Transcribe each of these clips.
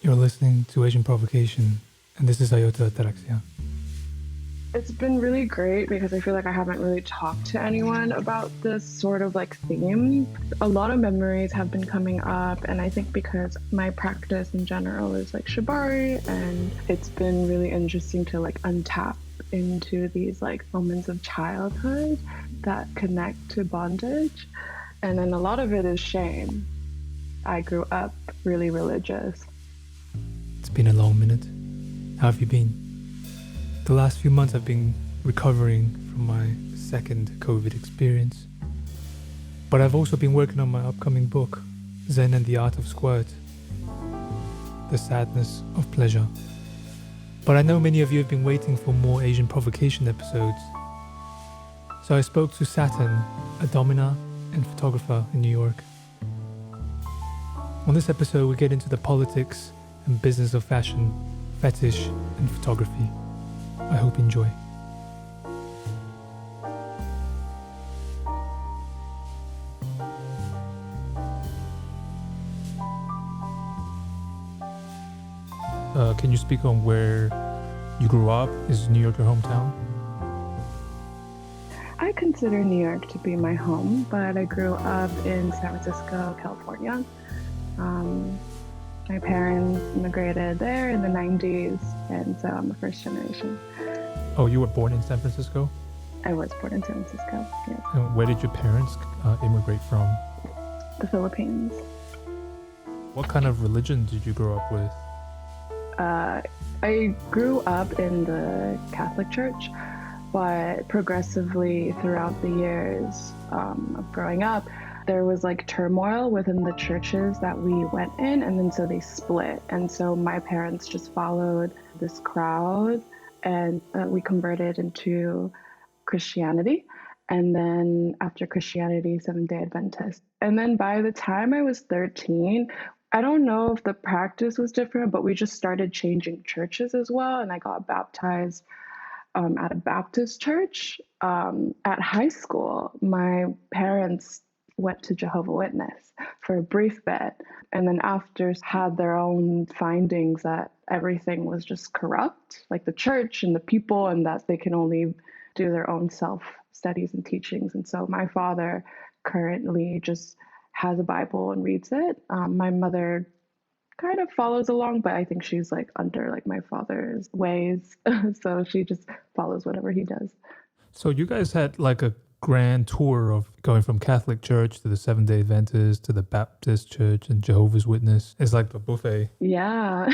You're listening to Asian Provocation, and this is Iota Ataraxia. It's been really great because I feel like I haven't really talked to anyone about this sort of like theme. A lot of memories have been coming up, and I think because my practice in general is like shibari, and it's been really interesting to like untap into these like moments of childhood that connect to bondage. And then a lot of it is shame. I grew up really religious. It's been a long minute. How have you been? The last few months I've been recovering from my second COVID experience. But I've also been working on my upcoming book, Zen and the Art of Squirt, The Sadness of Pleasure. But I know many of you have been waiting for more Asian Provocation episodes. So I spoke to Saturn, a domina and photographer in New York. On this episode, we get into the politics and business of fashion, fetish and photography. I hope you enjoy. Can you speak on where you grew up? Is New York your hometown? I consider New York to be my home, but I grew up in San Francisco, California. My parents immigrated there in the 90s, and so I'm a first generation. Oh, you were born in San Francisco? I was born in San Francisco, yes. And where did your parents immigrate from? The Philippines. What kind of religion did you grow up with? I grew up in the Catholic Church, but progressively throughout the years of growing up, there was like turmoil within the churches that we went in, and then so they split. And so my parents just followed this crowd, and we converted into Christianity. And then after Christianity, Seventh-day Adventist. And then by the time I was 13, I don't know if the practice was different, but we just started changing churches as well. And I got baptized at a Baptist church. At high school, my parents went to Jehovah's Witness for a brief bit. And then after had their own findings that everything was just corrupt, like the church and the people, and that they can only do their own self-studies and teachings. And so my father currently just has a Bible and reads it. My mother kind of follows along, but I think she's like under like my father's ways. So she just follows whatever he does. So you guys had like a grand tour of going from Catholic Church to the Seventh-day Adventist to the Baptist Church and Jehovah's Witness. It's like a buffet. Yeah.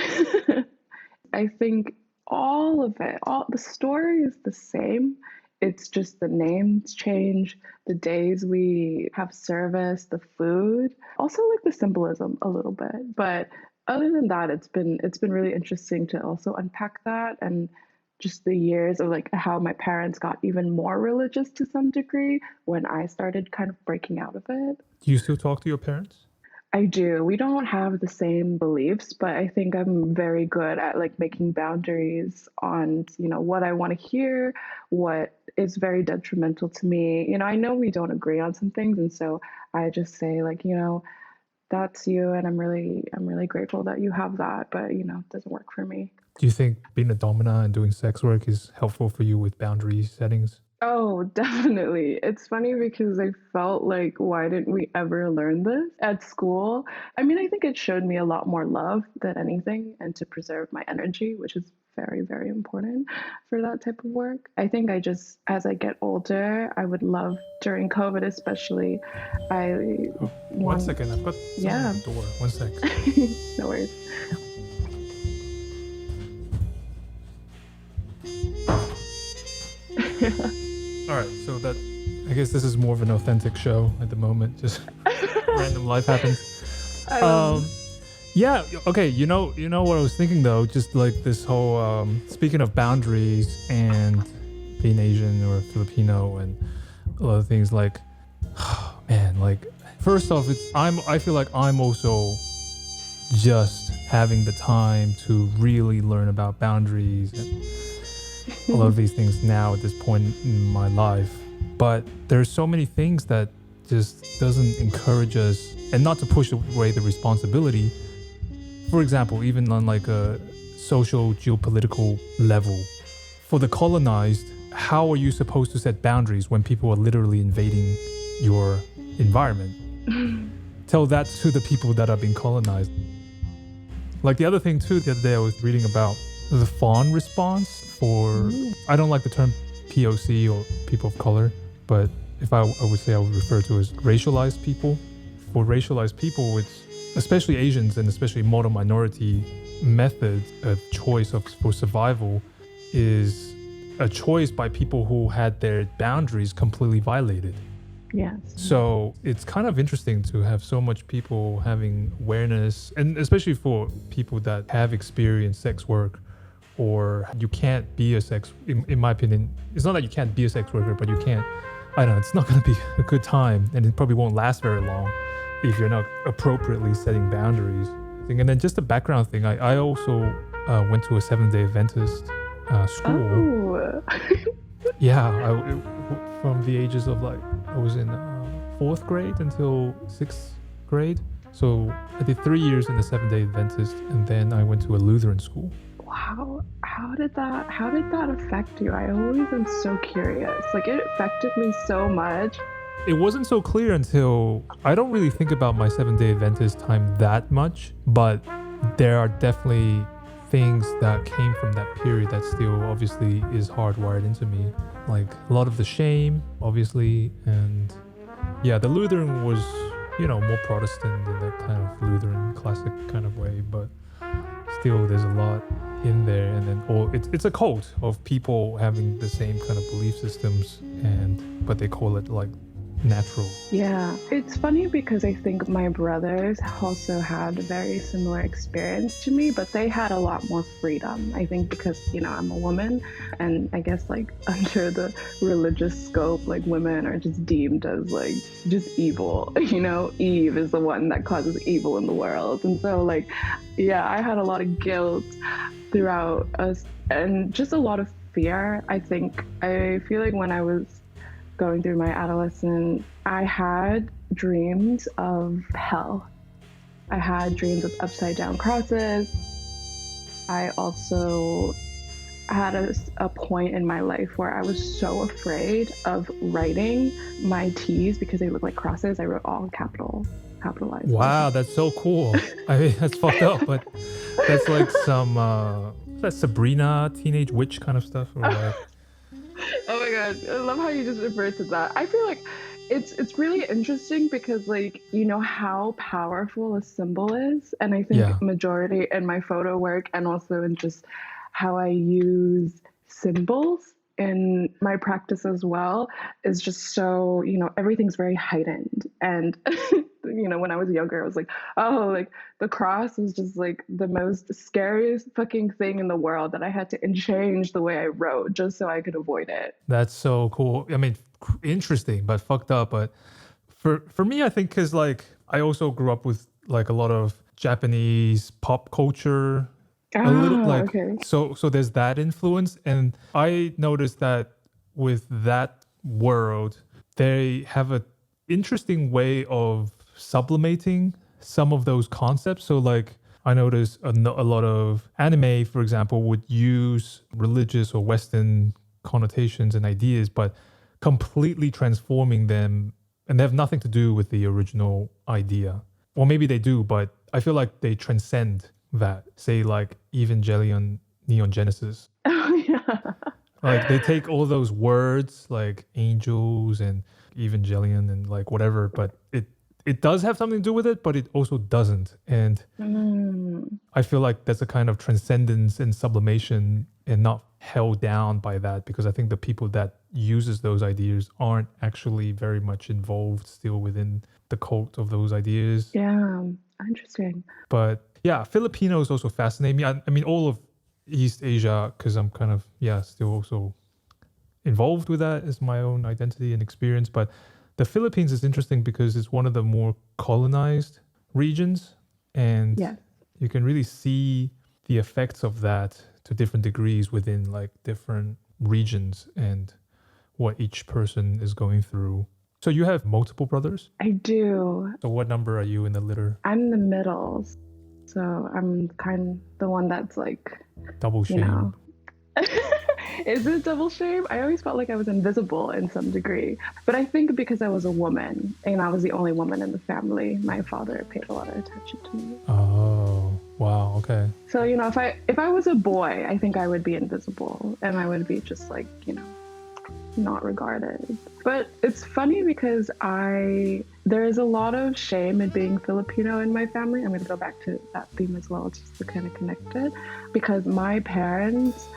I think all of it, all the story is the same. It's just the names change, the days we have service, the food, also like the symbolism a little bit. But other than that, it's been really interesting to also unpack that, and just the years of like how my parents got even more religious to some degree when I started kind of breaking out of it. Do you still talk to your parents? I do. We don't have the same beliefs, but I think I'm very good at like making boundaries on, what I want to hear, what is very detrimental to me. I know we don't agree on some things, and so I just say like, that's you, and I'm really grateful that you have that, but it doesn't work for me. Do you think being a domina and doing sex work is helpful for you with boundary settings? Oh, definitely. It's funny because I felt like, why didn't we ever learn this at school? I mean, I think it showed me a lot more love than anything, and to preserve my energy, which is very, very important for that type of work. I think as I get older, I would love, during COVID especially, One second, I've got someone at the door. 1 sec. No worries. All right, so I guess this is more of an authentic show at the moment. Just random life happens. Yeah, okay. You know what I was thinking though. Just like this whole speaking of boundaries and being Asian or Filipino and a lot of things. Like, man, like first off, I feel like I'm also just having the time to really learn about boundaries and a lot of these things now at this point in my life. But there's so many things that just doesn't encourage us, and not to push away the responsibility, for example, even on like a social geopolitical level, for the colonized, how are you supposed to set boundaries when people are literally invading your environment? Tell that to the people that are being colonized. Like the other thing too, the other day I was reading about the fawn response for, I don't like the term POC or people of color, but if I would say I would refer to as racialized people. For racialized people, it's especially Asians and especially model minority methods of choice for survival is a choice by people who had their boundaries completely violated. Yes. So it's kind of interesting to have so much people having awareness, and especially for people that have experienced sex work, or you can't be a sex, in my opinion, it's not that you can't be a sex worker, but you can't, I don't know, it's not going to be a good time, and it probably won't last very long if you're not appropriately setting boundaries. And then just a background thing, I also went to a 7-day Adventist school. Oh. Yeah, from the ages of like, I was in 4th grade until 6th grade. So I did 3 years in the 7-day Adventist, and then I went to a Lutheran school. Wow, how did that affect you? I always am so curious. Like, it affected me so much. It wasn't so clear until, I don't really think about my 7-day Adventist time that much, but there are definitely things that came from that period that still obviously is hardwired into me. Like a lot of the shame, obviously, and yeah, the Lutheran was, more Protestant in that kind of Lutheran classic kind of way, but still there's a lot in there. And then it's a cult of people having the same kind of belief systems, but they call it like natural. Yeah, it's funny because I think my brothers also had a very similar experience to me, but they had a lot more freedom. I think because, I'm a woman, and I guess like under the religious scope, like women are just deemed as like just evil. Eve is the one that causes evil in the world. And so like, yeah, I had a lot of guilt throughout us and just a lot of fear. I feel like when I was going through my adolescence, I had dreams of hell. I had dreams of upside down crosses. I also had a point in my life where I was so afraid of writing my T's because they look like crosses. I wrote all capitalized. Wow, that's so cool. I mean, that's fucked up, but that's like some that's Sabrina teenage witch kind of stuff, or like. Oh my god, I love how you just referred to that. I feel like it's really interesting because like how powerful a symbol is, and I think majority in my photo work and also in just how I use symbols in my practice as well is just so everything's very heightened. And when I was younger I was like, oh, like the cross was just like the most scariest fucking thing in the world that I had to change the way I wrote just so I could avoid it. That's so cool. I mean, interesting but fucked up. But for me, I think because like I also grew up with like a lot of Japanese pop culture. A little like okay. So there's that influence, and I noticed that with that world they have a interesting way of sublimating some of those concepts. So like I noticed a lot of anime, for example, would use religious or Western connotations and ideas, but completely transforming them, and they have nothing to do with the original idea. Or maybe they do, but I feel like they transcend that. Say like Evangelion Neon Genesis. Oh yeah. Like they take all those words like angels and Evangelion and like whatever, but it does have something to do with it, but it also doesn't. And I feel like that's a kind of transcendence and sublimation and not held down by that, because I think the people that uses those ideas aren't actually very much involved still within the cult of those ideas. Yeah, interesting. But yeah, Filipinos also fascinate me. I mean, all of East Asia, because I'm kind of, still also involved with that as my own identity and experience. But the Philippines is interesting because it's one of the more colonized regions. And you can really see the effects of that to different degrees within like different regions and what each person is going through. So you have multiple brothers? I do. So what number are you in the litter? I'm the middle. So I'm kind of the one that's like, Double you shame. know. Is it double shame? I always felt like I was invisible in some degree. But I think because I was a woman and I was the only woman in the family, my father paid a lot of attention to me. Oh, wow. Okay. So, you know, if I was a boy, I think I would be invisible and I would be just like, you know, not regarded. But it's funny because there is a lot of shame in being Filipino in my family. I'm going to go back to that theme as well, just to kind of connect it, because my parents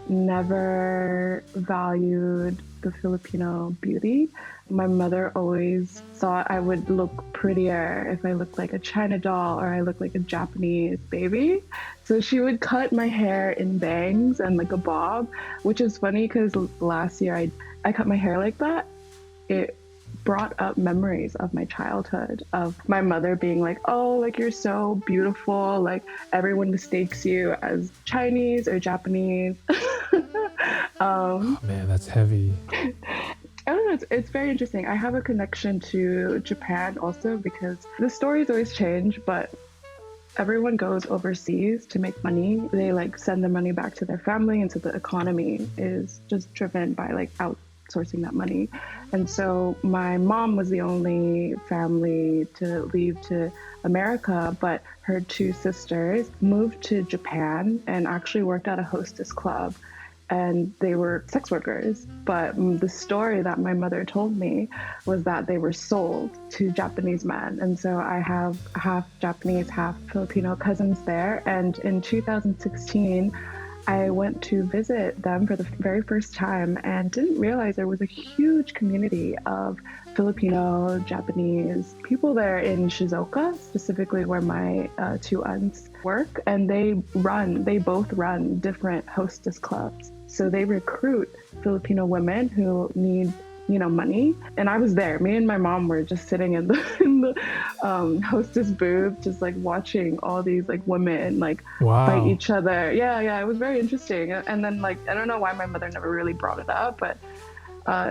never valued the Filipino beauty. My mother always thought I would look prettier if I looked like a China doll or I looked like a Japanese baby. So she would cut my hair in bangs and like a bob, which is funny because last year I cut my hair like that. It brought up memories of my childhood, of my mother being like, oh, like you're so beautiful, like everyone mistakes you as Chinese or Japanese. Oh, man, that's heavy. I don't know, it's very interesting. I have a connection to Japan also because the stories always change, but everyone goes overseas to make money. They like send the money back to their family, and so the economy is just driven by like outsourcing that money. And so my mom was the only family to leave to America, but her two sisters moved to Japan and actually worked at a hostess club. And they were sex workers. But the story that my mother told me was that they were sold to Japanese men. And so I have half Japanese, half Filipino cousins there. And in 2016, I went to visit them for the very first time and didn't realize there was a huge community of Filipino, Japanese people there in Shizuoka, specifically where my two aunts work. And they both run different hostess clubs. So they recruit Filipino women who need, you know, money. And I was there. Me and my mom were just sitting in the hostess booth, just like watching all these like women like fight each other. Yeah, it was very interesting. And then like, I don't know why my mother never really brought it up, but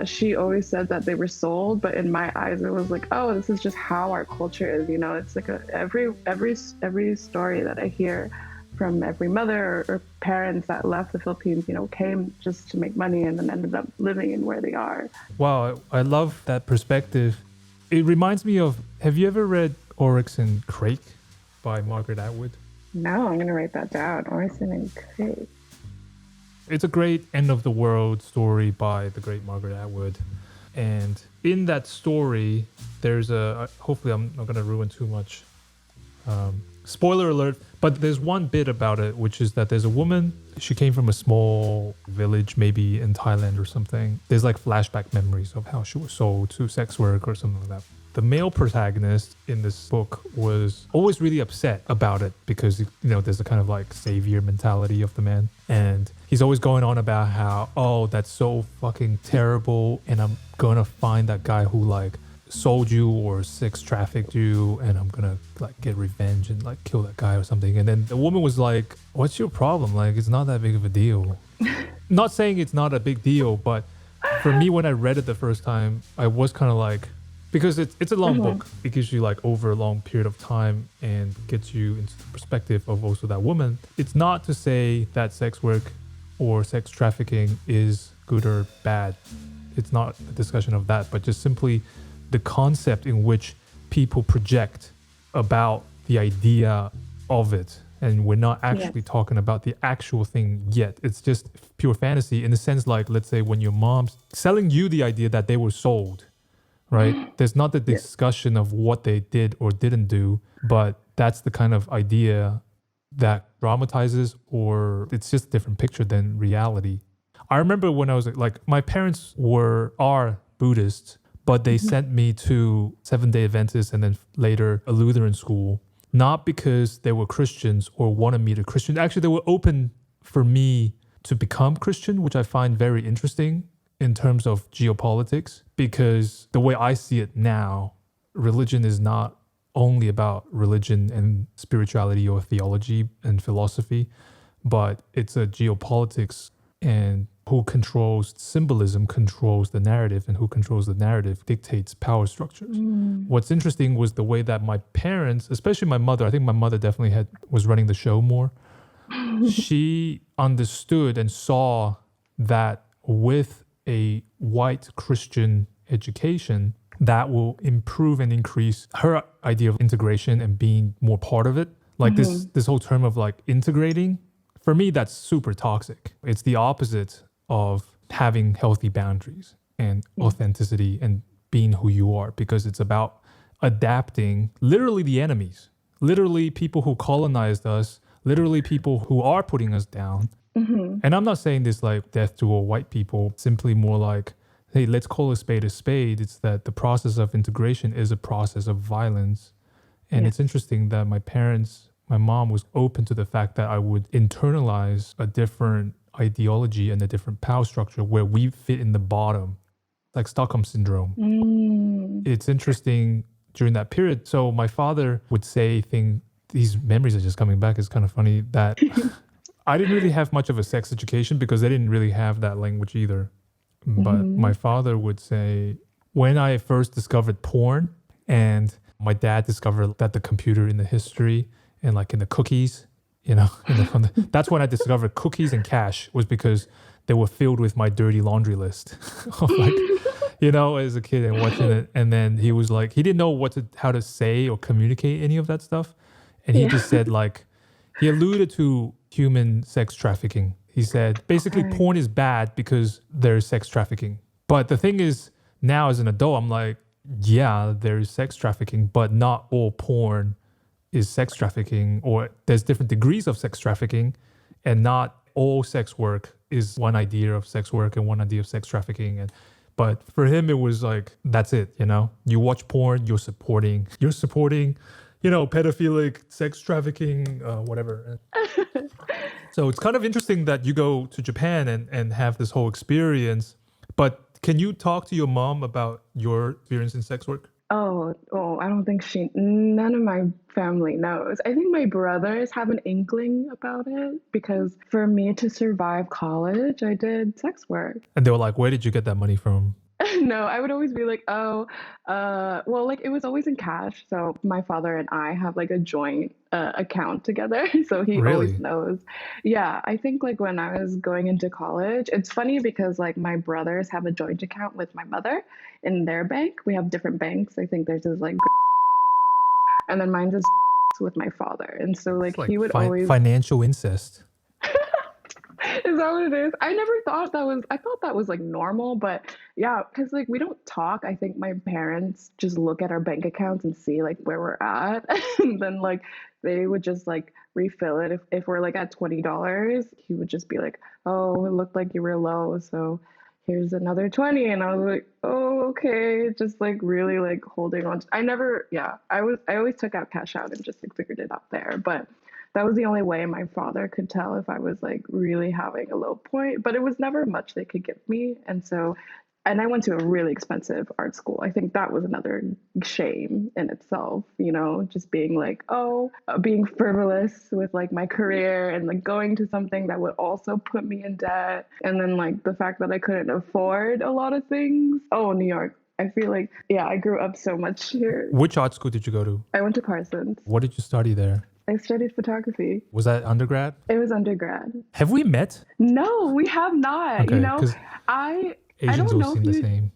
she always said that they were sold. But in my eyes, it was like, oh, this is just how our culture is. You know, it's like every story that I hear from every mother or parents that left the Philippines, you know, came just to make money and then ended up living in where they are. Wow, I love that perspective. It reminds me of, have you ever read Oryx and Crake by Margaret Atwood? No, I'm going to write that down. Oryx and Crake. It's a great end of the world story by the great Margaret Atwood. And in that story, there's hopefully I'm not going to ruin too much. Spoiler alert, but there's one bit about it, which is that there's a woman, she came from a small village, maybe in Thailand or something. There's like flashback memories of how she was sold to sex work or something like that. The male protagonist in this book was always really upset about it because, you know, there's a kind of like savior mentality of the man. And he's always going on about how, oh, that's so fucking terrible. And I'm going to find that guy who like sold you or sex trafficked you, and I'm gonna like get revenge and like kill that guy or something. And then the woman was like, what's your problem? Like, it's not that big of a deal. Not saying it's not a big deal, but for me, when I read it the first time, I was kind of like, because it's a long book. It gives you like over a long period of time and gets you into the perspective of also that woman. It's not to say that sex work or sex trafficking is good or bad. It's not a discussion of that, but just simply the concept in which people project about the idea of it. And we're not actually talking about the actual thing yet. It's just pure fantasy in the sense like, let's say when your mom's selling you the idea that they were sold, right? There's not the discussion of what they did or didn't do, but that's the kind of idea that dramatizes, or it's just a different picture than reality. I remember when I was like, my parents are Buddhists, but they sent me to Seventh-day Adventist and then later a Lutheran school, not because they were Christians or wanted me to Christian. Actually, they were open for me to become Christian, which I find very interesting in terms of geopolitics, because the way I see it now, religion is not only about religion and spirituality or theology and philosophy, but it's a geopolitics And who controls symbolism controls the narrative, and who controls the narrative dictates power structures. What's interesting was the way that my parents, especially my mother, I think my mother definitely was running the show more. She understood and saw that with a white Christian education, that will improve and increase her idea of integration and being more part of it. Like this whole term of like integrating, for me, that's super toxic. It's the opposite of having healthy boundaries and authenticity and being who you are, because it's about adapting literally the enemies, literally people who colonized us, literally people who are putting us down. And I'm not saying this like death to all white people, simply more like, hey, let's call a spade a spade. It's that the process of integration is a process of violence. And it's interesting that my mom was open to the fact that I would internalize a different ideology and a different power structure where we fit in the bottom, like Stockholm Syndrome. It's interesting during that period. So my father would say these memories are just coming back. It's kind of funny that I didn't really have much of a sex education because they didn't really have that language either. But my father would say, when I first discovered porn and my dad discovered that the computer in the history and like in the cookies, that's when I discovered cookies and cash, was because they were filled with my dirty laundry list of like, as a kid and watching it. And then he was like, he didn't know how to say or communicate any of that stuff. And he just said like, he alluded to human sex trafficking. He said, basically porn is bad because there's sex trafficking. But the thing is, now as an adult, I'm like, yeah, there's sex trafficking, but not all porn is sex trafficking, or there's different degrees of sex trafficking, and not all sex work is one idea of sex work and one idea of sex trafficking. But for him, it was like, that's it, you watch porn, you're supporting, pedophilic, sex trafficking, whatever. So it's kind of interesting that you go to Japan and have this whole experience. But can you talk to your mom about your experience in sex work? Oh, I don't think none of my family knows. I think my brothers have an inkling about it, because for me to survive college, I did sex work. And they were like, where did you get that money from? No, I would always be like, well, like it was always in cash. So my father and I have like a joint account together. So he always knows. Yeah, I think like when I was going into college, it's funny because like my brothers have a joint account with my mother in their bank. We have different banks. I think theirs is like, and then mine's is with my father. And so like he would always financial incest. Is that what it is? I never thought I thought that was like normal, but yeah, because like we don't talk. I think my parents just look at our bank accounts and see like where we're at. And then like they would just like refill it. If we're like at $20, he would just be like, oh, it looked like you were low, so here's another 20. And I was like, oh, okay. Just like really like holding on. I always took out cash out and just like figured it out there. But that was the only way my father could tell if I was like really having a low point, but it was never much they could give me. And I went to a really expensive art school. I think that was another shame in itself, just being like, being frivolous with like my career and like going to something that would also put me in debt. And then like the fact that I couldn't afford a lot of things. Oh, New York. I feel like, I grew up so much here. Which art school did you go to? I went to Parsons. What did you study there? I studied photography. Was that undergrad? It was undergrad. Have we met? No, we have not. Okay, I Asians don't know all seem the same.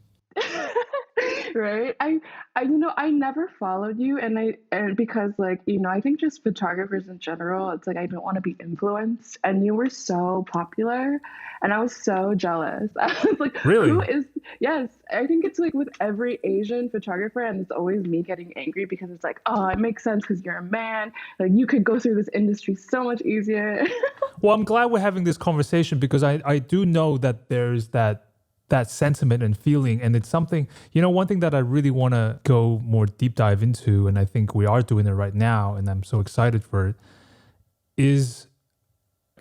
Right? I never followed you, and because like, I think just photographers in general, it's like I don't want to be influenced, and you were so popular and I was so jealous. I was like, really? Yes, I think it's like with every Asian photographer, and it's always me getting angry because it's like, oh, it makes sense because you're a man, like you could go through this industry so much easier. Well, I'm glad we're having this conversation, because I do know that there's that sentiment and feeling. And it's something, one thing that I really want to go more deep dive into, and I think we are doing it right now, and I'm so excited for it, is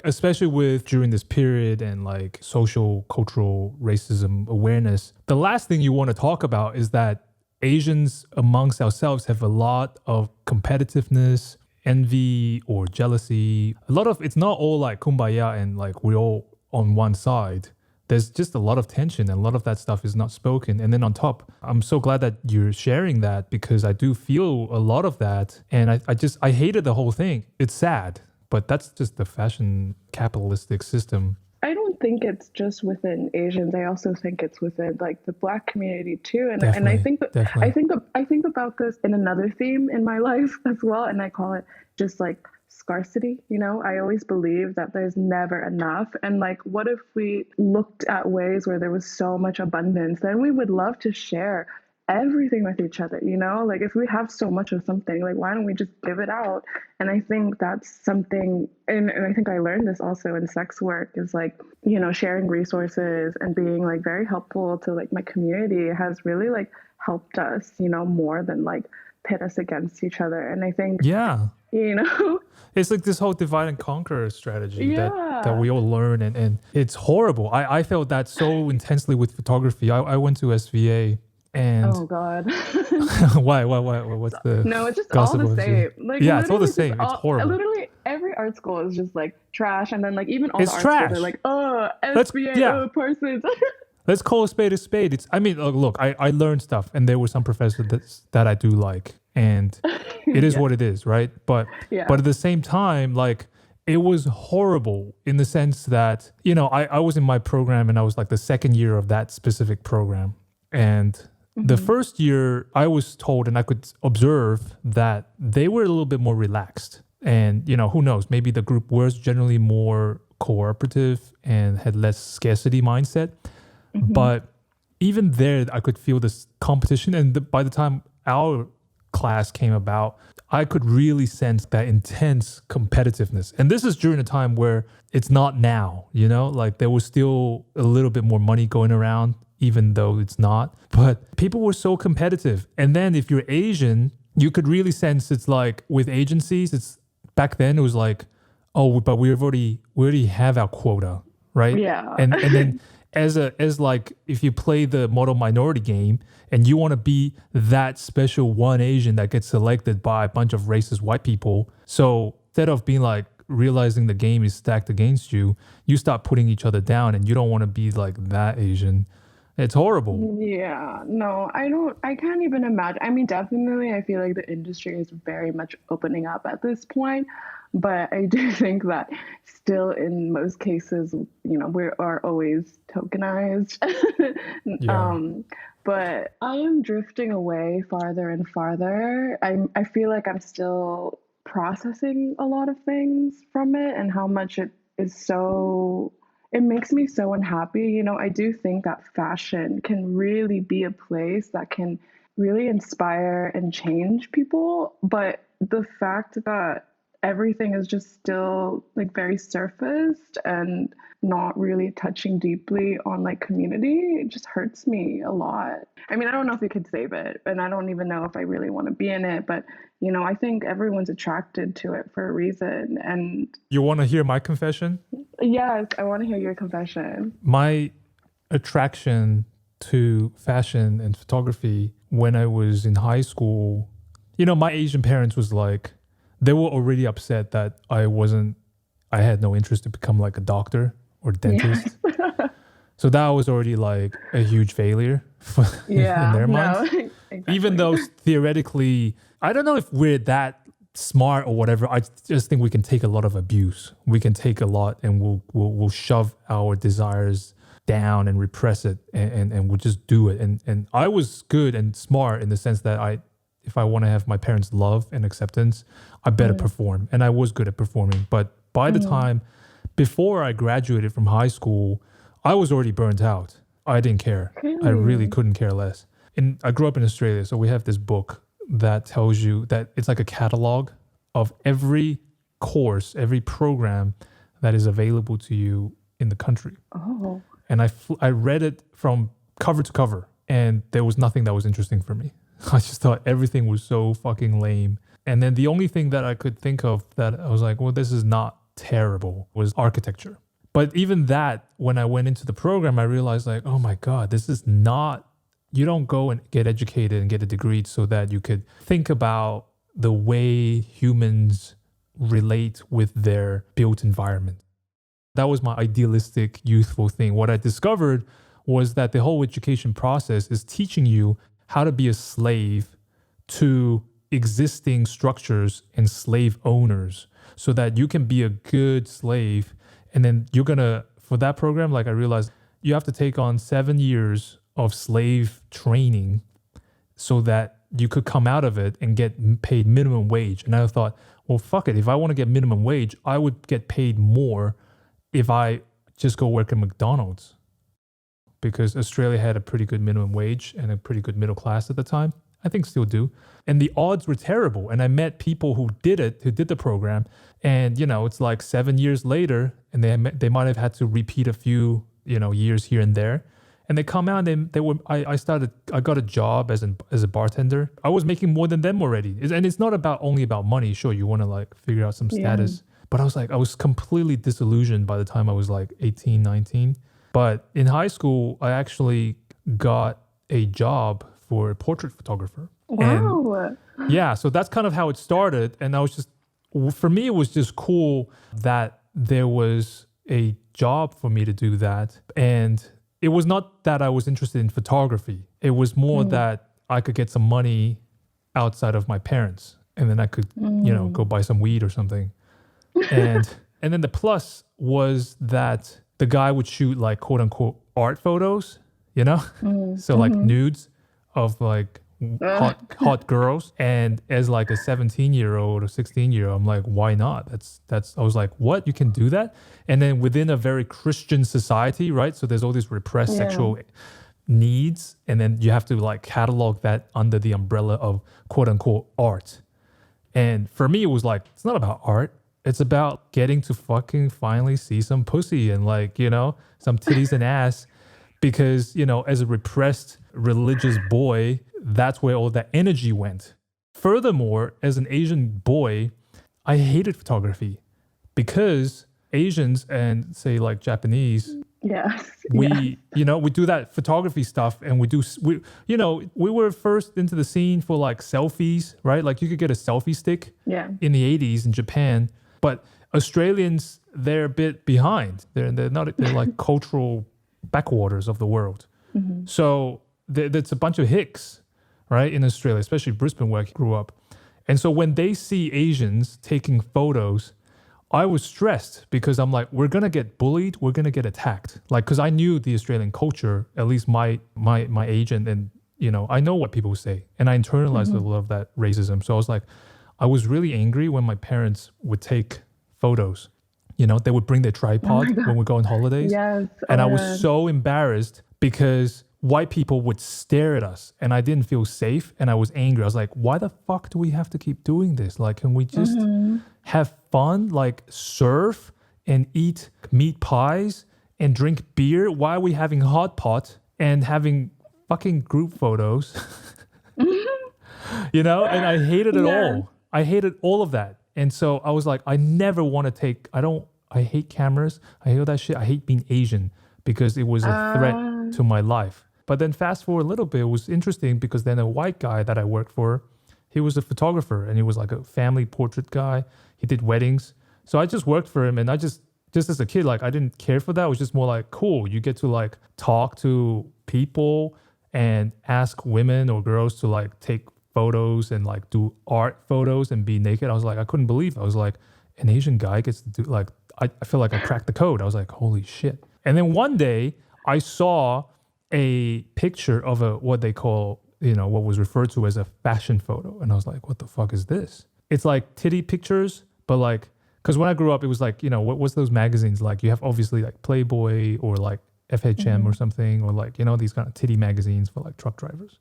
especially during this period and like social, cultural racism awareness, the last thing you want to talk about is that Asians amongst ourselves have a lot of competitiveness, envy or jealousy. It's not all like kumbaya and like we all on one side, there's just a lot of tension and a lot of that stuff is not spoken. And then on top, I'm so glad that you're sharing that because I do feel a lot of that. And I hated the whole thing. It's sad, but that's just the fashion capitalistic system. I don't think it's just within Asians. I also think it's within like the Black community too. And I think I think about this in another theme in my life as well. And I call it just like scarcity. You know, I always believe that there's never enough. And like, what if we looked at ways where there was so much abundance? Then we would love to share everything with each other, you know? Like if we have so much of something, like why don't we just give it out? And I think that's something, and I think I learned this also in sex work, is like, you know, sharing resources and being like very helpful to like my community has really like helped us, you know, more than like pit us against each other. And I think, yeah, you know, it's like this whole divide and conquer strategy that we all learn. And it's horrible. I felt that so intensely with photography. I went to SVA. And oh God. Why? What's the no? It's just all the same. Like yeah, it's all the same. It's horrible. Literally every art school is just like trash, and then like even all it's the art trash. schools are like, oh, SBA, Parsons. Let's call a spade a spade. It's. I mean, look, I learned stuff, and there were some professors that I do like, and it is what it is, right? But at the same time, like. It was horrible in the sense that, you know, I was in my program and I was like the second year of that specific program. And the first year I was told and I could observe that they were a little bit more relaxed. And, you know, who knows, maybe the group was generally more cooperative and had less scarcity mindset. But even there, I could feel this competition. And by the time our class came about, I could really sense that intense competitiveness. And this is during a time where it's not now, you know, like there was still a little bit more money going around, even though it's not. But people were so competitive. And then if you're Asian, you could really sense it's like with agencies, it's back then it was like, oh, but we already have our quota, right? Yeah. And then as like if you play the model minority game and you want to be that special one Asian that gets selected by a bunch of racist white people, so instead of being like realizing the game is stacked against you, you start putting each other down and you don't want to be like that Asian. It's horrible. Yeah, no, I can't even imagine. I mean, definitely, I feel like the industry is very much opening up at this point. But I do think that still in most cases, you know, we are always tokenized. But I am drifting away farther and farther. I feel like I'm still processing a lot of things from it and how much it is so it makes me so unhappy. You know, I do think that fashion can really be a place that can really inspire and change people. But the fact that everything is just still like very surfaced and not really touching deeply on like community, it just hurts me a lot. I mean, I don't know if we could save it, and I don't even know if I really want to be in it, but you know, I think everyone's attracted to it for a reason. And you want to hear my confession? Yes, I want to hear your confession. My attraction to fashion and photography when I was in high school, you know, my Asian parents was like, they were already upset that I had no interest to become like a doctor or dentist. Yeah. So that was already like a huge failure in their minds. Exactly. Even though theoretically, I don't know if we're that smart or whatever. I just think we can take a lot of abuse. We can take a lot and we'll shove our desires down and repress it and we'll just do it. And I was good and smart in the sense that if I want to have my parents' love and acceptance, I better perform. And I was good at performing. But by the time, before I graduated from high school, I was already burnt out. I didn't care. I really couldn't care less. And I grew up in Australia, so we have this book that tells you that it's like a catalog of every course, every program that is available to you in the country. Oh. And I read it from cover to cover, and there was nothing that was interesting for me. I just thought everything was so fucking lame. And then the only thing that I could think of that I was like, well, this is not terrible was architecture. But even that, when I went into the program, I realized like, oh my God, this is not, you don't go and get educated and get a degree so that you could think about the way humans relate with their built environment. That was my idealistic, youthful thing. What I discovered was that the whole education process is teaching you how to be a slave to existing structures and slave owners so that you can be a good slave. And then you're going to, for that program, like I realized you have to take on 7 years of slave training so that you could come out of it and get paid minimum wage. And I thought, well, fuck it. If I want to get minimum wage, I would get paid more if I just go work at McDonald's, because Australia had a pretty good minimum wage and a pretty good middle class at the time. I think still do. And the odds were terrible. And I met people who did the program. And, it's like 7 years later, and they might have had to repeat a few, years here and there. And they come out and I got a job as a bartender. I was making more than them already. And it's not only about money. Sure, you want to like figure out some status. But I was completely disillusioned by the time I was like 18, 19. But in high school, I actually got a job for a portrait photographer. Wow. And yeah, so that's kind of how it started. And for me, it was just cool that there was a job for me to do that. And it was not that I was interested in photography. It was more that I could get some money outside of my parents. And then I could, go buy some weed or something. And then the plus was that the guy would shoot like quote unquote art photos, so like nudes of like hot girls. And as like a 17-year-old or 16-year-old, I'm like, why not? I was like, what? You can do that? And then within a very Christian society, right? So there's all these repressed sexual needs. And then you have to like catalog that under the umbrella of quote unquote art. And for me, it was like, it's not about art. It's about getting to fucking finally see some pussy and like, some titties and ass. Because, as a repressed religious boy, that's where all that energy went. Furthermore, as an Asian boy, I hated photography because Asians and say like Japanese, we do that photography stuff, and we were first into the scene for like selfies, right? Like you could get a selfie stick in the 80s in Japan, but Australians, they're a bit behind. They're like cultural backwaters of the world. Mm-hmm. So there's a bunch of hicks, right, in Australia, especially Brisbane where I grew up. And so when they see Asians taking photos, I was stressed because I'm like, we're going to get bullied. We're going to get attacked. Like, because I knew the Australian culture, at least my age. And I know what people say. And I internalized a lot of that racism. So I was like, I was really angry when my parents would take photos. They would bring their tripod when we go on holidays. Yes. And I was so embarrassed because white people would stare at us and I didn't feel safe and I was angry. I was like, why the fuck do we have to keep doing this? Like, can we just have fun, like surf and eat meat pies and drink beer? Why are we having hot pot and having fucking group photos? And I hated it all. I hated all of that. And so I was like, I never want to I hate cameras. I hate all that shit. I hate being Asian because it was a threat to my life. But then fast forward a little bit, it was interesting because then a white guy that I worked for, he was a photographer and he was like a family portrait guy. He did weddings. So I just worked for him, and I just as a kid, like I didn't care for that. It was just more like, cool. You get to like talk to people and ask women or girls to like take photos and like do art photos and be naked. I was like, I couldn't believe it. I was like, an Asian guy gets to do like, I feel like I cracked the code. I was like, holy shit. And then one day I saw a picture of what they call, what was referred to as a fashion photo. And I was like, what the fuck is this? It's like titty pictures, but like, because when I grew up, it was like, what was those magazines? Like you have obviously like Playboy or like FHM or something, or like, these kind of titty magazines for like truck drivers.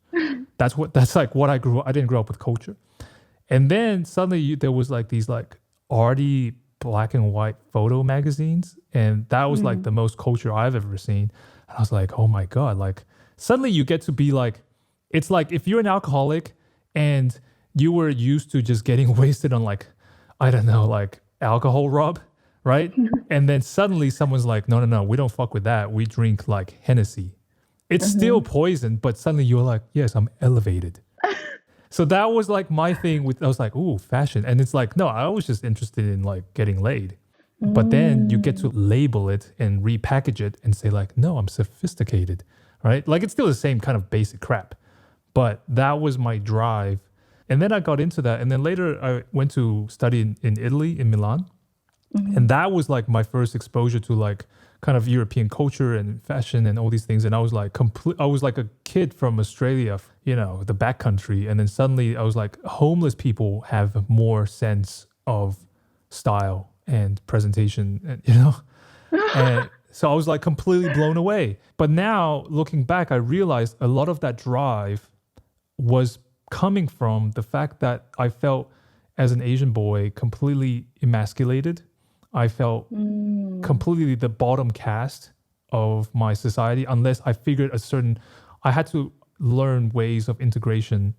That's like what I grew up. I didn't grow up with culture. And then suddenly there was like these like arty black and white photo magazines. And that was like the most culture I've ever seen. And I was like, oh my God, like suddenly you get to be like, it's like if you're an alcoholic and you were used to just getting wasted on like, I don't know, like alcohol rub, right? And then suddenly someone's like, no, we don't fuck with that. We drink like Hennessy. It's still poison, but suddenly you're like, yes, I'm elevated. So that was like my thing I was like, ooh, fashion. And it's like, no, I was just interested in like getting laid. But then you get to label it and repackage it and say like, no, I'm sophisticated, right? Like it's still the same kind of basic crap. But that was my drive. And then I got into that. And then later I went to study in Italy, in Milan. And that was like my first exposure to like kind of European culture and fashion and all these things. And I was like I was like a kid from Australia, you know, the backcountry. And then suddenly I was like, homeless people have more sense of style and presentation, and, you know. And so I was like completely blown away. But now looking back, I realized a lot of that drive was coming from the fact that I felt as an Asian boy completely emasculated. I felt completely the bottom caste of my society unless I figured I had to learn ways of integration,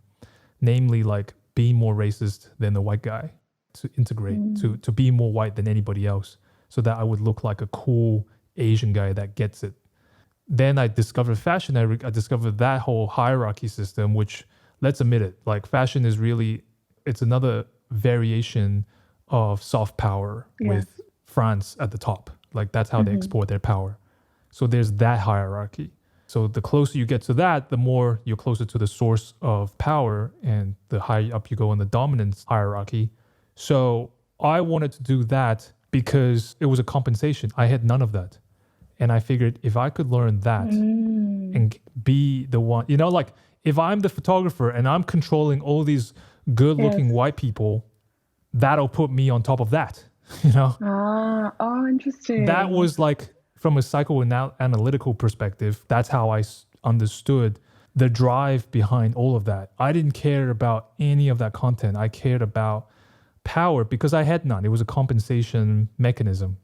namely like being more racist than the white guy to integrate, to be more white than anybody else so that I would look like a cool Asian guy that gets it. Then I discovered fashion. I discovered that whole hierarchy system, which, let's admit it, like fashion is really, it's another variation of soft power with France at the top. Like that's how they export their power. So there's that hierarchy. So the closer you get to that, the more you're closer to the source of power, and the higher up you go in the dominance hierarchy. So I wanted to do that because it was a compensation. I had none of that. And I figured if I could learn that and be the one, you know, like if I'm the photographer and I'm controlling all these good looking white people, that'll put me on top of that, you know? Oh, interesting. That was like, from a psychoanalytical perspective, that's how I understood the drive behind all of that. I didn't care about any of that content. I cared about power because I had none. It was a compensation mechanism.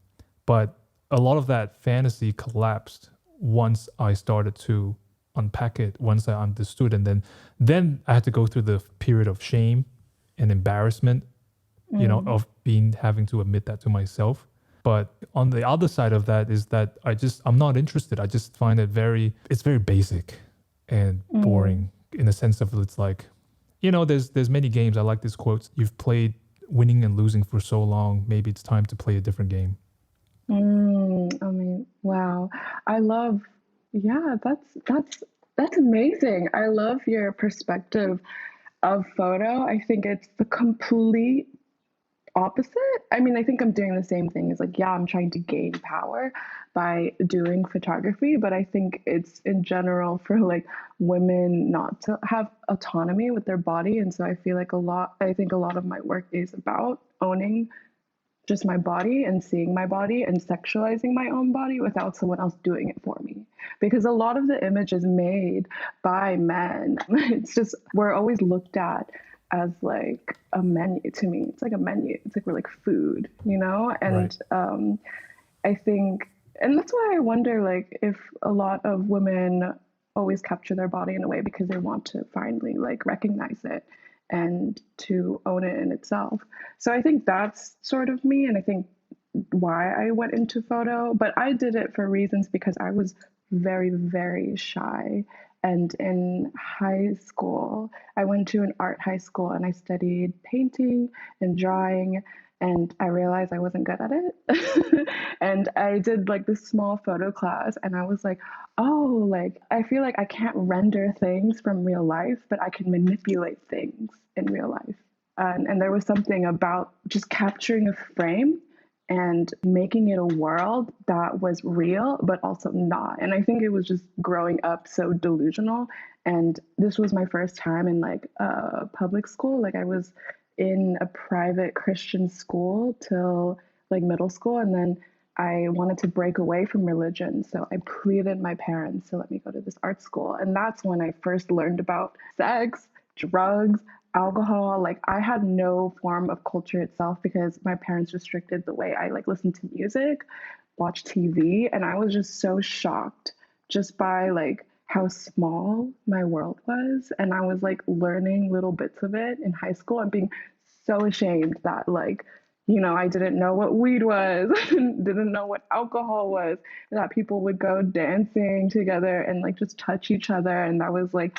But a lot of that fantasy collapsed once I started to unpack it, once I understood. And then I had to go through the period of shame and embarrassment, you know, of having to admit that to myself. But on the other side of that is that I'm not interested. I just find it's very basic and boring in the sense of it's like, you know, there's many games. I like this quote. You've played winning and losing for so long. Maybe it's time to play a different game. I mean, wow. I love, yeah, that's amazing. I love your perspective of photo. I think it's the complete opposite. I mean, I think I'm doing the same thing. It's like, yeah, I'm trying to gain power by doing photography, but I think it's in general for like women not to have autonomy with their body. And so I feel like I think a lot of my work is about owning just my body and seeing my body and sexualizing my own body without someone else doing it for me. Because a lot of the image is made by men. It's just, we're always looked at as like a menu to me. It's like a menu. It's like we're like food, you know? And I think, and that's why I wonder like if a lot of women always capture their body in a way because they want to finally like recognize it and to own it in itself. So I think that's sort of me. And I think why I went into photo, but I did it for reasons because I was very, very shy. And in high school, I went to an art high school and I studied painting and drawing. And I realized I wasn't good at it. And I did like this small photo class and I was like, oh, like I feel like I can't render things from real life, but I can manipulate things in real life. And there was something about just capturing a frame and making it a world that was real, but also not. And I think it was just growing up so delusional. And this was my first time in like public school. Like I was in a private Christian school till like middle school. And then I wanted to break away from religion. So I pleaded my parents to let me go to this art school. And that's when I first learned about sex, drugs, alcohol. Like I had no form of culture itself because my parents restricted the way I like listened to music, watched TV. And I was just so shocked just by like how small my world was. And I was like learning little bits of it in high school and being so ashamed that like, you know, I didn't know what weed was, didn't know what alcohol was, that people would go dancing together and like just touch each other. And that was like,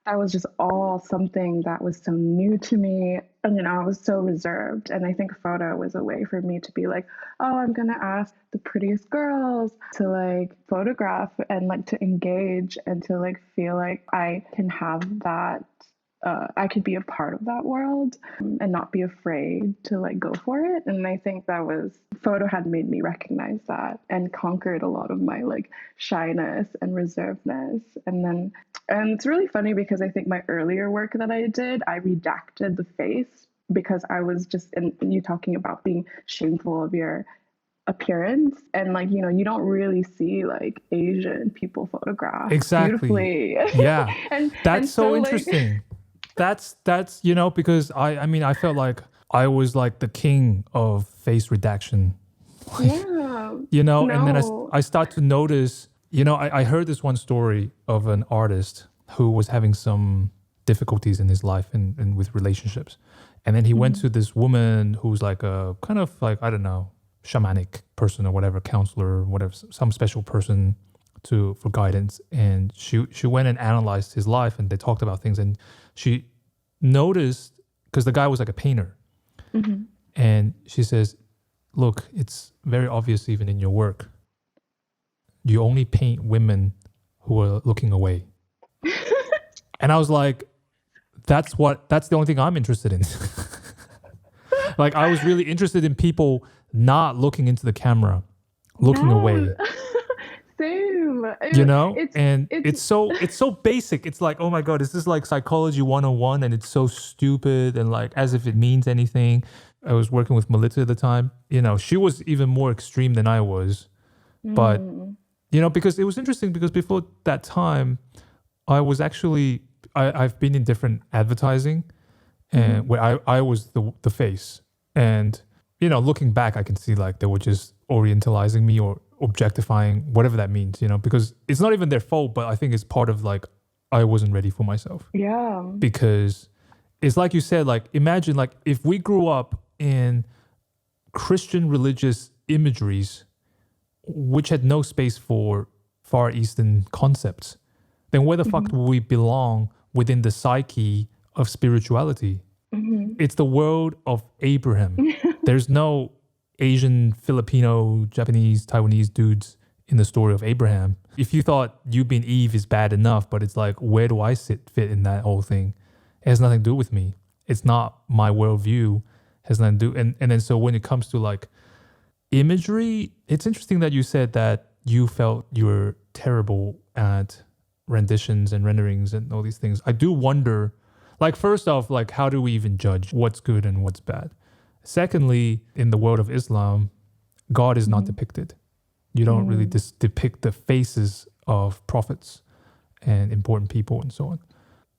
that was just all something that was so new to me. And, I was so reserved. And I think photo was a way for me to be like, oh, I'm going to ask the prettiest girls to like photograph and like to engage and to like feel like I can have that. I could be a part of that world and not be afraid to like go for it. And I think that was photo had made me recognize that and conquered a lot of my like shyness and reservedness. And it's really funny because I think my earlier work that I did, I redacted the face because I was just, and you talking about being shameful of your appearance, and like you don't really see like Asian people photographed Exactly. beautifully. Yeah. and That's so like interesting. That's because I mean I felt like I was like the king of face redaction. yeah, And then no, I start to notice, I heard this one story of an artist who was having some difficulties in his life and with relationships. And then he went to this woman who's like a kind of like, I don't know, shamanic person or whatever, counselor, whatever, some special person for guidance. And she went and analyzed his life and they talked about things. And she noticed, because the guy was like a painter. And she says, look, it's very obvious even in your work. You only paint women who are looking away. And I was like, that's the only thing I'm interested in. Like I was really interested in people not looking into the camera, looking away. Same. And it's so basic. It's like, oh my God, is this like psychology 101? And it's so stupid and like as if it means anything. I was working with Melita at the time. She was even more extreme than I was. But, because it was interesting because before that time, I was actually, I've been in different advertising and where I was the face. And, looking back, I can see like they were just orientalizing me or objectifying, whatever that means, because it's not even their fault, but I think it's part of like, I wasn't ready for myself. Yeah. Because it's like you said, like, imagine like if we grew up in Christian religious imageries, which had no space for Far Eastern concepts, then where the fuck do we belong within the psyche of spirituality? It's the world of Abraham. There's no Asian, Filipino, Japanese, Taiwanese dudes in the story of Abraham. If you thought you being Eve is bad enough, but it's like, where do I fit in that whole thing? It has nothing to do with me. It's not my worldview. It has nothing to do. And then so when it comes to like imagery, it's interesting that you said that you felt you were terrible at renditions and renderings and all these things. I do wonder, like, first off, like, how do we even judge what's good and what's bad? Secondly, in the world of Islam, God is not depicted. You don't really depict the faces of prophets and important people and so on.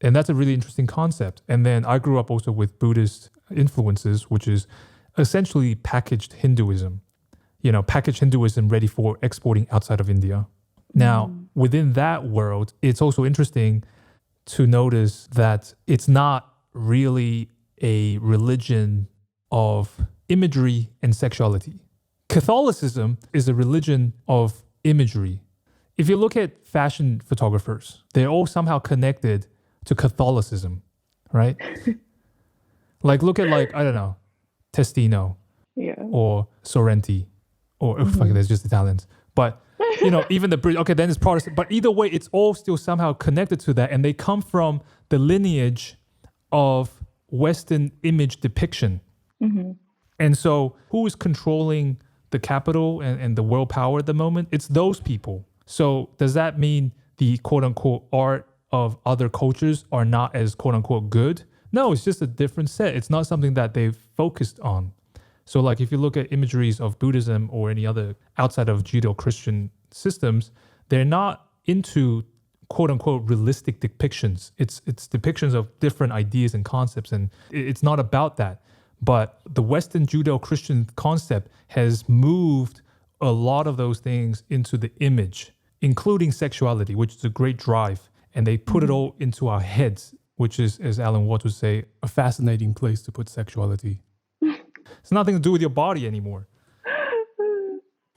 And that's a really interesting concept. And then I grew up also with Buddhist influences, which is essentially packaged Hinduism. Packaged Hinduism ready for exporting outside of India. Now, within that world, it's also interesting to notice that it's not really a religion of imagery and sexuality. Catholicism is a religion of imagery. If you look at fashion photographers, they're all somehow connected to Catholicism, right? Like, look at like, I don't know, Testino or Sorrenti or fuck it, there's just Italians. But, even the British, okay, then it's Protestant. But either way, it's all still somehow connected to that. And they come from the lineage of Western image depiction. And so who is controlling the capital and the world power at the moment? It's those people. So does that mean the quote unquote art of other cultures are not as quote unquote good? No, it's just a different set. It's not something that they've focused on. So like if you look at imageries of Buddhism or any other outside of Judeo-Christian systems, they're not into quote unquote realistic depictions. It's depictions of different ideas and concepts, and it's not about that. But the Western Judeo-Christian concept has moved a lot of those things into the image, including sexuality, which is a great drive. And they put it all into our heads, which is, as Alan Watts would say, a fascinating place to put sexuality. It's nothing to do with your body anymore.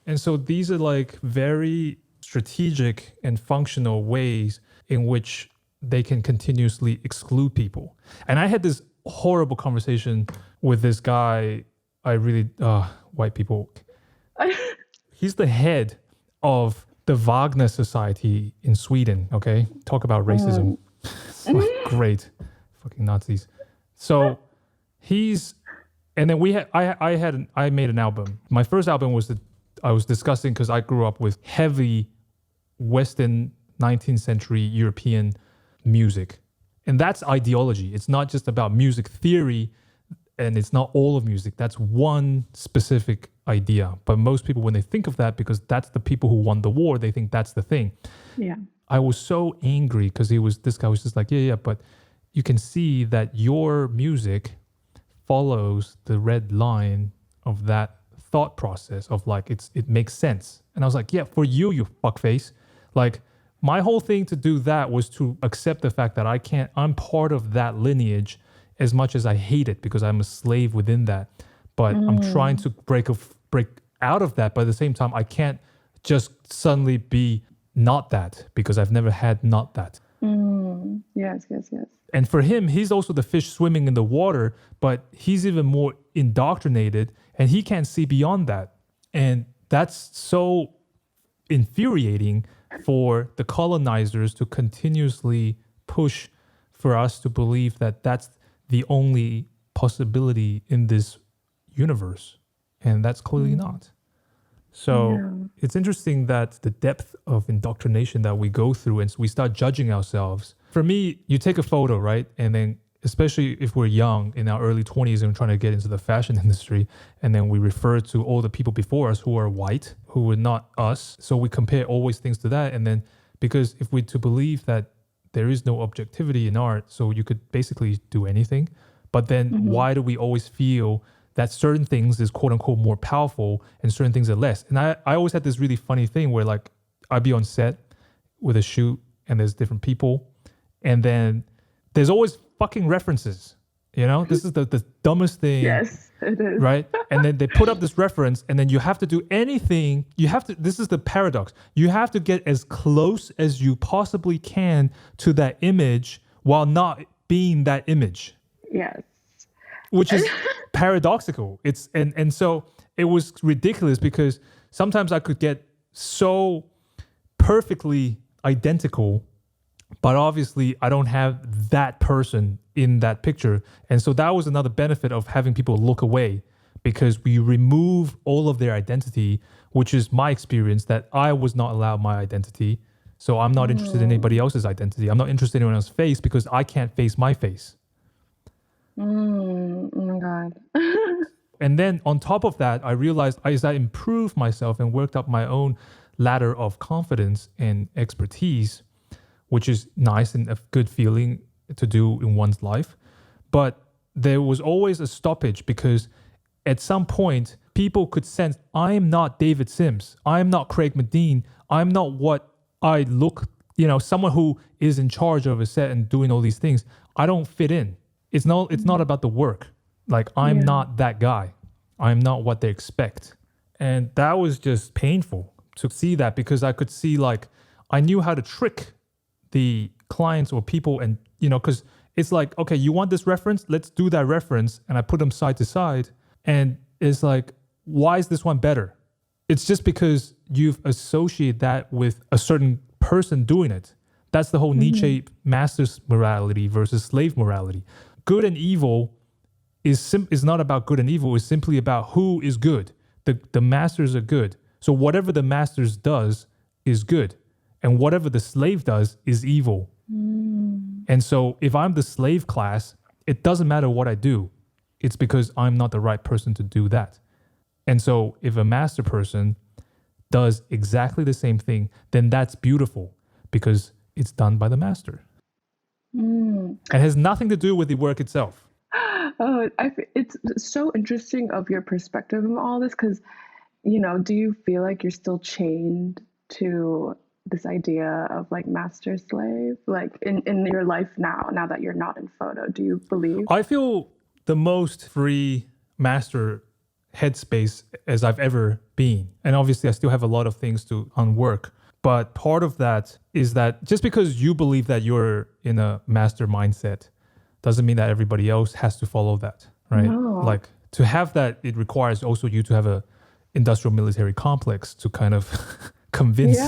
And so these are like very strategic and functional ways in which they can continuously exclude people. And I had this horrible conversation with this guy. I really, white people. He's the head of the Wagner Society in Sweden. Okay, talk about racism. It's like, great, fucking Nazis. So and then I made an album. My first album was I was discussing, because I grew up with heavy Western 19th century European music. And that's ideology. It's not just about music theory, and it's not all of music. That's one specific idea. But most people, when they think of that, because that's the people who won the war, they think that's the thing. Yeah. I was so angry because this guy was just like, yeah, but you can see that your music follows the red line of that thought process of like, it makes sense. And I was like, yeah, for you fuckface. Like, my whole thing to do that was to accept the fact that I'm part of that lineage, as much as I hate it because I'm a slave within that. But I'm trying to break out of that. But at the same time, I can't just suddenly be not that, because I've never had not that. Yes. And for him, he's also the fish swimming in the water, but he's even more indoctrinated, and he can't see beyond that. And that's so infuriating for the colonizers to continuously push for us to believe that that's the only possibility in this universe. And that's clearly not. So it's interesting that the depth of indoctrination that we go through, and we start judging ourselves. For me, you take a photo, right? And then, especially if we're young in our early 20s and trying to get into the fashion industry, and then we refer to all the people before us who are white, who were not us. So we compare always things to that. And then, because if we're to believe that there is no objectivity in art, so you could basically do anything. But then why do we always feel that certain things is quote unquote more powerful and certain things are less? And I always had this really funny thing where, like, I'd be on set with a shoot and there's different people, and then there's always fucking references. You know, this is the dumbest thing. Yes, it is. Right? And then they put up this reference, and then you have to do anything. This is the paradox. You have to get as close as you possibly can to that image while not being that image. Yes. Which is paradoxical. And so it was ridiculous, because sometimes I could get so perfectly identical, but obviously I don't have that person in that picture. And so that was another benefit of having people look away, because we remove all of their identity, which is my experience, that I was not allowed my identity. So I'm not interested in anybody else's identity. I'm not interested in anyone else's face, because I can't face my face. Oh my God. And then on top of that, I realized as I improved myself and worked up my own ladder of confidence and expertise, which is nice and a good feeling to do in one's life. But there was always a stoppage, because at some point, people could sense, I am not David Sims. I am not Craig Medine. I'm not what I look, someone who is in charge of a set and doing all these things. I don't fit in. It's not about the work. Like, I'm not that guy. I'm not what they expect. And that was just painful to see that, because I could see, like, I knew how to trick the clients or people, and, because it's like, okay, you want this reference? Let's do that reference. And I put them side to side. And it's like, why is this one better? It's just because you've associated that with a certain person doing it. That's the whole Nietzsche master's morality versus slave morality. Good and evil is not about good and evil. It's simply about who is good. The masters are good. So whatever the masters does is good. And whatever the slave does is evil. And so if I'm the slave class, it doesn't matter what I do. It's because I'm not the right person to do that. And so if a master person does exactly the same thing, then that's beautiful, because it's done by the master. It has nothing to do with the work itself. Oh, it's so interesting of your perspective on all this, because, do you feel like you're still chained to this idea of like master slave, like in your life now that you're not in photo? Do you believe? I feel the most free master headspace as I've ever been. And obviously I still have a lot of things to unwork. But part of that is that just because you believe that you're in a master mindset doesn't mean that everybody else has to follow that, right? No. Like to have that, it requires also you to have a industrial military complex to kind of convince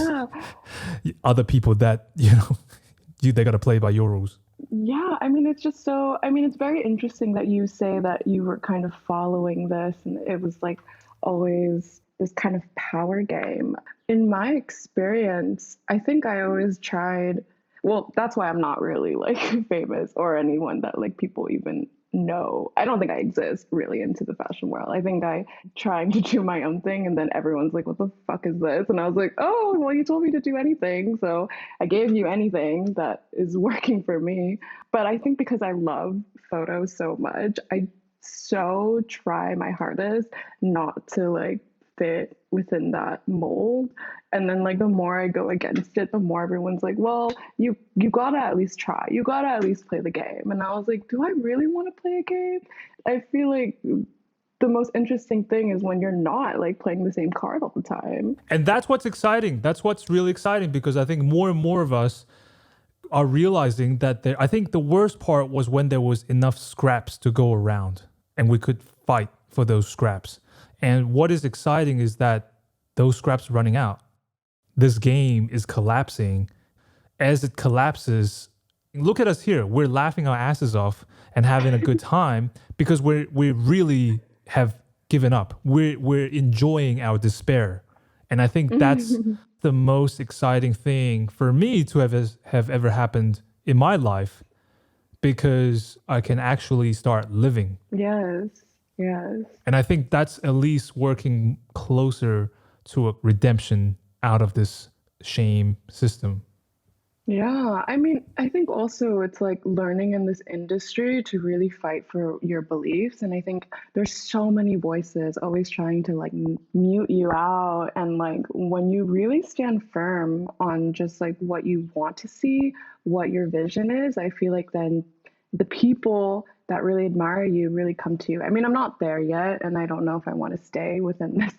other people that, they got to play by your rules. Yeah, I mean, it's just so, I mean, it's very interesting that you say that you were kind of following this and it was like always this kind of power game. In my experience, I think I always tried, well, that's why I'm not really like famous or anyone that like people even know. I don't think I exist really into the fashion world. I think I trying to do my own thing and then everyone's like, what the fuck is this? And I was like, oh, well, you told me to do anything. So I gave you anything that is working for me. But I think because I love photos so much, I so try my hardest not to like fit within that mold. And then like the more I go against it, the more everyone's like, well, you gotta at least try. You gotta at least play the game. And I was like, do I really want to play a game? I feel like the most interesting thing is when you're not like playing the same card all the time. And that's what's exciting. That's what's really exciting because I think more and more of us are realizing that I think the worst part was when there was enough scraps to go around and we could fight for those scraps. And what is exciting is that those scraps are running out. This game is collapsing. As it collapses, look at us here. We're laughing our asses off and having a good time because we really have given up. We're enjoying our despair. And I think that's the most exciting thing for me to have ever happened in my life because I can actually start living. Yes. Yes. And I think that's at least working closer to a redemption out of this shame system. Yeah, I mean, I think also it's like learning in this industry to really fight for your beliefs. And I think there's so many voices always trying to like mute you out. And like when you really stand firm on just like what you want to see, what your vision is, I feel like then the people that really admire you really come to you. I mean, I'm not there yet, and I don't know if I want to stay within this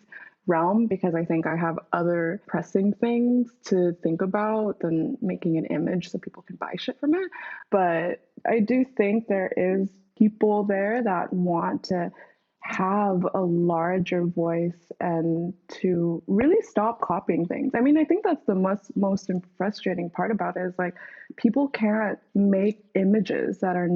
realm because I think I have other pressing things to think about than making an image so people can buy shit from it. But I do think there is people there that want to have a larger voice and to really stop copying things. I mean, I think that's the most frustrating part about it is like people can't make images that are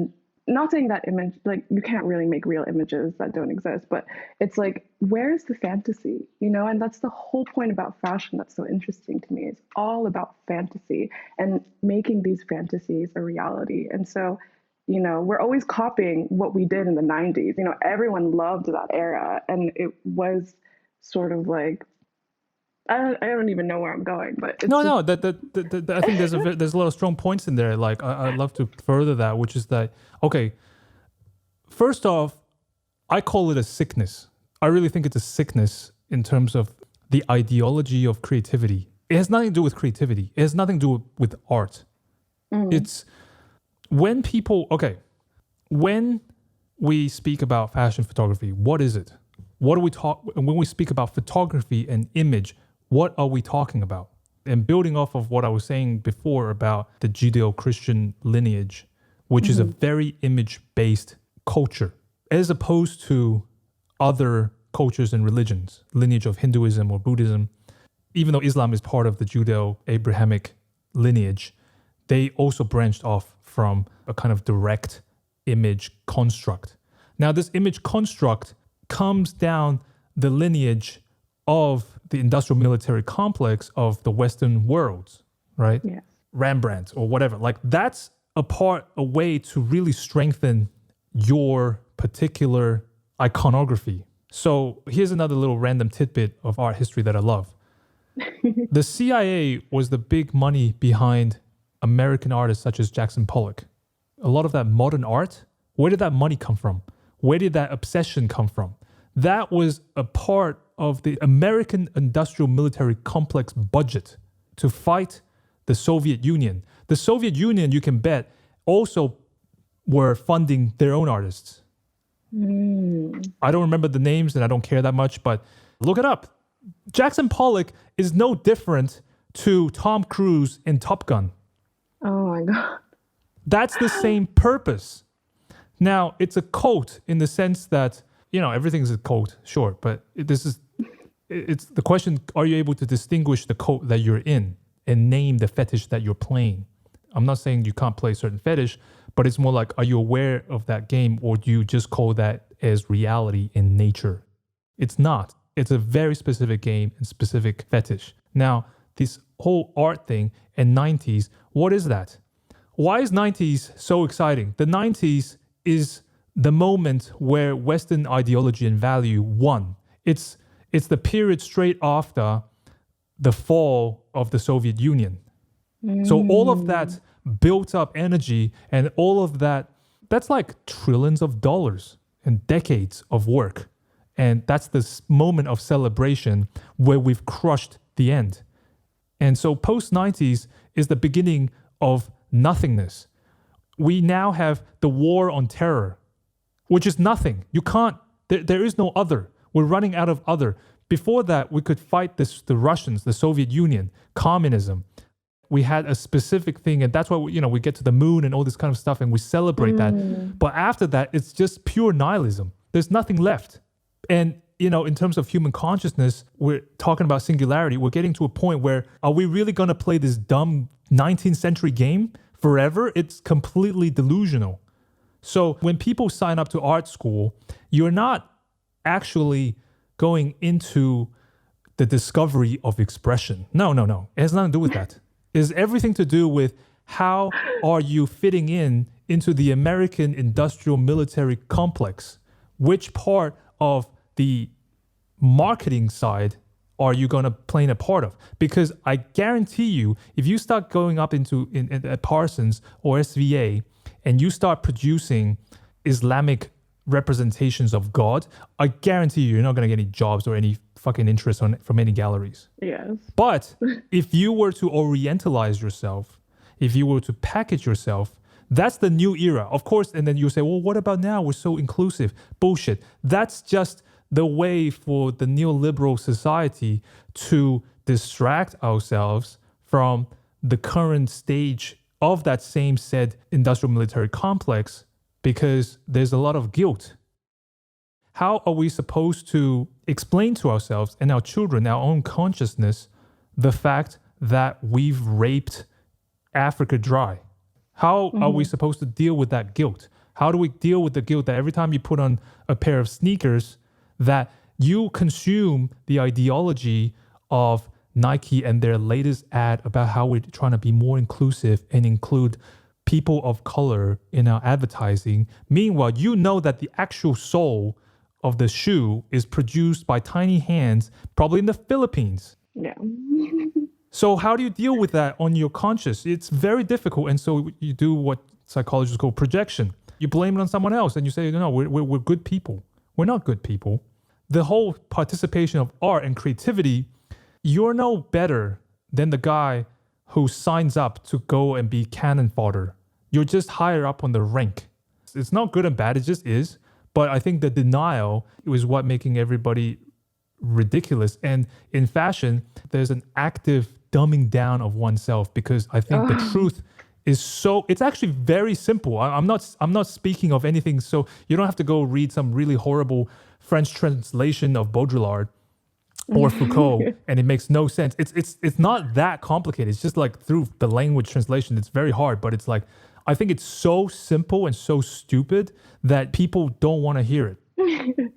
not saying that image, like you can't really make real images that don't exist, but it's like, where's the fantasy, And that's the whole point about fashion that's so interesting to me. It's all about fantasy and making these fantasies a reality. And so, we're always copying what we did in the 90s. Everyone loved that era. And it was sort of like, I don't even know where I'm going, but it's I think there's a lot of strong points in there. Like I'd love to further that, which is that, okay, first off, I call it a sickness. I really think it's a sickness in terms of the ideology of creativity. It has nothing to do with creativity. It has nothing to do with art. It's when we speak about fashion photography, what is it? What do we talk when we speak about photography and image? What are we talking about? And building off of what I was saying before about the Judeo-Christian lineage, which is a very image-based culture, as opposed to other cultures and religions, lineage of Hinduism or Buddhism. Even though Islam is part of the Judeo-Abrahamic lineage, they also branched off from a kind of direct image construct. Now, this image construct comes down the lineage of the industrial military complex of the Western worlds, right? Yeah. Rembrandt or whatever. Like that's a way to really strengthen your particular iconography. So here's another little random tidbit of art history that I love. The CIA was the big money behind American artists such as Jackson Pollock. A lot of that modern art, where did that money come from? Where did that obsession come from? That was a part of the American industrial military complex budget to fight the Soviet Union. The Soviet Union, you can bet, also were funding their own artists. I don't remember the names and I don't care that much, but look it up. Jackson Pollock is no different to Tom Cruise in Top Gun. Oh my God. That's the same purpose. Now, it's a cult in the sense that, everything's a cult, sure, but it's the question, are you able to distinguish the cult that you're in and name the fetish that you're playing? I'm not saying you can't play a certain fetish, but it's more like, are you aware of that game, or do you just call that as reality in nature? It's not. It's a very specific game and specific fetish. Now, this whole art thing in 90s, what is that? Why is 90s so exciting? The 90s is the moment where Western ideology and value won. It's the period straight after the fall of the Soviet Union. So all of that built up energy and all of that's like trillions of dollars and decades of work. And that's this moment of celebration where we've crushed the end. And so post-90s is the beginning of nothingness. We now have the war on terror, which is nothing. You can't, there is no other. We're running out of other. Before that, we could fight the Russians, the Soviet Union, communism. We had a specific thing, and that's why we get to the moon and all this kind of stuff, and we celebrate that. But after that, it's just pure nihilism. There's nothing left. And in terms of human consciousness, we're talking about singularity. We're getting to a point where, are we really going to play this dumb 19th century game forever? It's completely delusional. So when people sign up to art school, you're not actually going into the discovery of expression. No. It has nothing to do with that. It has everything to do with how are you fitting into the American industrial military complex? Which part of the marketing side are you going to play a part of? Because I guarantee you, if you start going up at Parsons or SVA and you start producing Islamic representations of God, I guarantee you're not going to get any jobs or any fucking interest from any galleries. Yes. But if you were to orientalize yourself, if you were to package yourself, that's the new era. Of course, and then you say, well, what about now? We're so inclusive. Bullshit. That's just the way for the neoliberal society to distract ourselves from the current stage of that same said industrial military complex, because there's a lot of guilt. How are we supposed to explain to ourselves and our children, our own consciousness, the fact that we've raped Africa dry? How are we supposed to deal with that guilt? How do we deal with the guilt that every time you put on a pair of sneakers, that you consume the ideology of Nike and their latest ad about how we're trying to be more inclusive and include people of color in our advertising? Meanwhile, you know that the actual sole of the shoe is produced by tiny hands, probably in the Philippines. Yeah. So how do you deal with that on your conscious? It's very difficult. And so you do what psychologists call projection. You blame it on someone else and you say, no, we're good people. We're not good people. The whole participation of art and creativity, you're no better than the guy who signs up to go and be cannon fodder. You're just higher up on the rank. It's not good and bad, it just is. But I think the denial is what making everybody ridiculous. And in fashion, there's an active dumbing down of oneself, because I think the truth is it's actually very simple. I'm not speaking of anything, so you don't have to go read some really horrible French translation of Baudrillard or Foucault, and it makes no sense. It's not that complicated. It's just like through the language translation, it's very hard, but it's like, I think it's so simple and so stupid that people don't want to hear it.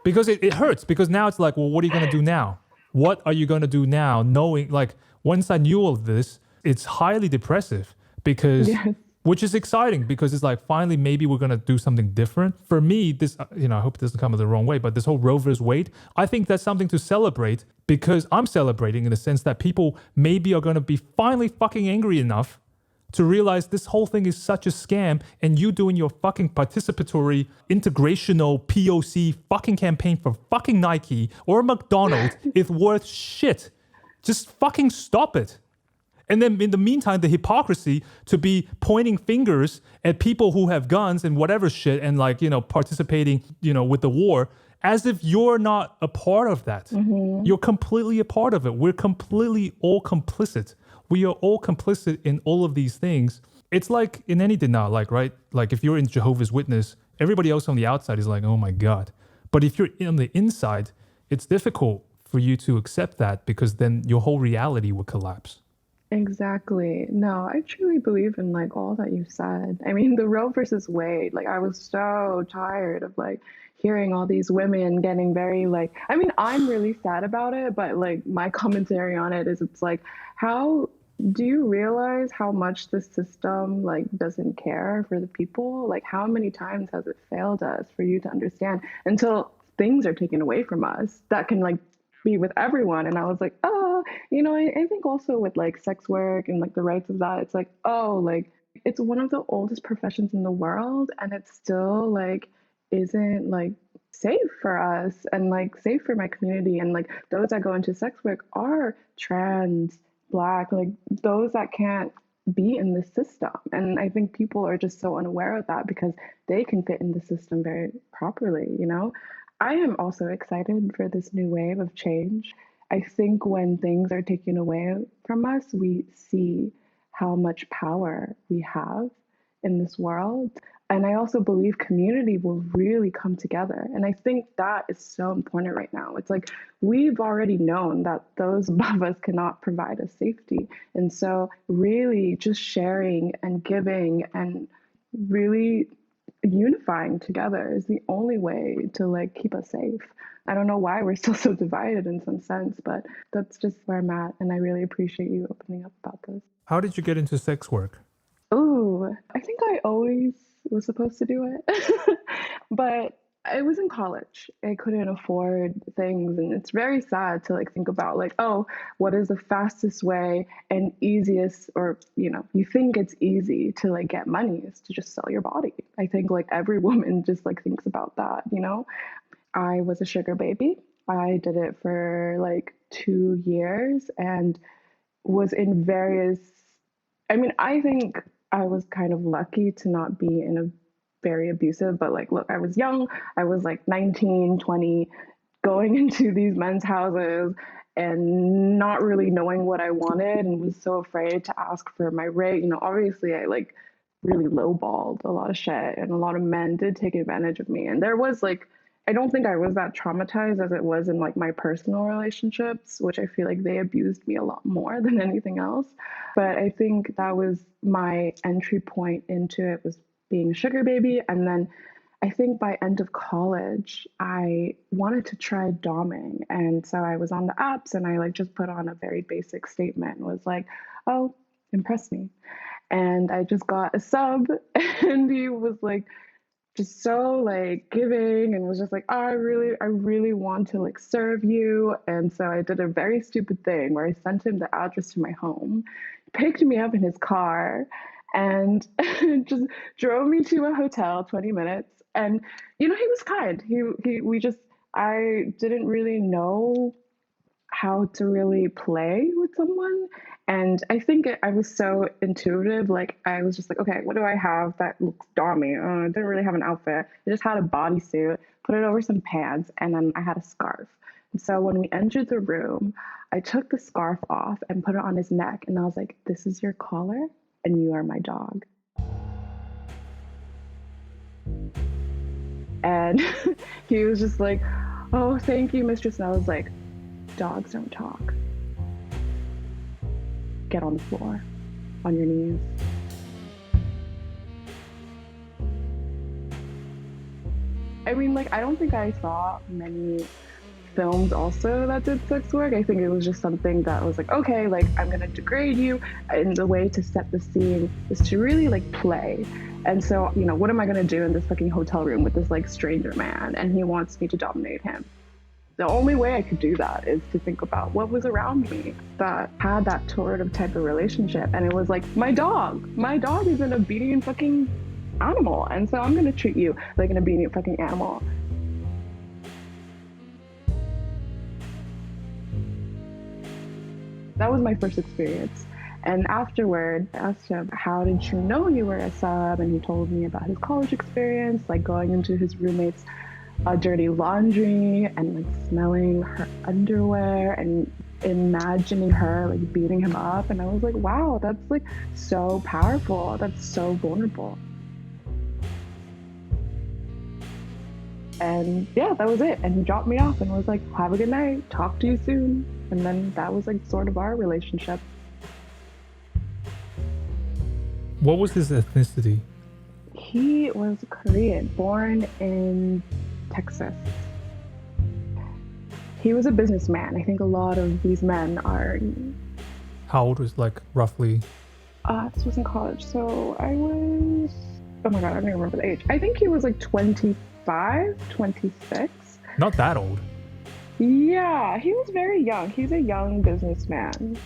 Because it hurts, because now it's like, well, what are you going to do now? What are you going to do now? Knowing, like, once I knew all of this, it's highly depressive, because, which is exciting, because it's like, finally, maybe we're going to do something different. For me, this, I hope it doesn't come the wrong way, but this whole Roe vs. Wade, I think that's something to celebrate, because I'm celebrating in the sense that people maybe are going to be finally fucking angry enough to realize this whole thing is such a scam, and you doing your fucking participatory, integrational POC fucking campaign for fucking Nike or McDonald's is worth shit. Just fucking stop it. And then in the meantime, the hypocrisy to be pointing fingers at people who have guns and whatever shit and, like, participating, with the war, as if you're not a part of that. You're completely a part of it. We're completely all complicit. We are all complicit in all of these things. It's like in any denial, like, right? Like if you're in Jehovah's Witness, everybody else on the outside is like, oh my God. But if you're on the inside, it's difficult for you to accept that because then your whole reality will collapse. Exactly. No, I truly believe in like all that you said. I mean, the Roe versus Wade, like I was so tired of like hearing all these women getting very like, I mean, I'm really sad about it, but like my commentary on it is it's like, how do you realize how much the system like doesn't care for the people? Like how many times has it failed us for you to understand until things are taken away from us that can like be with everyone? And I was like, oh, I think also with like sex work and like the rights of that, it's like, oh, like it's one of the oldest professions in the world and it's still like isn't like safe for us and like safe for my community. And like those that go into sex work are trans, black, like those that can't be in the system. And I think people are just so unaware of that because they can fit in the system very properly. I am also excited for this new wave of change. I think when things are taken away from us, we see how much power we have in this world. And I also believe community will really come together. And I think that is so important right now. It's like we've already known that those above us cannot provide us safety. And so, really, just sharing and giving and really unifying together is the only way to like keep us safe. I don't know why we're still so divided in some sense, but that's just where I'm at. And I really appreciate you opening up about this. How did you get into sex work? Oh, I think I always was supposed to do it, but I was in college. I couldn't afford things, and it's very sad to like think about like, oh, what is the fastest way and easiest, or you think it's easy to like get money is to just sell your body. I think like every woman just like thinks about that. I was a sugar baby. I did it for like 2 years and was in various. I mean, I think I was kind of lucky to not be in a very abusive, but like, look, I was young. I was like 19, 20, going into these men's houses and not really knowing what I wanted and was so afraid to ask for my rate. Obviously, I like really lowballed a lot of shit and a lot of men did take advantage of me. And there was like, I don't think I was that traumatized as it was in like my personal relationships, which I feel like they abused me a lot more than anything else. But I think that was my entry point into it, was being a sugar baby. And then I think by end of college, I wanted to try doming. And so I was on the apps and I like just put on a very basic statement, was like, oh, impress me. And I just got a sub and he was like, just so like giving and was just like, oh, I really want to like serve you. And so I did a very stupid thing where I sent him the address to my home, picked me up in his car, and just drove me to a hotel 20 minutes. And he was kind. I didn't really know how to really play with someone. And I think I was so intuitive. Like, I was just like, okay, what do I have that looks dommy? I didn't really have an outfit. I just had a bodysuit, put it over some pants, and then I had a scarf. And so when we entered the room, I took the scarf off and put it on his neck. And I was like, this is your collar, and you are my dog. And he was just like, oh, thank you, mistress. And I was like, dogs don't talk. Get on the floor, on your knees. I mean, like, I don't think I saw many films also that did sex work. I think it was just something that was like, okay, like, I'm gonna degrade you. And the way to set the scene is to really like play. And so, what am I gonna do in this fucking hotel room with this like stranger man? And he wants me to dominate him. The only way I could do that is to think about what was around me that had that sort of type of relationship. And it was like, my dog is an obedient fucking animal. And so I'm going to treat you like an obedient fucking animal. That was my first experience. And afterward, I asked him, how did you know you were a sub? And he told me about his college experience, like going into his roommate's dirty laundry and like smelling her underwear and imagining her like beating him up. And I was like, wow, that's like so powerful. That's so vulnerable. And yeah, that was it. And he dropped me off and was like, have a good night. Talk to you soon. And then that was like sort of our relationship. What was his ethnicity? He was Korean, born in Texas. He was a businessman. I think a lot of these men are. How old was, like, roughly? This was in college. So I was, oh my God, I don't even remember the age. I think he was like 25, 26. Not that old. Yeah, he was very young. He's a young businessman.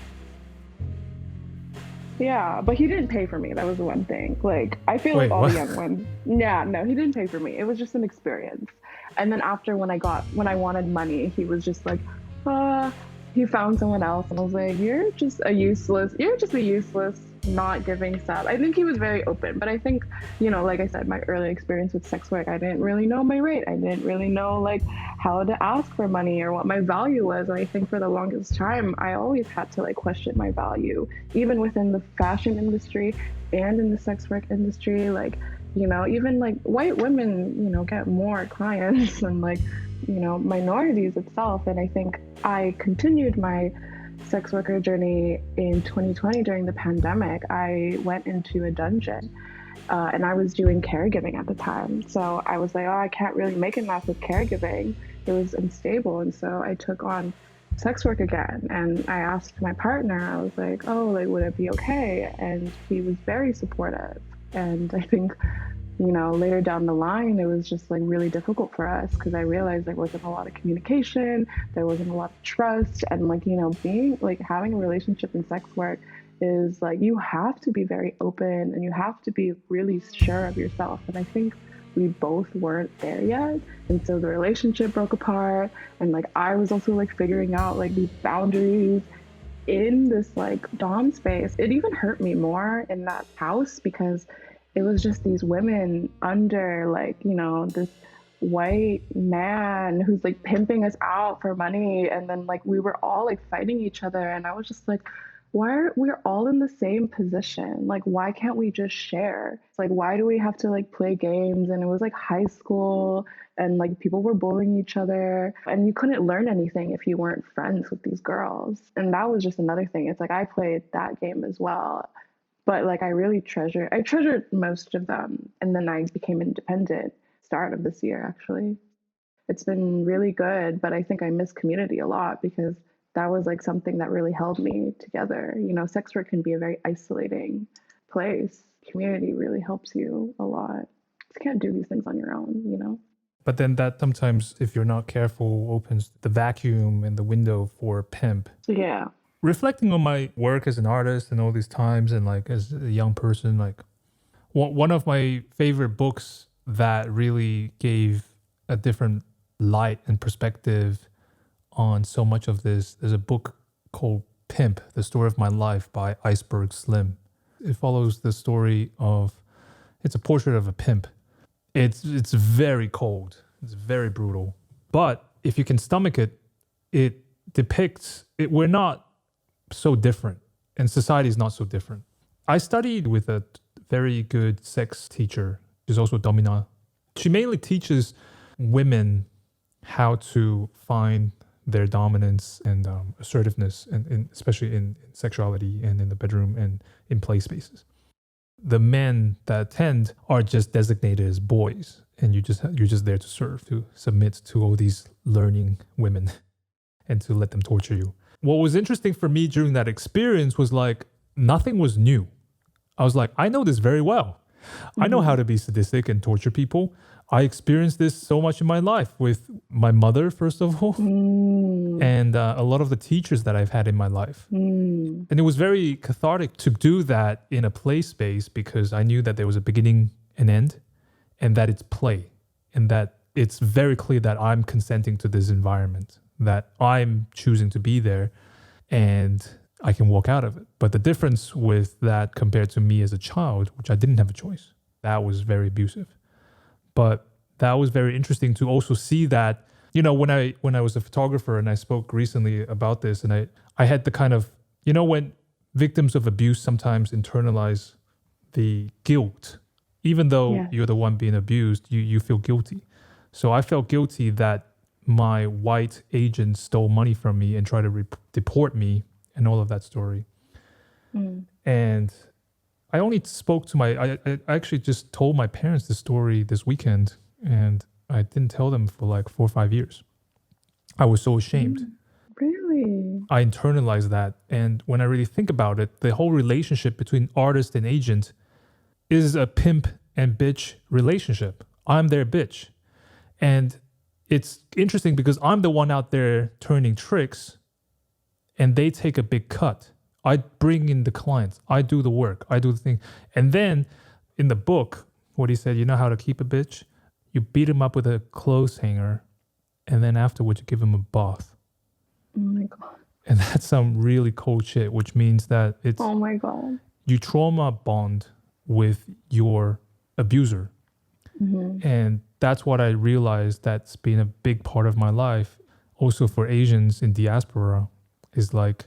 Yeah, but he didn't pay for me. That was the one thing. Like, I feel Wait, like all what? the young ones. Yeah, no, he didn't pay for me. It was just an experience. And then after when I wanted money, he was just like, he found someone else. And I was like, you're just a useless, not giving sub. I think he was very open, but I think, like I said, my early experience with sex work, I didn't really know my rate. I didn't really know like how to ask for money or what my value was. And I think for the longest time, I always had to like question my value, even within the fashion industry and in the sex work industry. Like, even like white women, get more clients than like, minorities itself. And I think I continued my sex worker journey in 2020 during the pandemic. I went into a dungeon and I was doing caregiving at the time. So I was like, oh, I can't really make enough with caregiving. It was unstable. And so I took on sex work again. And I asked my partner, I was like, oh, like, would it be okay? And he was very supportive. And I think, later down the line, it was just like really difficult for us because I realized there wasn't a lot of communication, there wasn't a lot of trust. And like, being like having a relationship in sex work is like, you have to be very open and you have to be really sure of yourself. And I think we both weren't there yet. And so the relationship broke apart. And like, I was also like figuring out like these boundaries in this like dom space. It even hurt me more in that house because it was just these women under like, this white man who's like pimping us out for money. And then like we were all like fighting each other. And I was just like, we're all in the same position? Like, why can't we just share? It's like, why do we have to like play games? And it was like high school and like people were bullying each other and you couldn't learn anything if you weren't friends with these girls. And that was just another thing. It's like I played that game as well. But like I treasured most of them. And then I became independent start of this year, actually. It's been really good, but I think I miss community a lot because that was like something that really held me together. Sex work can be a very isolating place. Community really helps you a lot. You can't do these things on your own. But then that sometimes, if you're not careful, opens the vacuum and the window for pimp. Yeah. Reflecting on my work as an artist and all these times and like as a young person, like one of my favorite books that really gave a different light and perspective on so much of this is a book called Pimp, The Story of My Life by Iceberg Slim. It follows the story of, it's a portrait of a pimp. It's very cold. It's very brutal. But if you can stomach it, it depicts it. We're not so different and society is not so different. I studied with a very good sex teacher. She's also domina. She mainly teaches women how to find their dominance and assertiveness, and especially in sexuality and in the bedroom and in play spaces. The men that attend are just designated as boys, and you're just there to serve, to submit to all these learning women and to let them torture you. What was interesting for me during that experience was like, nothing was new. I was like, I know this very well. I know how to be sadistic and torture people. I experienced this so much in my life with my mother, first of all, and a lot of the teachers that I've had in my life. And it was very cathartic to do that in a play space because I knew that there was a beginning and end and that it's play and that it's very clear that I'm consenting to this environment, that I'm choosing to be there and I can walk out of it. But the difference with that compared to me as a child, which I didn't have a choice, that was very abusive. But that was very interesting to also see that, when I was a photographer and I spoke recently about this, and I had the kind of, when victims of abuse sometimes internalize the guilt, even though you're the one being abused, you feel guilty. So I felt guilty that my white agent stole money from me and tried to deport me and all of that story. And I only spoke to I actually just told my parents the story this weekend, and I didn't tell them for like 4 or 5 years. I was so ashamed. Really? I internalized that. And when I really think about it, the whole relationship between artist and agent is a pimp and bitch relationship. I'm their bitch. And it's interesting because I'm the one out there turning tricks and they take a big cut. I bring in the clients. I do the work. I do the thing. And then in the book, what he said, you know how to keep a bitch? You beat him up with a clothes hanger, and then afterwards you give him a bath. Oh my God. And that's some really cold shit, which means that it's... Oh my God. You trauma bond with your abuser. And that's what I realized that's been a big part of my life. Also for Asians in diaspora, is like,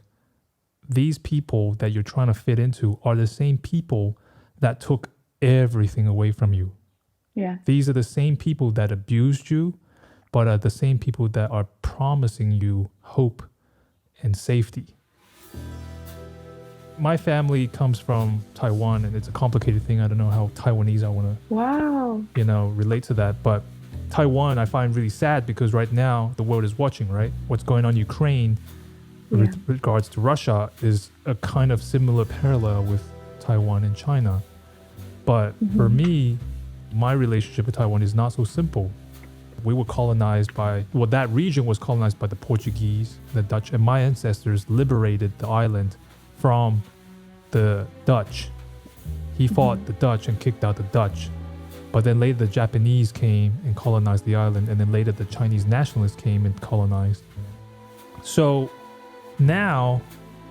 these people that you're trying to fit into are the same people that took everything away from you. Yeah. These are the same people that abused you, but are the same people that are promising you hope and safety. My family comes from Taiwan, and it's a complicated thing. I don't know how Taiwanese I want to, relate to that. But Taiwan, I find really sad because right now the world is watching, right? What's going on in Ukraine with regards to Russia is a kind of similar parallel with Taiwan and China. But for me, my relationship with Taiwan is not so simple. We were colonized that region was colonized by the Portuguese, the Dutch, and my ancestors liberated the island from the Dutch. He fought the Dutch and kicked out the Dutch. But then later the Japanese came and colonized the island, and then later the Chinese nationalists came and colonized. So now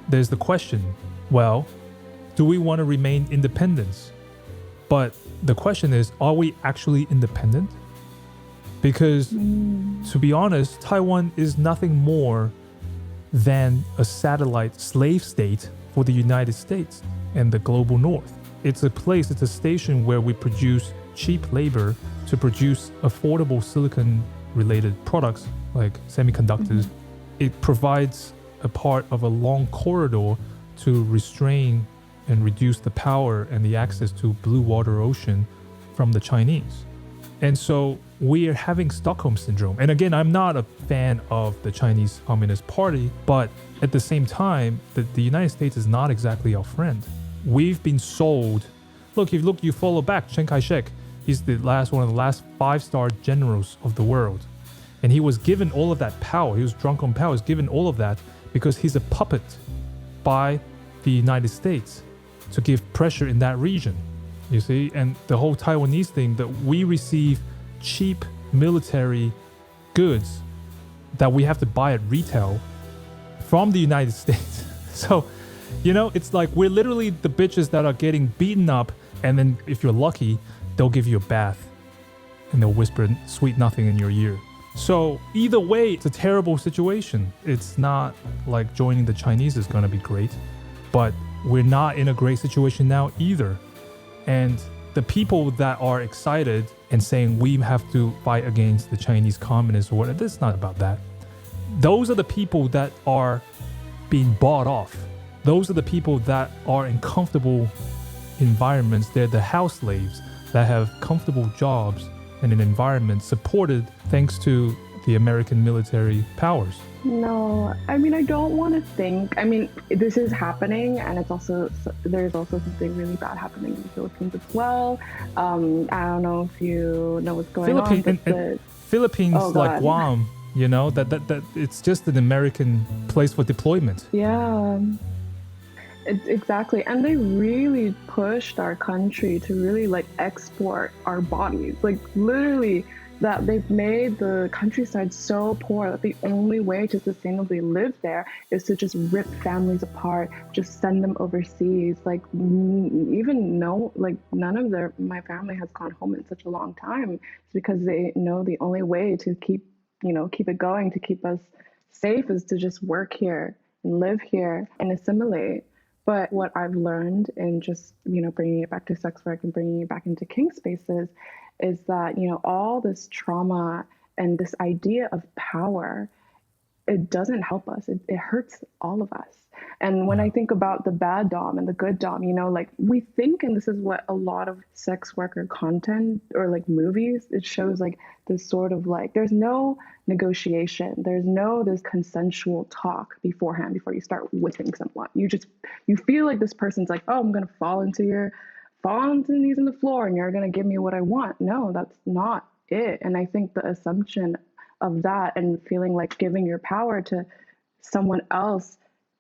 there's the question, well, do we want to remain independent? But the question is, are we actually independent? Because to be honest, Taiwan is nothing more than a satellite slave state for the United States and the global north. It's a station where we produce cheap labor to produce affordable silicon-related products like semiconductors. It provides a part of a long corridor to restrain and reduce the power and the access to blue water ocean from the Chinese. And so we are having Stockholm Syndrome. And again, I'm not a fan of the Chinese Communist Party, but at the same time, the United States is not exactly our friend. We've been sold. Look, you follow back Chiang Kai-shek. He's one of the last 5-star generals of the world. And he was given all of that power. He was drunk on power. He was given all of that because he's a puppet by the United States to give pressure in that region. You see, and the whole Taiwanese thing, that we receive cheap military goods that we have to buy at retail from the United States. So, it's like we're literally the bitches that are getting beaten up, and then if you're lucky, they'll give you a bath and they'll whisper sweet nothing in your ear. So either way, it's a terrible situation. It's not like joining the Chinese is going to be great, but we're not in a great situation now either. And the people that are excited and saying we have to fight against the Chinese communists or whatever, it's not about that. Those are the people that are being bought off. Those are the people that are in comfortable environments. They're the house slaves that have comfortable jobs in an environment supported thanks to the American military powers. No, I don't want to think. This is happening, and there's also something really bad happening in the Philippines as well. I don't know if you know what's going on. Philippines, like Guam, that it's just an American place for deployment. Yeah, exactly. And they really pushed our country to really export our bodies. Literally, that they've made the countryside so poor that the only way to sustainably live there is to just rip families apart, just send them overseas. Like, even no, like none of my family has gone home in such a long time. It's because they know the only way to keep it going, to keep us safe, is to just work here and live here and assimilate. But what I've learned in just, bringing it back to sex work and bringing it back into kink spaces is that, all this trauma and this idea of power, it doesn't help us. It hurts all of us. And when I think about the bad dom and the good dom, like we think, and this is what a lot of sex worker content or like movies, it shows like this sort of like, there's no negotiation. There's no this consensual talk beforehand before you start whipping someone. You feel like this person's like, oh, I'm going to fall into knees on the floor and you're going to give me what I want. No, that's not it. And I think the assumption of that and feeling like giving your power to someone else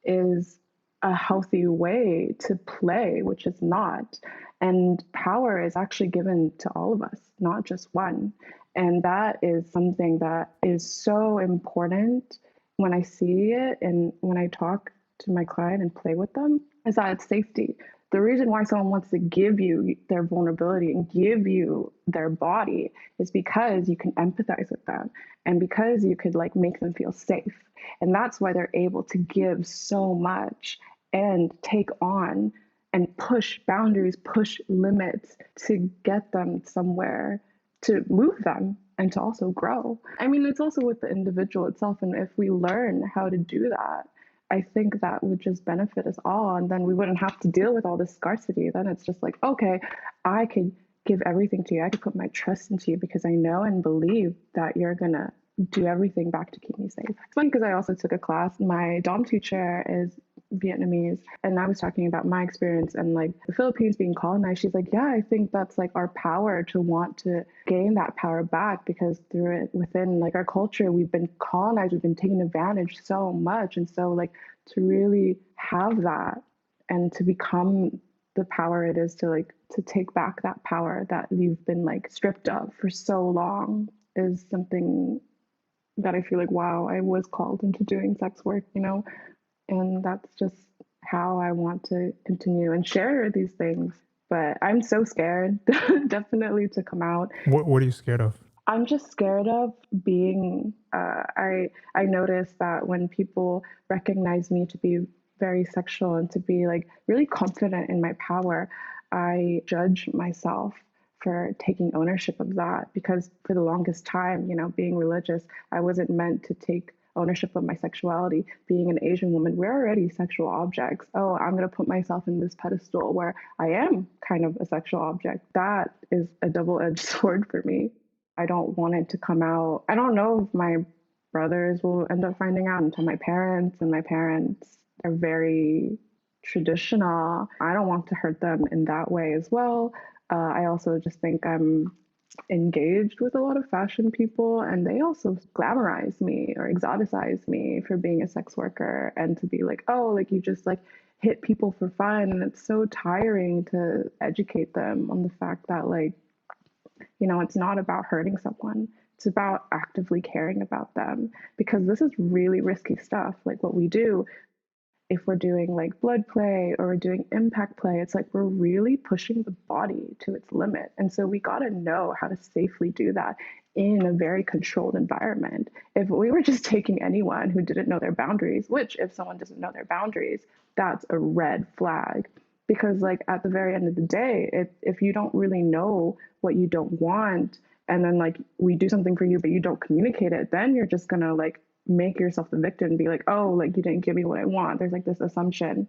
is a healthy way to play, which is not. And power is actually given to all of us, not just one. And that is something that is so important when I see it and when I talk to my client and play with them, is that it's safety. The reason why someone wants to give you their vulnerability and give you their body is because you can empathize with them and because you could like make them feel safe. And that's why they're able to give so much and take on and push boundaries, push limits to get them somewhere, to move them and to also grow. I mean, it's also with the individual itself. And if we learn how to do that, I think that would just benefit us all. And then we wouldn't have to deal with all this scarcity. Then it's just like, okay, I could give everything to you. I could put my trust into you because I know and believe that you're going to do everything back to keep me safe. It's funny because I also took a class. My Dom teacher is Vietnamese, and I was talking about my experience and like the Philippines being colonized. She's like, yeah, I think that's like our power to want to gain that power back, because through it within like our culture, we've been colonized, we've been taken advantage so much. And so like to really have that and to become the power it is to take back that power that you've been like stripped of for so long is something that I feel like, wow, I was called into doing sex work, and that's just how I want to continue and share these things. But I'm so scared, definitely, to come out. What are you scared of? I'm just scared of being, I notice that when people recognize me to be very sexual and to be like really confident in my power, I judge myself for taking ownership of that, because for the longest time, being religious, I wasn't meant to take ownership of my sexuality. Being an Asian woman, we're already sexual objects. Oh, I'm going to put myself in this pedestal where I am kind of a sexual object. That is a double-edged sword for me. I don't want it to come out. I don't know if my brothers will end up finding out until my parents, and my parents are very traditional. I don't want to hurt them in that way as well. I also just think I'm engaged with a lot of fashion people, and they also glamorize me or exoticize me for being a sex worker, and to be like, oh, like you just like hit people for fun. And it's so tiring to educate them on the fact that like, it's not about hurting someone. It's about actively caring about them, because this is really risky stuff. Like what we do, if we're doing like blood play or we're doing impact play, it's like we're really pushing the body to its limit. And so we got to know how to safely do that in a very controlled environment. If we were just taking anyone who didn't know their boundaries, which if someone doesn't know their boundaries, that's a red flag. Because like at the very end of the day, if you don't really know what you don't want, and then like we do something for you, but you don't communicate it, then you're just gonna like make yourself the victim and be like, oh, like you didn't give me what I want. There's like this assumption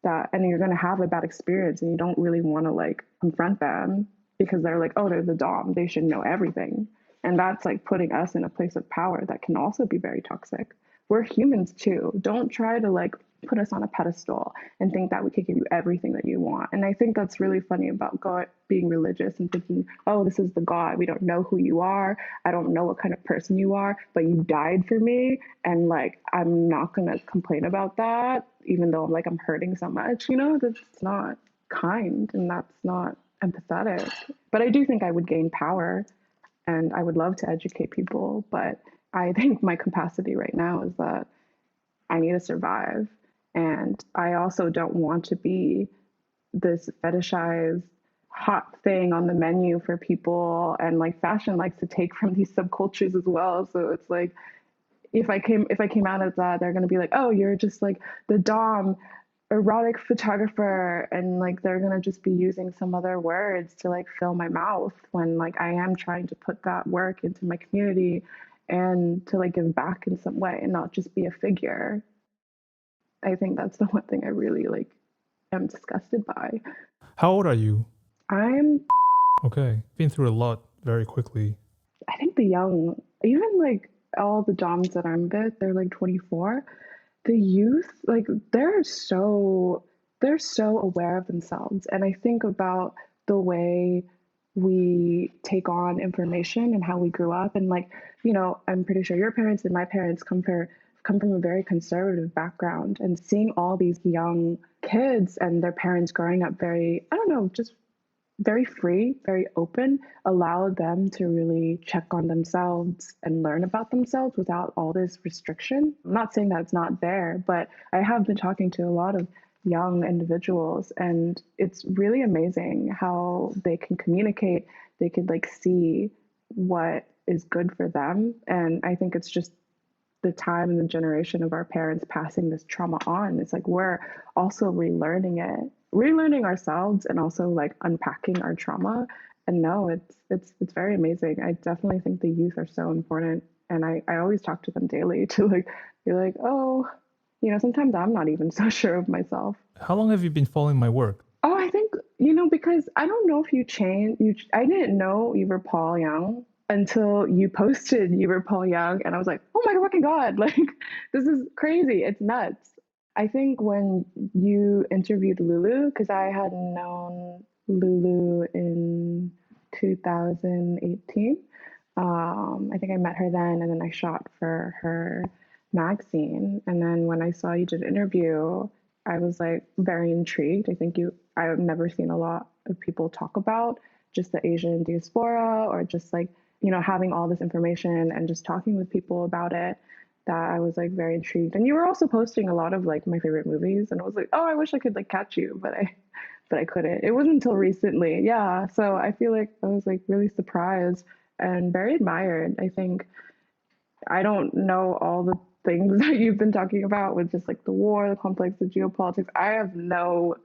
that, and you're going to have a bad experience, and you don't really want to like confront them because they're like, oh, they're the dom, they should know everything. And that's like putting us in a place of power that can also be very toxic. We're humans too. Don't try to like put us on a pedestal and think that we could give you everything that you want. And I think that's really funny about God being religious and thinking, oh, this is the God. We don't know who you are. I don't know what kind of person you are, but you died for me. And like, I'm not going to complain about that, even though I'm hurting so much, that's not kind and that's not empathetic. But I do think I would gain power And I would love to educate people, but I think my capacity right now is that I need to survive. And I also don't want to be this fetishized hot thing on the menu for people. And like fashion likes to take from these subcultures as well. So it's like if I came out as that, they're gonna be like, oh, you're just like the dom erotic photographer, and like they're gonna just be using some other words to like fill my mouth when like I am trying to put that work into my community and to like give back in some way and not just be a figure. I think that's the one thing I really like am disgusted by. How old are you? I'm Okay. Been through a lot very quickly. I think the young, even like all the doms that I'm with, they're like 24. The youth, like they're so aware of themselves. And I think about the way we take on information and how we grew up. And like, I'm pretty sure your parents and my parents come from a very conservative background, and seeing all these young kids and their parents growing up very, I don't know, just very free, very open, allowed them to really check on themselves and learn about themselves without all this restriction. I'm not saying that it's not there, but I have been talking to a lot of young individuals, and it's really amazing how they can communicate. They could like see what is good for them. And I think it's just the time and the generation of our parents passing this trauma on. It's like we're also relearning ourselves, and also like unpacking our trauma. And no, it's very amazing. I definitely think the youth are so important, and I always talk to them daily to like be like, oh, sometimes I'm not even so sure of myself. How long have you been following my work? Oh, I think, because I don't know if you changed, I didn't know you were Paul Young until you posted you were Paul Young. And I was like, oh my fucking God, like, this is crazy. It's nuts. I think when you interviewed Lulu, because I had known Lulu in 2018. I think I met her then, and then I shot for her magazine. And then when I saw you did an interview, I was like very intrigued. I've never seen a lot of people talk about just the Asian diaspora, or just like, having all this information and just talking with people about it, that I was like very intrigued. And you were also posting a lot of like my favorite movies, and I was like, oh, I wish I could like catch you, but I couldn't. It wasn't until recently. Yeah. So I feel like I was like really surprised and very admired. I think I don't know all the things that you've been talking about with just like the war, the conflicts, the geopolitics. I have no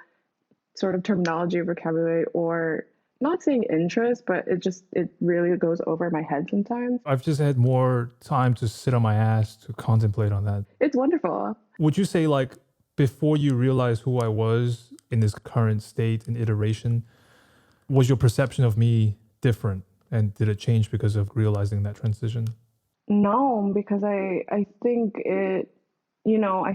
sort of terminology or vocabulary, or not saying interest, but it really goes over my head sometimes. I've just had more time to sit on my ass to contemplate on that. It's wonderful. Would you say, like, before you realized who I was in this current state and iteration, was your perception of me different? And did it change because of realizing that transition? No, because I think I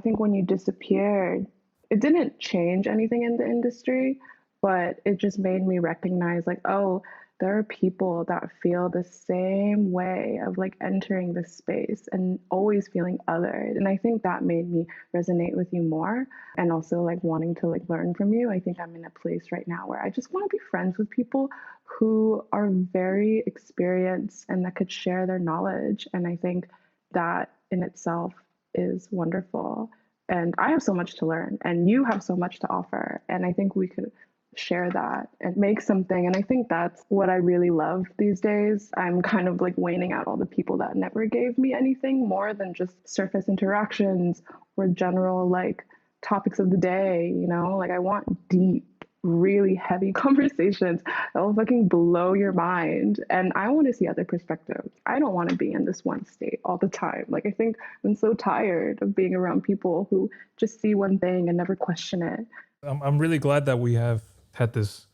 think when you disappeared, it didn't change anything in the industry, but it just made me recognize like, oh, there are people that feel the same way of like entering this space and always feeling othered. And I think that made me resonate with you more, and also like wanting to like learn from you. I think I'm in a place right now where I just want to be friends with people who are very experienced and that could share their knowledge. And I think that in itself is wonderful. And I have so much to learn, and you have so much to offer. And I think we could share that and make something. And I think that's what I really love these days. I'm kind of like weighing out all the people that never gave me anything more than just surface interactions or general like topics of the day, like I want deep, really heavy conversations that will fucking blow your mind. And I want to see other perspectives. I don't want to be in this one state all the time. Like, I think I'm so tired of being around people who just see one thing and never question it. I'm really glad that we have had this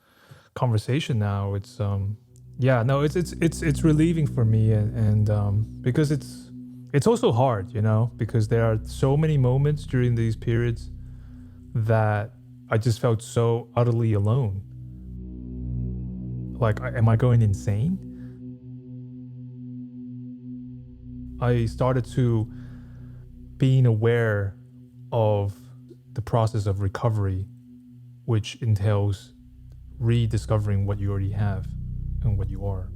conversation now. It's yeah, no, it's relieving for me, and because it's also hard, because there are so many moments during these periods that I just felt so utterly alone. Like, am I going insane? I started to being aware of the process of recovery, which entails rediscovering what you already have and what you are.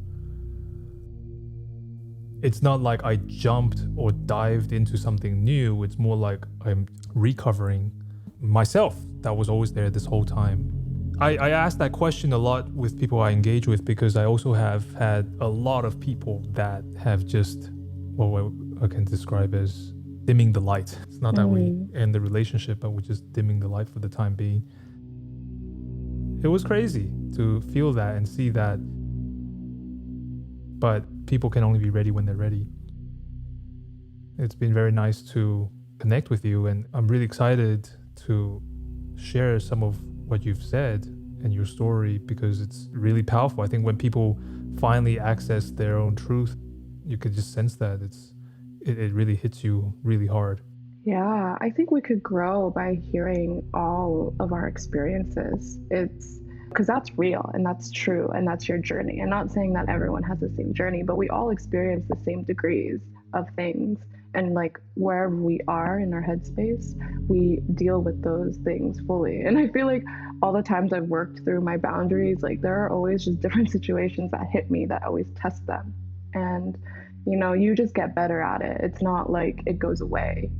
it's not like I jumped or dived into something new. It's more like I'm recovering myself that was always there this whole time. I ask that question a lot with people I engage with because I also have had a lot of people that have just, what I can describe as dimming the light. It's not that we end the relationship, but we're just dimming the light for the time being. It was crazy to feel that and see that. But people can only be ready when they're ready. It's been very nice to connect with you, and I'm really excited to share some of what you've said and your story because it's really powerful. I think when people finally access their own truth, you could just sense that it really hits you really hard. Yeah, I think we could grow by hearing all of our experiences. It's because that's real and that's true and that's your journey. I'm not saying that everyone has the same journey, but we all experience the same degrees of things. And like wherever we are in our headspace, we deal with those things fully. And I feel like all the times I've worked through my boundaries, like there are always just different situations that hit me that always test them. And, you know, you just get better at it. It's not like it goes away.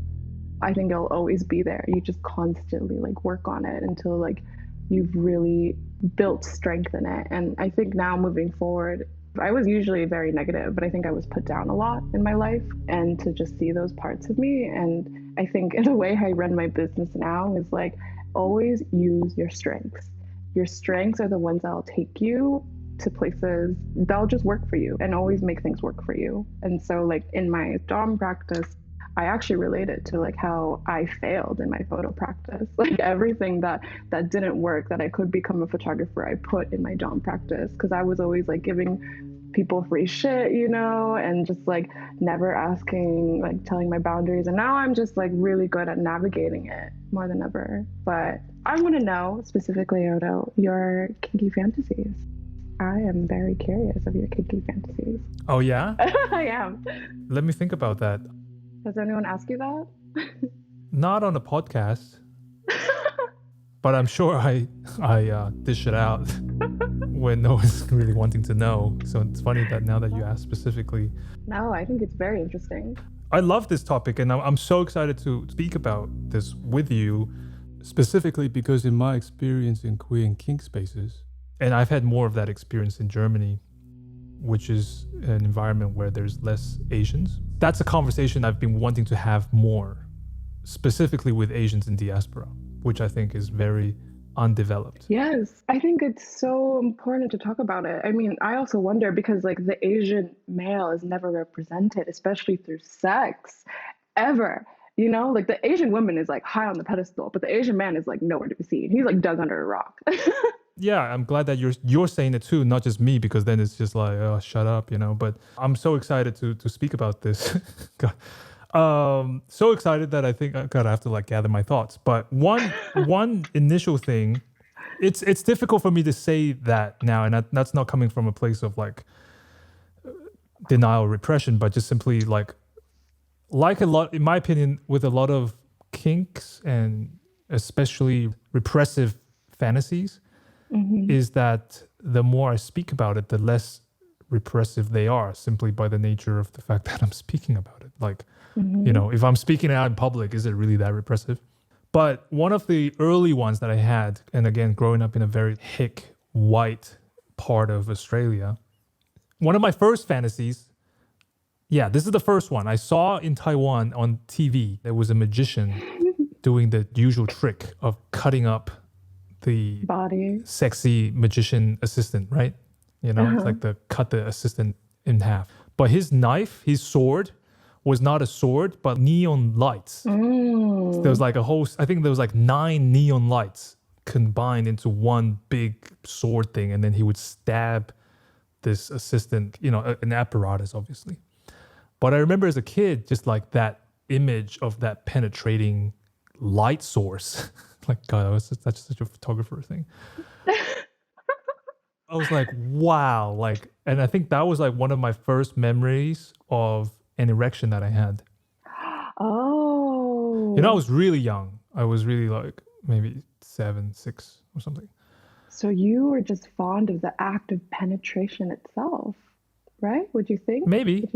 I think it'll always be there. You just constantly like work on it until like you've really built strength in it. And I think now moving forward, I was usually very negative, but I think I was put down a lot in my life, and to just see those parts of me. And I think the way I run my business now is like always use your strengths. Your strengths are the ones that'll take you to places that'll just work for you and always make things work for you. And so like in my dom practice, I actually related to like how I failed in my photo practice. Like everything that didn't work, that I could become a photographer, I put in my dom practice because I was always like giving people free shit, you know, and just like never asking, like telling my boundaries. And now I'm just like really good at navigating it more than ever. But I want to know specifically, Odo, your kinky fantasies. I am very curious of your kinky fantasies. Oh yeah? I am. Let me think about that. Does anyone ask you that? Not on a podcast, but I'm sure I dish it out when no one's really wanting to know. So it's funny that now that you ask specifically. No, I think it's very interesting. I love this topic, and I'm so excited to speak about this with you, specifically because in my experience in queer and kink spaces, and I've had more of that experience in Germany, which is an environment where there's less Asians. That's a conversation I've been wanting to have more, specifically with Asians in diaspora, which I think is very undeveloped. Yes, I think it's so important to talk about it. I mean, I also wonder because like the Asian male is never represented, especially through sex, ever. You know, like the Asian woman is like high on the pedestal, but the Asian man is like nowhere to be seen. He's like dug under a rock. Yeah, I'm glad that you're saying it too, not just me, because then it's just like, oh, shut up, you know. But I'm so excited to speak about this. So excited that I think I have to like gather my thoughts. But one initial thing, it's difficult for me to say that now, and that's not coming from a place of like denial or repression, but just simply like a lot, in my opinion, with a lot of kinks and especially repressive fantasies, is that the more I speak about it, the less repressive they are, simply by the nature of the fact that I'm speaking about it. Like, you know, if I'm speaking out in public, is it really that repressive? But one of the early ones that I had, and again, growing up in a very hick, white part of Australia, one of my first fantasies, yeah, this is the first one. I saw in Taiwan on TV, there was a magician doing the usual trick of cutting up the Body. sexy magician assistant, right? You know, it's like cut the assistant in half. But his knife, his sword, was not a sword, but neon lights. So there was like I think there was like 9 neon lights combined into one big sword thing. And then he would stab this assistant, you know, an apparatus, obviously. But I remember as a kid, just like that image of that penetrating light source. Like, God, that's such a photographer thing. I was like, wow. Like, and I think that was like one of my first memories of an erection that I had. Oh. You know, I was really young. I was really like maybe 7, 6 or something. So you were just fond of the act of penetration itself, right? Would you think? Maybe.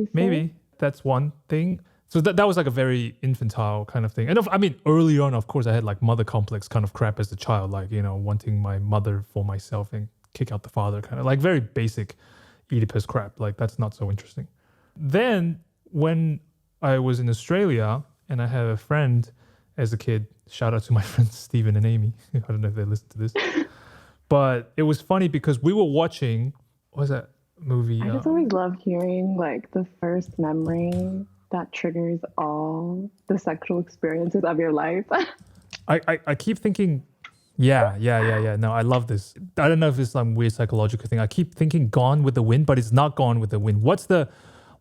That's one thing. So that was like a very infantile kind of thing. And I mean, early on, of course, I had like mother complex kind of crap as a child, like, you know, wanting my mother for myself and kick out the father, kind of like very basic Oedipus crap. Like, that's not so interesting. Then when I was in Australia and I had a friend as a kid, shout out to my friends Stephen and Amy. I don't know if they listen to this. But it was funny because we were watching, what was that movie? I just always love hearing like the first memory that triggers all the sexual experiences of your life. I keep thinking, yeah. No, I love this. I don't know if it's some weird psychological thing. I keep thinking Gone with the Wind, but it's not Gone with the Wind. What's the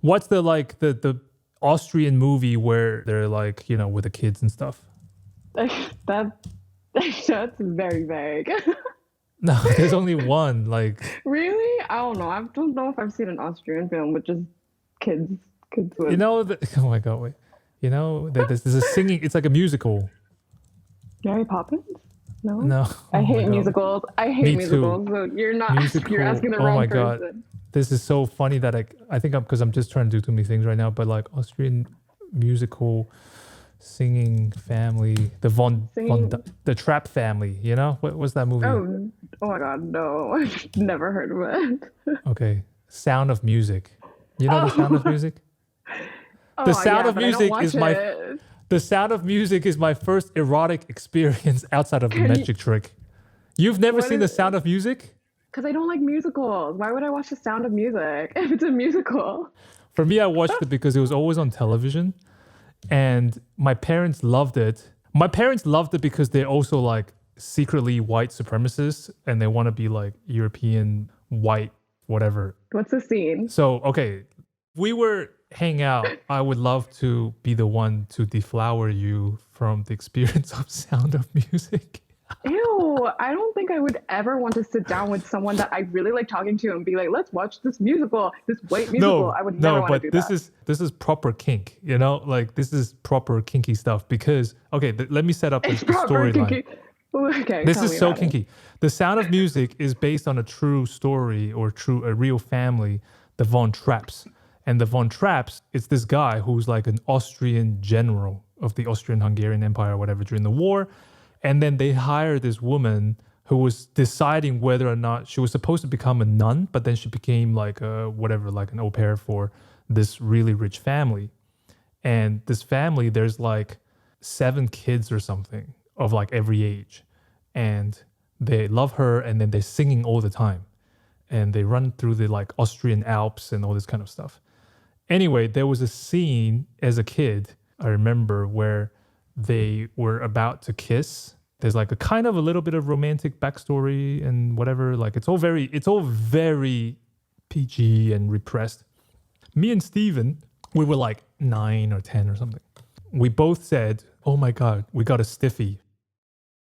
like the Austrian movie where they're like, you know, with the kids and stuff? That's very vague. No, there's only one. Like, really? I don't know. I don't know if I've seen an Austrian film with just kids with... You know, oh my God, wait. You know, there's a singing, it's like a musical. Mary Poppins? No? No. I hate musicals. I hate musicals. So you're asking the wrong person. God. This is so funny that I think because I'm just trying to do too many things right now, but like Austrian musical singing family, the Trap family, you know? What was that movie? Oh my God, no. I've never heard of it. Okay. Sound of Music. You know the Sound of Music? The Sound of Music is The Sound of Music is my first erotic experience outside of the magic trick. You've never seen The Sound of Music? Because I don't like musicals. Why would I watch The Sound of Music if it's a musical? For me, I watched it because it was always on television. And my parents loved it. My parents loved it because they're also like secretly white supremacists and they want to be like European, white, whatever. What's the scene? So, okay, we were hang out. I would love to be the one to deflower you from the experience of Sound of Music. Ew, I don't think I would ever want to sit down with someone that I really like talking to and be like, let's watch this musical, this white musical. I would never want to do that. No, but this is proper kink, you know? Like, this is proper kinky stuff because, okay, let me set up the storyline. Okay, this is so kinky. The Sound of Music is based on a true story or a real family, the Von Trapps. And the Von Trapps, it's this guy who's like an Austrian general of the Austrian-Hungarian Empire or whatever during the war. And then they hired this woman who was deciding whether or not she was supposed to become a nun, but then she became like like an au pair for this really rich family. And this family, there's like 7 kids or something of like every age. And they love her and then they're singing all the time. And they run through the like Austrian Alps and all this kind of stuff. Anyway, there was a scene as a kid, I remember, where they were about to kiss. There's like a kind of a little bit of romantic backstory and whatever. Like it's all very PG and repressed. Me and Steven, we were like 9 or 10 or something. We both said, oh my God, we got a stiffy.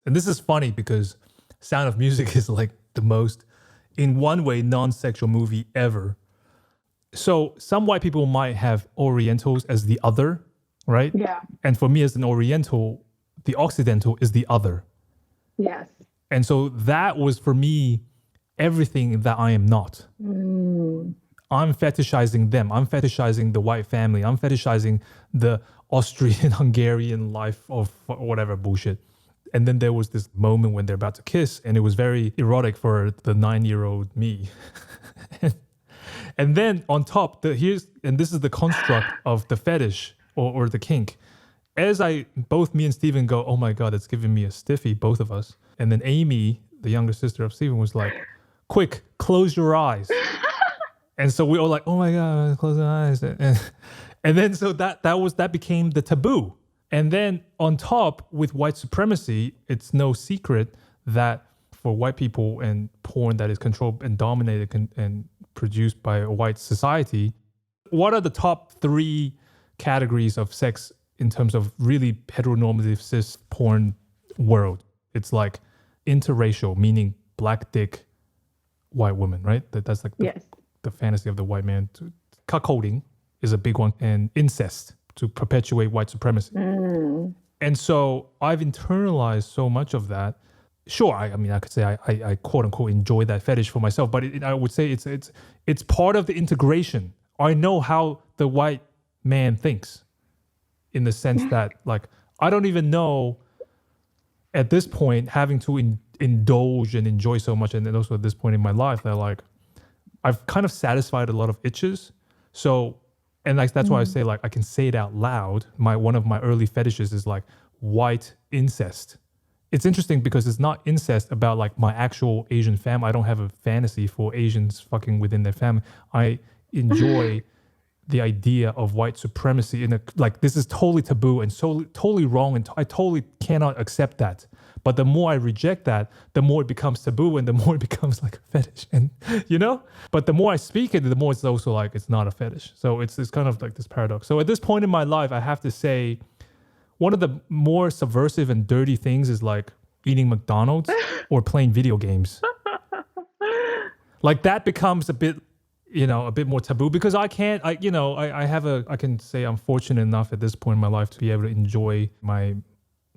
And this is funny because Sound of Music is like the most, in one way, non-sexual movie ever. So some white people might have Orientals as the other, right? Yeah. And for me as an Oriental, the Occidental is the other. Yes. And so that was for me everything that I am not. I'm fetishizing them. I'm fetishizing the white family. I'm fetishizing the Austrian Hungarian life of whatever bullshit. And then there was this moment when they're about to kiss and it was very erotic for the 9-year-old me. And then on top, this is the construct of the fetish or the kink. As both me and Steven go, oh my God, it's giving me a stiffy, both of us. And then Amy, the younger sister of Steven, was like, quick, close your eyes. And so we all like, oh my God, close your eyes. And then so that became the taboo. And then on top with white supremacy, it's no secret that for white people and porn that is controlled and dominated and produced by a white society, what are the top 3 categories of sex in terms of really heteronormative cis porn world? It's like interracial, meaning black dick, white woman, right? That's like the fantasy of the white man. Cuckolding is a big one, and incest to perpetuate white supremacy. And so I've internalized so much of that. Sure, I mean, I could say I quote unquote enjoy that fetish for myself, but I would say it's part of the integration. I know how the white man thinks, in the sense that like I don't even know at this point having to indulge and enjoy so much, and then also at this point in my life that like I've kind of satisfied a lot of itches. So, and like that's why I say like I can say it out loud. One of my early fetishes is like white incest. It's interesting because it's not incest about like my actual Asian family. I don't have a fantasy for Asians fucking within their family. I enjoy the idea of white supremacy in a like this is totally taboo and so totally wrong, and I totally cannot accept that. But the more I reject that, the more it becomes taboo and the more it becomes like a fetish, and you know. But the more I speak it, the more it's also like it's not a fetish. So it's kind of like this paradox. So at this point in my life, I have to say, one of the more subversive and dirty things is like eating McDonald's or playing video games. Like that becomes a bit, a bit more taboo because I can't, I can say I'm fortunate enough at this point in my life to be able to enjoy my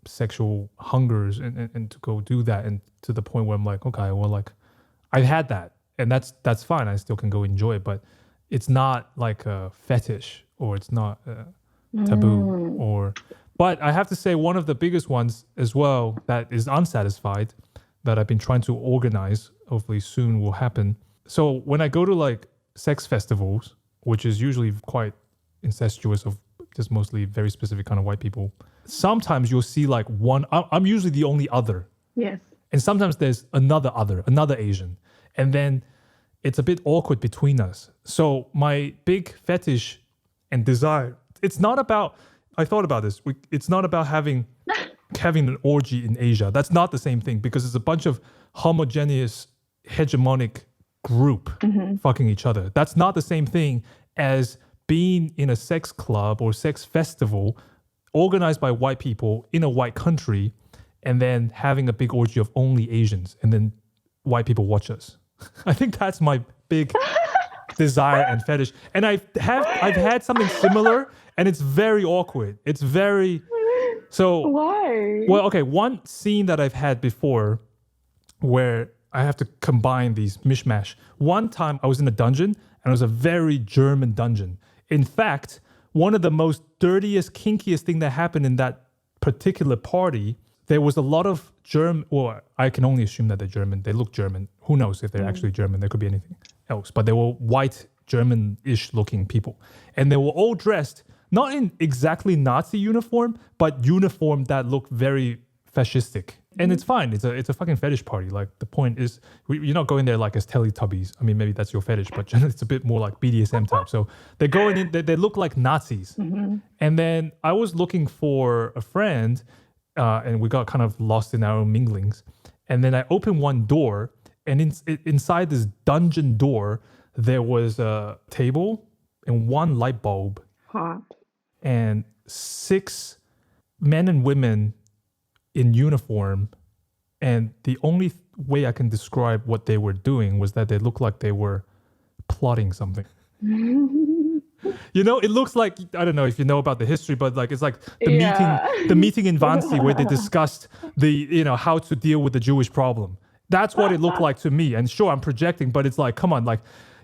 sexual hungers and to go do that. And to the point where I'm like, okay, well, like I've had that and that's fine. I still can go enjoy it, but it's not like a fetish or it's not taboo but I have to say one of the biggest ones as well that is unsatisfied that I've been trying to organize, hopefully soon will happen. So when I go to like sex festivals, which is usually quite incestuous of just mostly very specific kind of white people, sometimes you'll see like I'm usually the only other. Yes. And sometimes there's another Asian. And then it's a bit awkward between us. So my big fetish and desire, it's not about, I thought about this. It's not about having an orgy in Asia. That's not the same thing because it's a bunch of homogeneous, hegemonic group fucking each other. That's not the same thing as being in a sex club or sex festival organized by white people in a white country and then having a big orgy of only Asians and then white people watch us. I think that's my big desire and fetish. And I've had something similar and it's very awkward. It's very... So... Why? Well, okay, one scene that I've had before where I have to combine these mishmash. One time I was in a dungeon and it was a very German dungeon. In fact, one of the most dirtiest, kinkiest thing that happened in that particular party, there was a lot of German, or I can only assume that they're German. They look German. Who knows if they're actually German? There could be anything else. But they were white, German-ish looking people. And they were all dressed, not in exactly Nazi uniform, but uniform that looked very fascistic. And it's fine. It's a fucking fetish party. Like the point is, you're not going there like as Teletubbies. I mean, maybe that's your fetish, but generally it's a bit more like BDSM type. So they're going in, they look like Nazis. And then I was looking for a friend and we got kind of lost in our own minglings. And then I opened one door and inside this dungeon door, there was a table and one light bulb. Hot. And 6 men and women in uniform, and the only way I can describe what they were doing was that they looked like they were plotting something. It looks like, I don't know if you know about the history, but like it's like the meeting in Wannsee where they discussed the how to deal with the Jewish problem. That's what it looked like to me. And sure, I'm projecting, but it's like, come on, like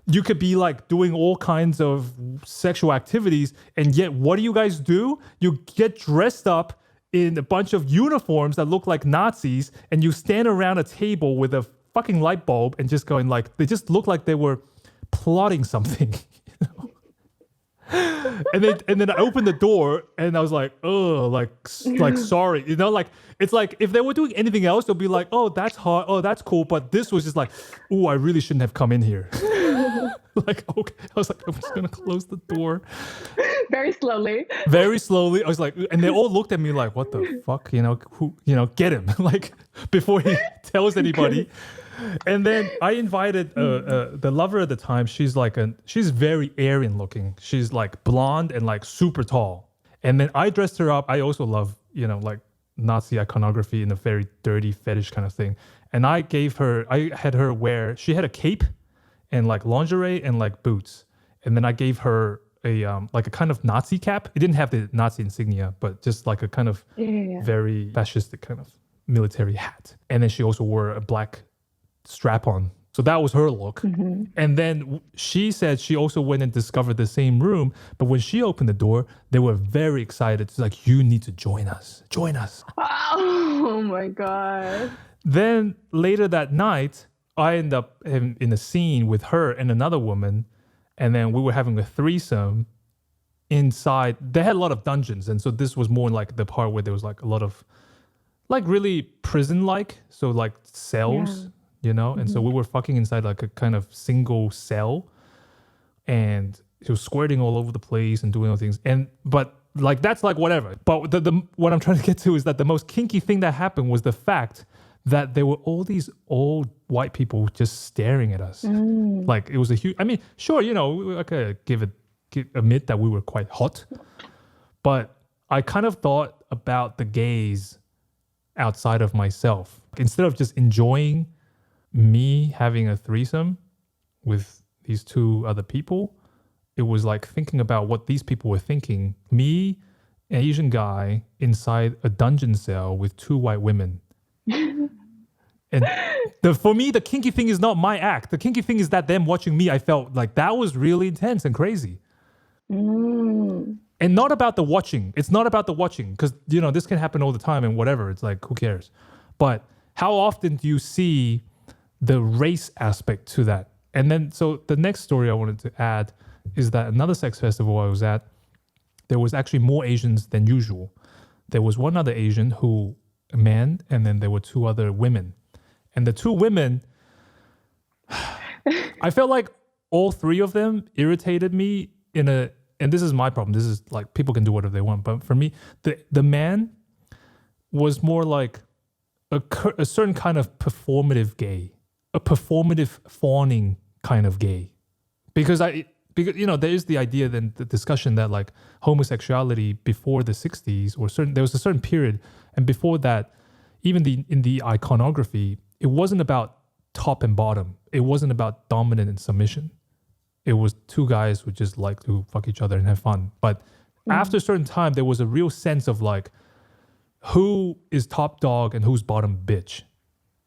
you could be like doing all kinds of sexual activities, and yet what do you guys do? You get dressed up in a bunch of uniforms that look like Nazis, and you stand around a table with a fucking light bulb and just going like, they just look like they were plotting something. And then I opened the door and I was like, oh, like sorry, like it's like if they were doing anything else, they'll be like, oh, that's hot, oh, that's cool, but this was just like, oh, I really shouldn't have come in here. Like, okay, I was like, I'm just gonna close the door. Very slowly. I was like, and they all looked at me like, what the fuck, who, get him, like before he tells anybody. And then I invited the lover at the time. She's very Aryan looking. She's like blonde and like super tall. And then I dressed her up. I also love, like Nazi iconography in a very dirty fetish kind of thing. And I had her wear, she had a cape and like lingerie and like boots. And then I gave her a kind of Nazi cap. It didn't have the Nazi insignia, but just like a kind of very fascistic kind of military hat. And then she also wore a black strap-on So that was her look. Mm-hmm. And then she said she also went and discovered the same room. But when she opened the door, they were very excited. It's like, you need to join us. Join us. Oh my God. Then later that night, I ended up in a scene with her and another woman. And then we were having a threesome inside. They had a lot of dungeons. And so this was more like the part where there was like a lot of like really prison-like. So like cells. Yeah. You know, and so we were fucking inside like a kind of single cell, and she was squirting all over the place and doing all things. But like that's like whatever. But the what I'm trying to get to is that the most kinky thing that happened was the fact that there were all these old white people just staring at us. Like it was a huge. I mean, sure, you know, I could admit that we were quite hot, but I kind of thought about the gaze outside of myself instead of just enjoying me having a threesome with these two other people. It was like thinking about what these people were thinking. Me, an Asian guy inside a dungeon cell with two white women. And for me, the kinky thing is not my act. The kinky thing is that them watching me, I felt like that was really intense and crazy. And not about the watching. It's not about the watching because, you know, this can happen all the time and whatever. It's like, who cares? But how often do you see the race aspect to that? And then, so the next story I wanted to add is that another sex festival I was at, there was actually more Asians than usual. There was one other Asian a man, and then there were two other women. And the two women, I felt like all three of them irritated me and this is my problem. This is like, people can do whatever they want. But for me, the man was more like a certain kind of performative gay. A performative fawning kind of gay, because you know there is the idea, then the discussion that like homosexuality before the 60s or there was a certain period, and before that, even in the iconography, it wasn't about top and bottom. It wasn't about dominant and submission. It was two guys who just like to fuck each other and have fun. But after a certain time, there was a real sense of like who is top dog and who's bottom bitch.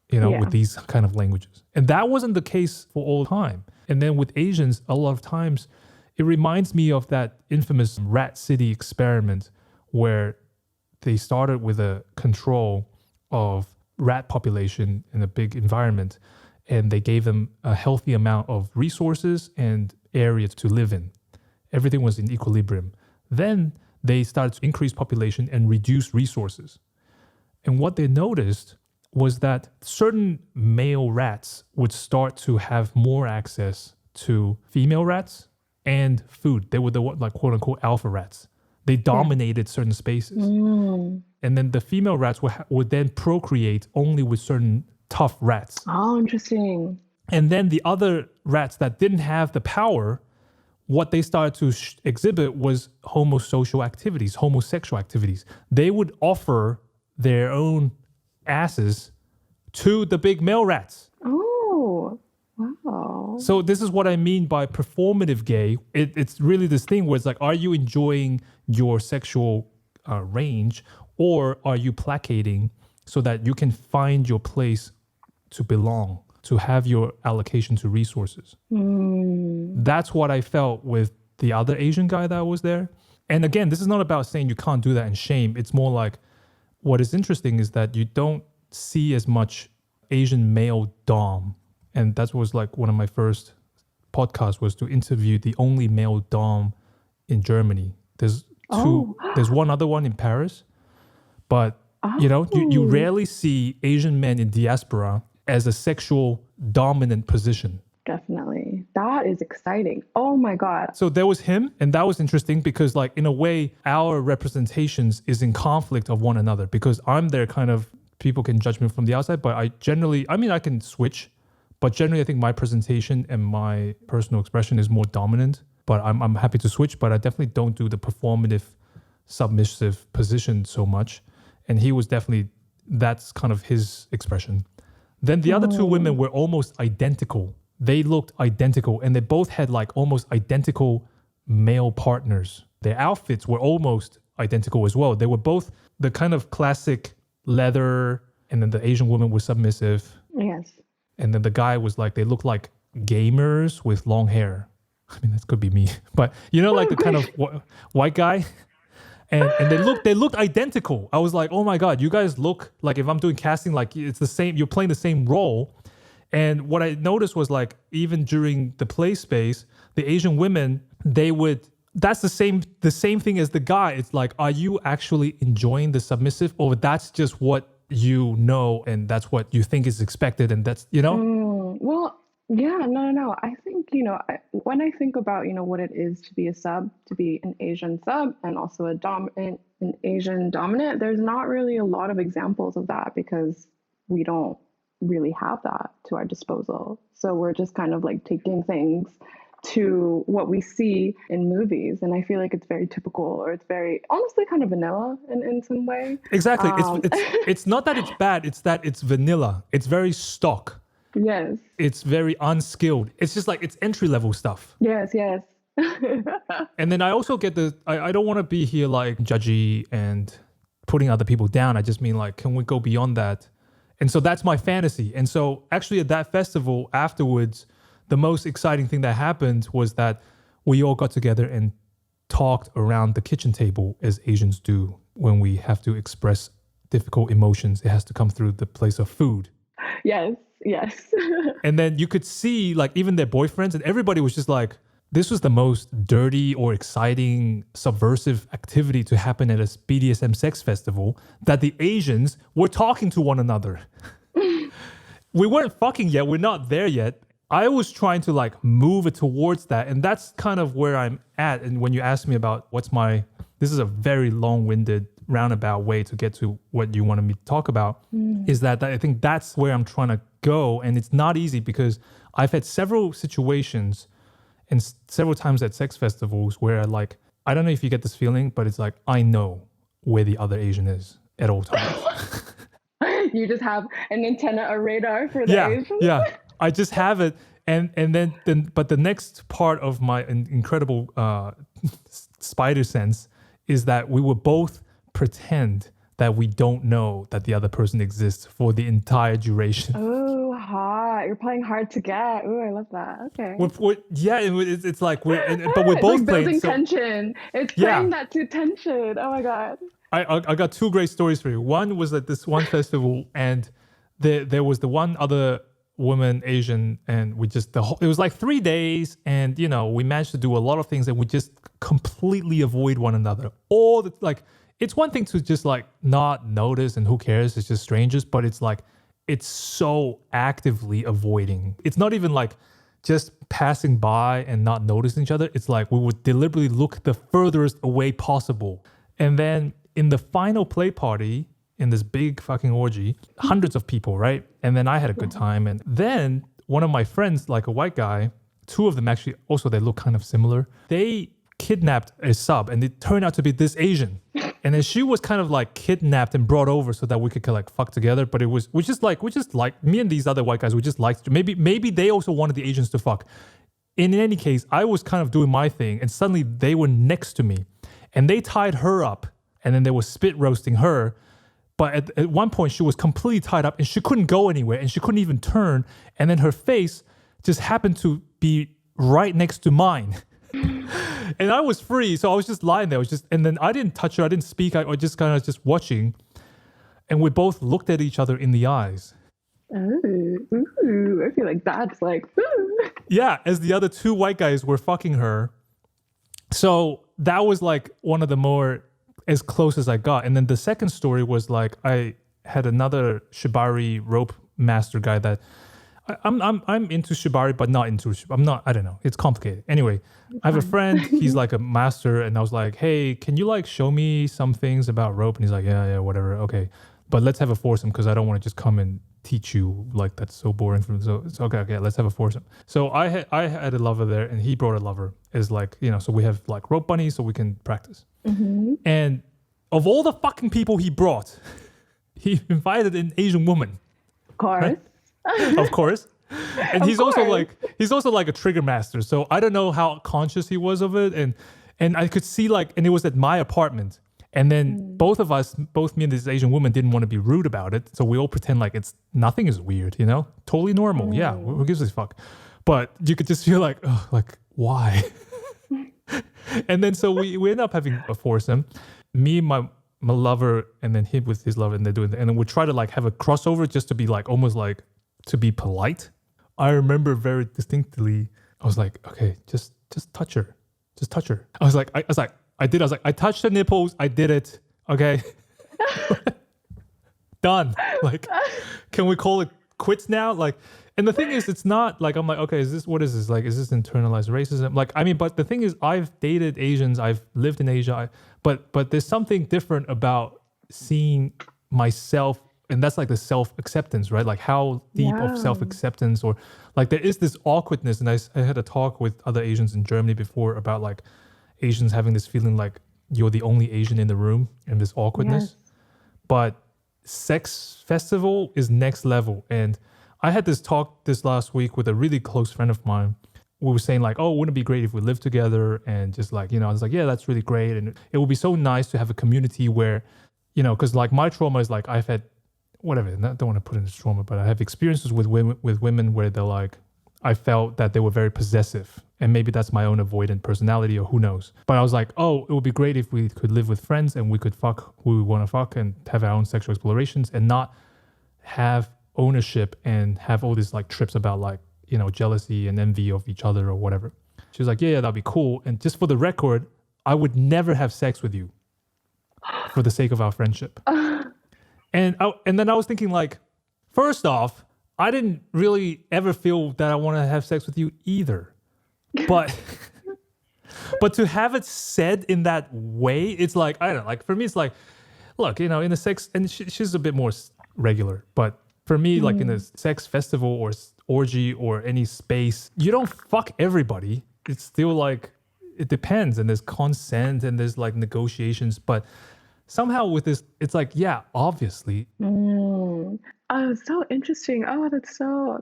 You know, with these kind of languages. And that wasn't the case for all time. And then with Asians, a lot of times, it reminds me of that infamous Rat City experiment where they started with a control of rat population in a big environment, and they gave them a healthy amount of resources and areas to live in. Everything was in equilibrium. Then they started to increase population and reduce resources. And what they noticed was that certain male rats would start to have more access to female rats and food. They were the like quote unquote alpha rats. They dominated certain spaces. And then the female rats would then procreate only with certain tough rats. Oh, interesting. And then the other rats that didn't have the power, what they started to exhibit was homosocial activities, homosexual activities. They would offer their own asses to the big male rats. Oh, wow. So this is what I mean by performative gay. It's really this thing where it's like, are you enjoying your sexual range, or are you placating so that you can find your place to belong, to have your allocation to resources? That's what I felt with the other Asian guy that was there. And again, this is not about saying you can't do that and shame. It's more like, what is interesting is that you don't see as much Asian male dom. And that was like one of my first podcasts, was to interview the only male dom in Germany. There's one other one in Paris, but you know, you rarely see Asian men in diaspora as a sexual dominant position. Definitely. That is exciting. Oh my God. So there was him, and that was interesting because like in a way our representations is in conflict of one another, because I'm there kind of, people can judge me from the outside, but I can switch, but generally I think my presentation and my personal expression is more dominant, but I'm happy to switch, but I definitely don't do the performative submissive position so much. And he was definitely, that's kind of his expression. Then the other two women were almost identical. They looked identical, and they both had like almost identical male partners. Their outfits were almost identical as well. They were both the kind of classic leather, and then the Asian woman was submissive. Yes. And then the guy was like, they look like gamers with long hair. I mean, that could be me, but you know, like the kind of white guy. And they looked identical. I was like, oh my God, you guys look like, if I'm doing casting, like it's the same, you're playing the same role. And what I noticed was like, even during the play space, the Asian women, that's the same thing as the guy. It's like, are you actually enjoying the submissive, or that's just what you know and that's what you think is expected, and that's, you know? Well, yeah, no. I think, when I think about, what it is to be a sub, to be an Asian sub and also an Asian dominant, there's not really a lot of examples of that because we don't really have that to our disposal. So we're just kind of like taking things to what we see in movies. And I feel like it's very typical, or it's very, honestly, kind of vanilla in some way. Exactly. It's not that it's bad, it's that it's vanilla. It's very stock. Yes. It's very unskilled. It's just like, it's entry-level stuff. Yes. And then I also get I don't want to be here like judgy and putting other people down. I just mean like, can we go beyond that? And so that's my fantasy. And so actually at that festival afterwards, the most exciting thing that happened was that we all got together and talked around the kitchen table, as Asians do when we have to express difficult emotions. It has to come through the place of food. Yes. And then you could see like even their boyfriends, and everybody was just like, this was the most dirty or exciting subversive activity to happen at a BDSM sex festival, that the Asians were talking to one another. We weren't fucking yet. We're not there yet. I was trying to like move it towards that. And that's kind of where I'm at. And when you ask me about this is a very long-winded roundabout way to get to what you wanted me to talk about, is that I think that's where I'm trying to go. And it's not easy because I've had several situations and several times at sex festivals where I don't know if you get this feeling, but it's like, I know where the other Asian is at all times. You just have an antenna, a radar for the Asians? Yeah, I just have it. And then, but the next part of my incredible spider sense is that we will both pretend that we don't know that the other person exists for the entire duration. Oh, hot. You're playing hard to get. Oh, I love that. Okay. It's like but we're both like playing. Building tension. It's playing that to tension. Oh my God. I got two great stories for you. One was at this one festival, and there was the one other woman, Asian, and we just, it was like 3 days, and we managed to do a lot of things, and we just completely avoid one another. It's one thing to just like not notice and who cares, it's just strangers, but it's like, it's so actively avoiding. It's not even like just passing by and not noticing each other. It's like we would deliberately look the furthest away possible. And then in the final play party, in this big fucking orgy, hundreds of people, right? And then I had a good time. And then one of my friends, like a white guy, two of them actually, also they look kind of similar. They kidnapped a sub, and it turned out to be this Asian. And then she was kind of like kidnapped and brought over so that we could like fuck together. But we just like me and these other white guys, we just liked, maybe they also wanted the Asians to fuck. In any case, I was kind of doing my thing, and suddenly they were next to me, and they tied her up, and then they were spit roasting her. But at one point, she was completely tied up, and she couldn't go anywhere, and she couldn't even turn. And then her face just happened to be right next to mine. And I was free, so I was just lying there. And then I didn't touch her, I didn't speak, I was just kind of just watching. And we both looked at each other in the eyes. Ooh, I feel like that's like, ooh. Yeah, as the other two white guys were fucking her. So that was like one of the more, as close as I got. And then the second story was like, I had another shibari rope master guy that I'm into shibari, but not into, I don't know. It's complicated. Anyway, I have a friend, he's like a master, and I was like, hey, can you like show me some things about rope? And he's like, yeah, whatever. Okay. But let's have a foursome, because I don't want to just come and teach you, like that's so boring for me. So it's okay, let's have a foursome. So I had a lover there, and he brought a lover as like, so we have like rope bunnies so we can practice. Mm-hmm. And of all the fucking people he brought, he invited an Asian woman. Of course. Right? Of course. And he's also like a trigger master. So I don't know how conscious he was of it. And I could see like, and it was at my apartment. And then both me and this Asian woman didn't want to be rude about it. So we all pretend like nothing is weird, totally normal. Yeah, who gives a fuck? But you could just feel like, oh, like, why? And then so we end up having a foursome. Me, my lover, and then him with his lover, and they're doing that. And then we try to like have a crossover just to be like, almost like to be polite. I remember very distinctly, I was like, okay, just touch her. Just touch her. I was like, I touched her nipples. I did it. Okay. Done. Like, can we call it quits now? Like, and the thing is, it's not like, I'm like, okay, what is this? Like, is this internalized racism? Like, I mean, but the thing is, I've dated Asians. I've lived in Asia. But there's something different about seeing myself, and that's like the self-acceptance, right? Like how deep of self-acceptance, or like there is this awkwardness. And I had a talk with other Asians in Germany before about like Asians having this feeling like you're the only Asian in the room and this awkwardness. Yes. But sex festival is next level. And I had this talk this last week with a really close friend of mine. We were saying like, oh, wouldn't it be great if we lived together? And just like, I was like, yeah, that's really great. And it would be so nice to have a community where, because like my trauma is like, I've had whatever, I don't want to put in this trauma, but I have experiences with women where they're like, I felt that they were very possessive, and maybe that's my own avoidant personality, or who knows. But I was like, oh, it would be great if we could live with friends and we could fuck who we want to fuck and have our own sexual explorations and not have ownership and have all these like trips about like, jealousy and envy of each other or whatever. She was like, yeah, that'd be cool. And just for the record, I would never have sex with you for the sake of our friendship. And then I was thinking like, first off, I didn't really ever feel that I want to have sex with you either. But to have it said in that way, it's like, I don't know, like for me, it's like, look, in a sex, and she's a bit more regular, but for me, like in a sex festival or orgy or any space, you don't fuck everybody. It's still like, it depends, and there's consent and there's like negotiations, but somehow with this, it's like, yeah, obviously. Oh, so interesting. Oh,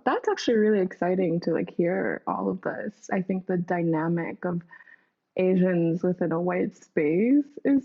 that's actually really exciting to like hear all of this. I think the dynamic of Asians within a white space is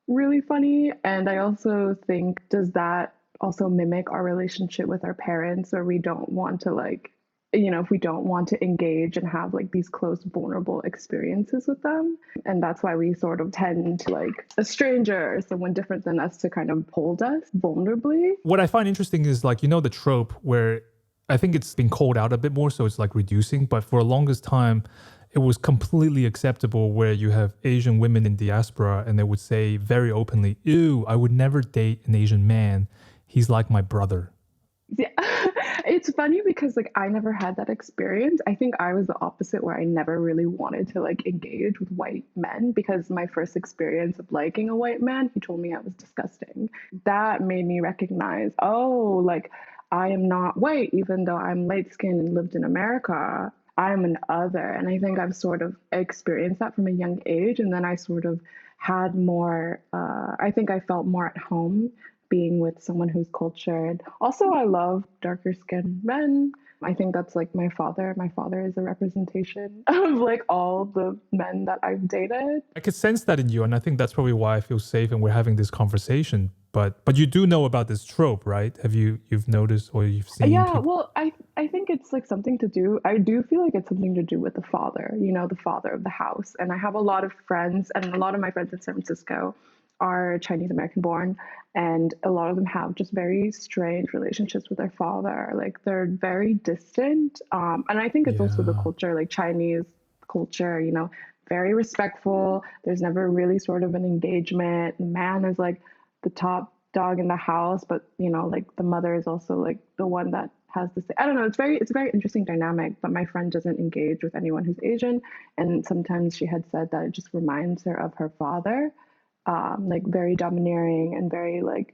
really funny. And I also think, does that also mimic our relationship with our parents, or we don't want to like, if we don't want to engage and have like these close, vulnerable experiences with them. And that's why we sort of tend to like a stranger or someone different than us to kind of hold us vulnerably. What I find interesting is like, the trope where I think it's been called out a bit more, so it's like reducing, but for the longest time, it was completely acceptable where you have Asian women in diaspora and they would say very openly, ew, I would never date an Asian man. He's like my brother. Yeah. It's funny because like I never had that experience. I think I was the opposite, where I never really wanted to like engage with white men, because my first experience of liking a white man, he told me I was disgusting. That made me recognize, oh, like I am not white, even though I'm light skinned and lived in America. I'm an other. And I think I've sort of experienced that from a young age. And then I sort of had more, I think I felt more at home being with someone who's cultured. Also, I love darker skinned men. I think that's like my father. My father is a representation of like all the men that I've dated. I could sense that in you, and I think that's probably why I feel safe and we're having this conversation. But you do know about this trope, right? You've noticed or you've seen? Yeah, people? Well, I think it's like something to do. I do feel like it's something to do with the father, the father of the house. And I have a lot of friends, and a lot of my friends in San Francisco are Chinese American born, and a lot of them have just very strange relationships with their father. Like they're very distant. And I think it's also the culture, like Chinese culture, very respectful. There's never really sort of an engagement. The man is like the top dog in the house, but like the mother is also like the one that has the say. I don't know. It's a very interesting dynamic, but my friend doesn't engage with anyone who's Asian. And sometimes she had said that it just reminds her of her father. Like very domineering and very like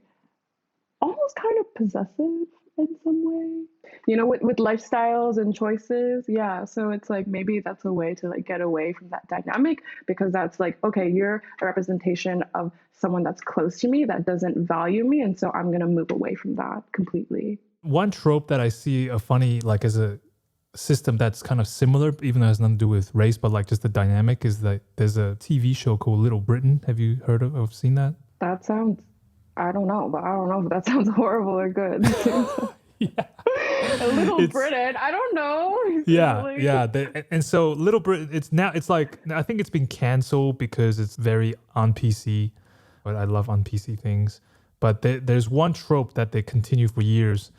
almost kind of possessive in some way, with lifestyles and choices. Yeah. So it's like, maybe that's a way to like get away from that dynamic, because that's like, okay, you're a representation of someone that's close to me that doesn't value me. And so I'm going to move away from that completely. One trope that I see a funny, like as a system that's kind of similar, even though it has nothing to do with race, but like just the dynamic, is that there's a TV show called Little Britain. Have you heard of seen that? That sounds, I don't know, but I don't know if that sounds horrible or good. It seems Yeah. a little It's Britain. I don't know. It seems yeah, like, yeah. And so Little Britain, it's like I think it's been canceled because it's very on PC. But I love on PC things. But there's one trope that they continue for years,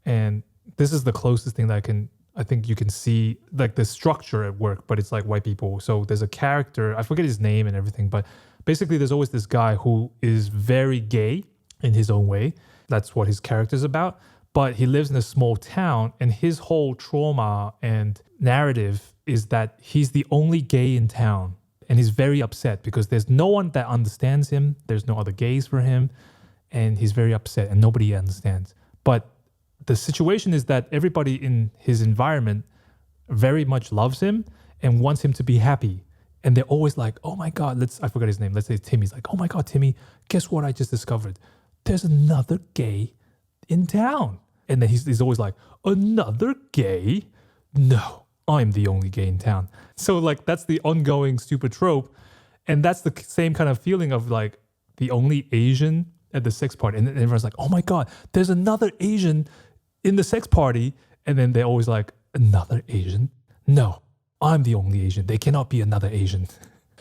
and this is the closest thing that I think you can see like the structure at work, but it's like white people. So there's a character, I forget his name and everything, but basically there's always this guy who is very gay in his own way. That's what his character is about. But he lives in a small town, and his whole trauma and narrative is that he's the only gay in town. And he's very upset because there's no one that understands him. There's no other gays for him. And he's very upset and nobody understands. But the situation is that everybody in his environment very much loves him and wants him to be happy. And they're always like, oh my God, I forgot his name. Let's say Timmy's like, oh my God, Timmy, guess what I just discovered? There's another gay in town. And then he's always like, another gay? No, I'm the only gay in town. So like that's the ongoing stupid trope. And that's the same kind of feeling of like the only Asian at the sex party. And then everyone's like, oh my God, there's another Asian in the sex party. And then they're always like, another Asian? No, I'm the only Asian. There cannot be another Asian.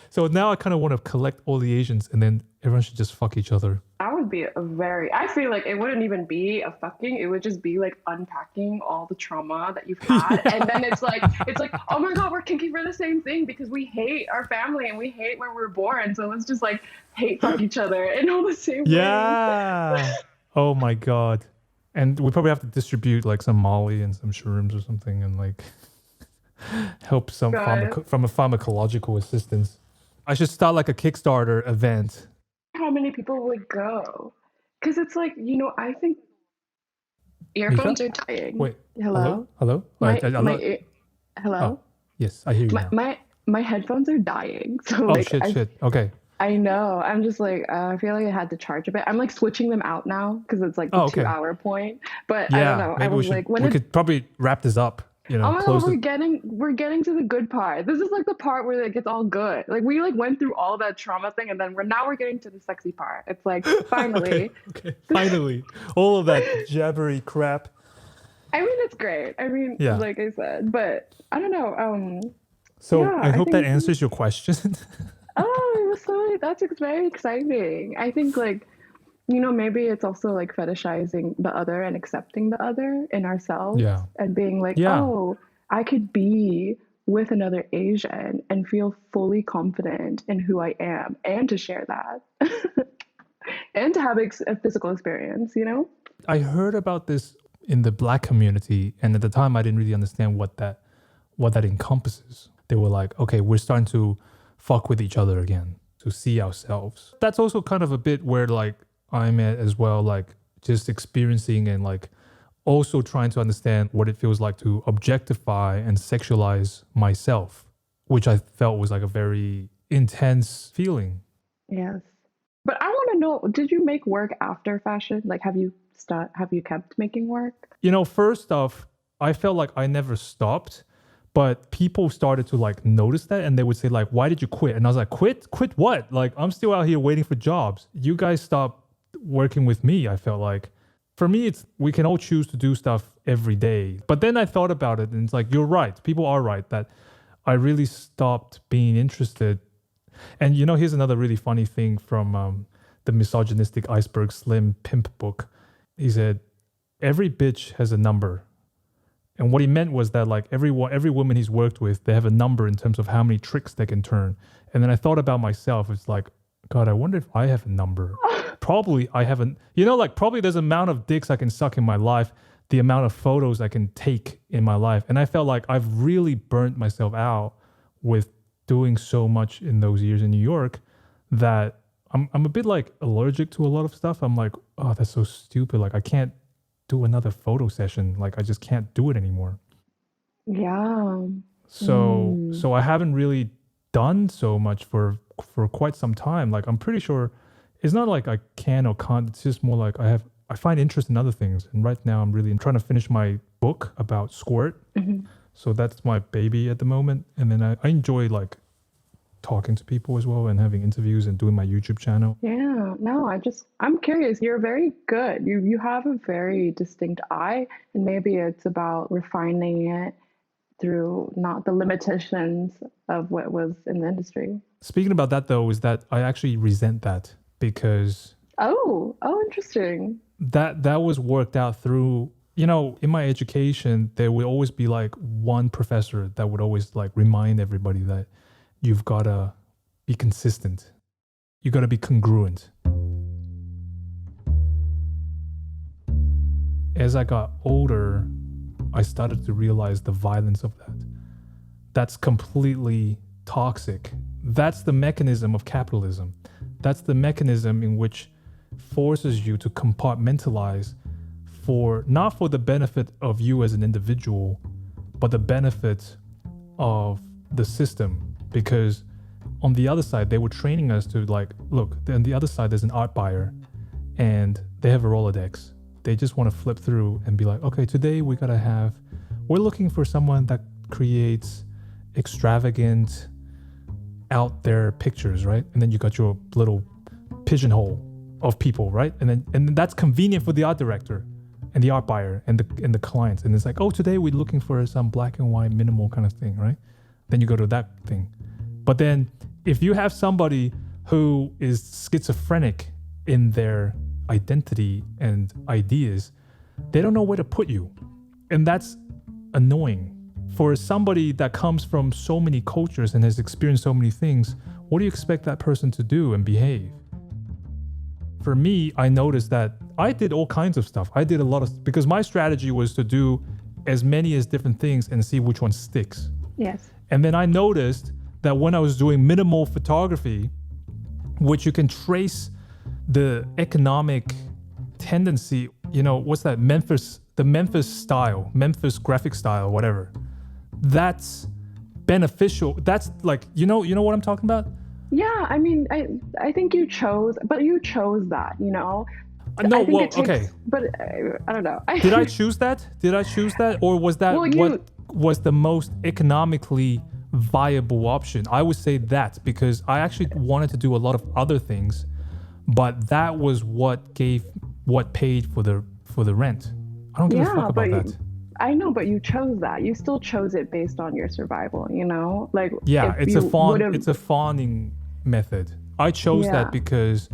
So now I kind of want to collect all the Asians and then everyone should just fuck each other. that would be I feel like it wouldn't even be a fucking, it would just be like unpacking all the trauma that you've had. Yeah. And then it's like, oh my God, we're kinky for the same thing because we hate our family and we hate where we're born. So let's just like hate fuck each other in all the same ways. Yeah. Oh my God. And we probably have to distribute like some Molly and some shrooms or something and like help some from a pharmacological assistance. I should start like a Kickstarter event. How many people would go? Because it's like, I think earphones are dying. Wait. Hello? Hello? Hello? Oh, yes, I hear you now. My headphones are dying. So Oh, like, shit. Okay. I know. I'm just like, I feel like I had to charge a bit. I'm like switching them out now because it's like the 2-hour point. But I don't know. I was like, we could probably wrap this up. Oh my God, we're getting to the good part. This is like the part where it gets all good. Like we like went through all that trauma thing, and then we're getting to the sexy part. It's like finally. Okay. Finally, all of that jabbery crap. I mean, it's great. I mean, like I said, but I don't know. So I hope that answers your question. Oh, it was that's very exciting. I think like, maybe it's also like fetishizing the other and accepting the other in ourselves and being like, oh, I could be with another Asian and feel fully confident in who I am and to share that and to have a physical experience, I heard about this in the Black community. And at the time, I didn't really understand what that encompasses. They were like, okay, we're starting to fuck with each other again, to see ourselves. That's also kind of a bit where like I'm at as well, like just experiencing and like also trying to understand what it feels like to objectify and sexualize myself, which I felt was like a very intense feeling. Yes. But I want to know, did you make work after fashion? Like, have you kept making work? First off, I felt like I never stopped, but people started to like notice that and they would say like, why did you quit? And I was like, quit what? Like, I'm still out here waiting for jobs. You guys stopped working with me. I felt like for me, we can all choose to do stuff every day. But then I thought about it and it's like, you're right. People are right that I really stopped being interested. And here's another really funny thing from the Misogynistic Iceberg Slim Pimp book. He said, every bitch has a number. And what he meant was that like every woman he's worked with, they have a number in terms of how many tricks they can turn. And then I thought about myself. It's like, God, I wonder if I have a number. Probably I haven't. Probably there's an amount of dicks I can suck in my life, the amount of photos I can take in my life. And I felt like I've really burnt myself out with doing so much in those years in New York that I'm a bit like allergic to a lot of stuff. I'm like, oh, that's so stupid. Like I can't do another photo session. Like I just can't do it anymore. Yeah. So I haven't really done so much for quite some time. Like I'm pretty sure it's not like I can or can't. It's just more like I find interest in other things. And right now I'm trying to finish my book about squirt. Mm-hmm. So that's my baby at the moment. And then I enjoy like talking to people as well and having interviews and doing my YouTube channel. Yeah. no, I'm curious. You're very good. You have a very distinct eye, and maybe it's about refining it through not the limitations of what was in the industry. Speaking about that though, is that I actually resent that because Oh, interesting. that was worked out through, in my education, there would always be like one professor that would always like remind everybody that you've got to be consistent. You got to be congruent. As I got older, I started to realize the violence of that. That's completely toxic. That's the mechanism of capitalism. That's the mechanism in which forces you to compartmentalize not for the benefit of you as an individual, but the benefit of the system. Because on the other side, they were training us to like, look, on the other side, there's an art buyer and they have a Rolodex. They just want to flip through and be like, okay, today we're looking for someone that creates extravagant out there pictures, right? And then you got your little pigeonhole of people, right? And then that's convenient for the art director and the art buyer and the clients. And it's like, oh, today we're looking for some black and white minimal kind of thing, right? Then you go to that thing. But then if you have somebody who is schizophrenic in their identity and ideas, they don't know where to put you. And that's annoying. For somebody that comes from so many cultures and has experienced so many things, what do you expect that person to do and behave? For me, I noticed that I did all kinds of stuff. I did a lot of, because my strategy was to do as many as different things and see which one sticks. Yes. And then I noticed that when I was doing minimal photography, which you can trace the economic tendency, what's that? The Memphis style, Memphis graphic style, whatever. That's beneficial. That's like, you know what I'm talking about? Yeah, I mean, I think you chose that, No, okay. But I don't know. Did I choose that? Or was that what was the most economically viable option? I would say that, because I actually wanted to do a lot of other things, but that was what paid for the rent. I don't give a fuck about that. I know, but you chose that. You still chose it based on your survival, Like, yeah, it's a fawning method. I chose that because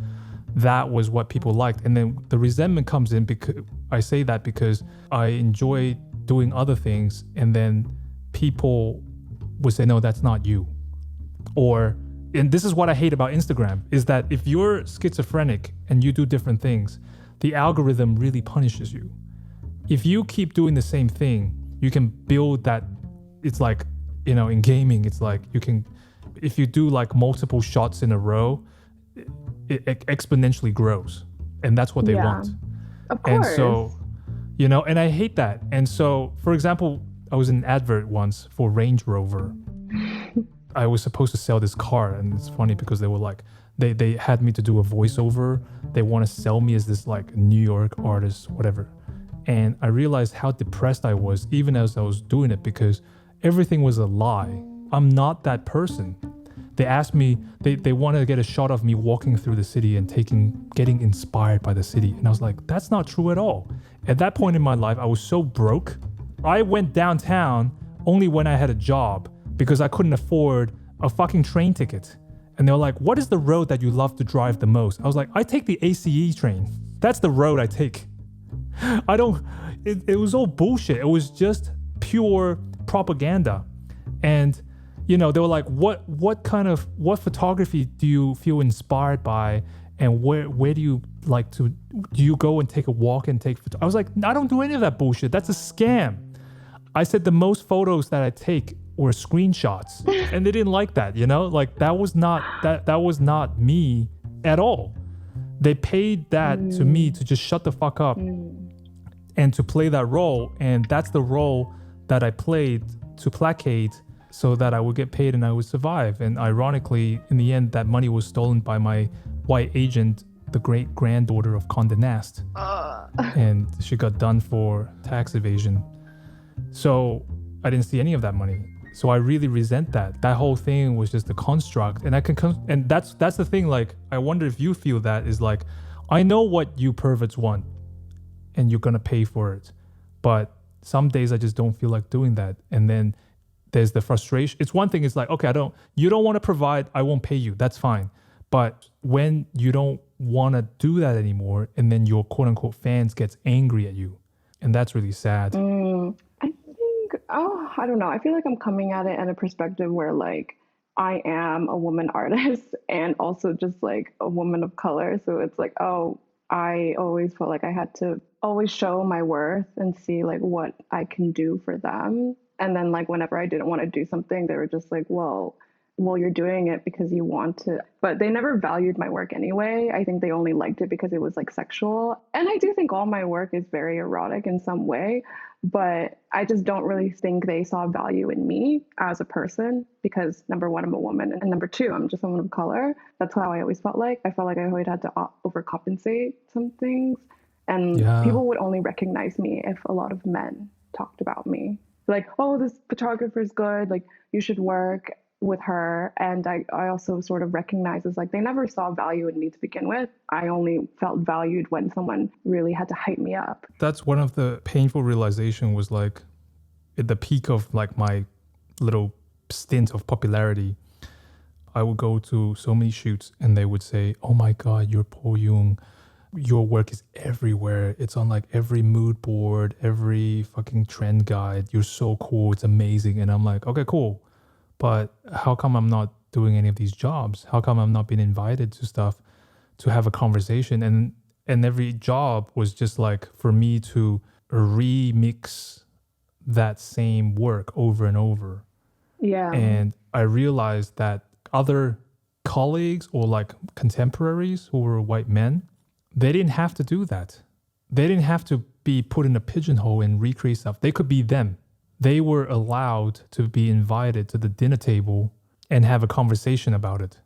that was what people liked. And then the resentment comes in because I say that because I enjoy doing other things, and then people would say, no, that's not you. And this is what I hate about Instagram, is that if you're schizophrenic and you do different things, the algorithm really punishes you. If you keep doing the same thing, you can build that. It's like, in gaming, it's like if you do like multiple shots in a row, it exponentially grows. And that's what they want. Of course. And so, and I hate that. And so, for example, I was in an advert once for Range Rover. I was supposed to sell this car, and it's funny because they were like, they had me to do a voiceover. They want to sell me as this like New York artist, whatever. And I realized how depressed I was even as I was doing it, because everything was a lie. I'm not that person. They asked me, they wanted to get a shot of me walking through the city and getting inspired by the city. And I was like, that's not true at all. At that point in my life, I was so broke. I went downtown only when I had a job because I couldn't afford a fucking train ticket. And they were like, what is the road that you love to drive the most? I was like, I take the ACE train. That's the road I take. It was all bullshit. It was just pure propaganda. And, they were like, what photography do you feel inspired by? And where do you like to, do you go and take a walk and take photos? I was like, I don't do any of that bullshit. That's a scam. I said the most photos that I take were screenshots, and they didn't like that, like that was not me at all. They paid that to me to just shut the fuck up and to play that role. And that's the role that I played to placate so that I would get paid and I would survive. And ironically, in the end, that money was stolen by my white agent, the great granddaughter of Condé Nast. And she got done for tax evasion. So I didn't see any of that money. So I really resent that. That whole thing was just a construct. And and that's the thing. Like, I wonder if you feel that is like, I know what you perverts want and you're going to pay for it. But some days I just don't feel like doing that. And then there's the frustration. It's one thing. It's like, okay, you don't want to provide. I won't pay you. That's fine. But when you don't want to do that anymore, and then your quote unquote fans gets angry at you, and that's really sad. I think, I don't know. I feel like I'm coming at it at a perspective where like I am a woman artist and also just like a woman of color. So it's like, I always felt like I had to always show my worth and see like what I can do for them. And then like whenever I didn't want to do something, they were just like, well, you're doing it because you want to. But they never valued my work anyway. I think they only liked it because it was like sexual. And I do think all my work is very erotic in some way, but I just don't really think they saw value in me as a person because number one, I'm a woman. And number two, I'm just a woman of color. That's how I always felt like. I felt like I always had to overcompensate some things. And people would only recognize me if a lot of men talked about me. Like, oh, this photographer's good. Like, you should work with her. And I also sort of recognize as like they never saw value in me to begin with. I only felt valued when someone really had to hype me up. That's one of the painful realization was like at the peak of like my little stint of popularity. I would go to so many shoots and they would say, oh my God, you're Po Young. Your work is everywhere. It's on like every mood board, every fucking trend guide. You're so cool. It's amazing. And I'm like, okay, cool. But how come I'm not doing any of these jobs? How come I'm not being invited to stuff to have a conversation? And every job was just like for me to remix that same work over and over. Yeah. And I realized that other colleagues or like contemporaries who were white men, they didn't have to do that. They didn't have to be put in a pigeonhole and recreate stuff. They could be them. They were allowed to be invited to the dinner table and have a conversation about it.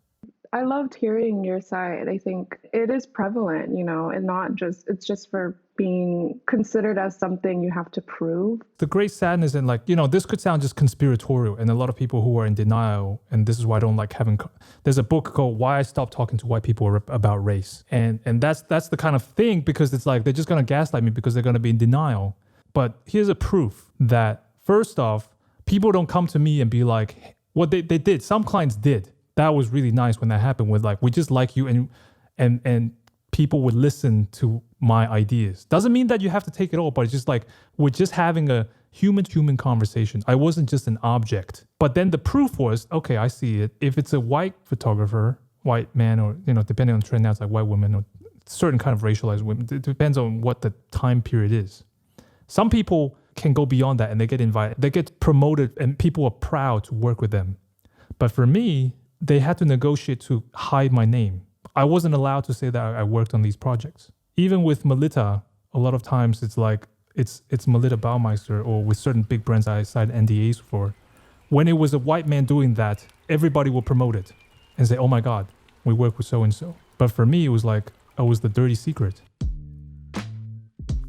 I loved hearing your side. I think it is prevalent, and not just, it's just for being considered as something you have to prove. The great sadness and like, this could sound just conspiratorial and a lot of people who are in denial. And this is why I don't like having, there's a book called Why I Stopped Talking to White People About Race. And that's the kind of thing because it's like, they're just going to gaslight me because they're going to be in denial. But here's a proof that first off, people don't come to me and be like, what they did. Some clients did. That was really nice when that happened with like, we just like you and people would listen to my ideas. Doesn't mean that you have to take it all, but it's just like, we're just having a human conversation. I wasn't just an object. But then the proof was, okay, I see it. If it's a white photographer, white man, or, depending on the trend now, it's like white women or certain kind of racialized women. It depends on what the time period is. Some people can go beyond that and they get invited, they get promoted and people are proud to work with them. But for me, they had to negotiate to hide my name. I wasn't allowed to say that I worked on these projects. Even with Melita, a lot of times it's like, it's Melita Baumeister or with certain big brands I signed NDAs for. When it was a white man doing that, everybody will promote it and say, oh my God, we work with so-and-so. But for me, it was like, I was the dirty secret.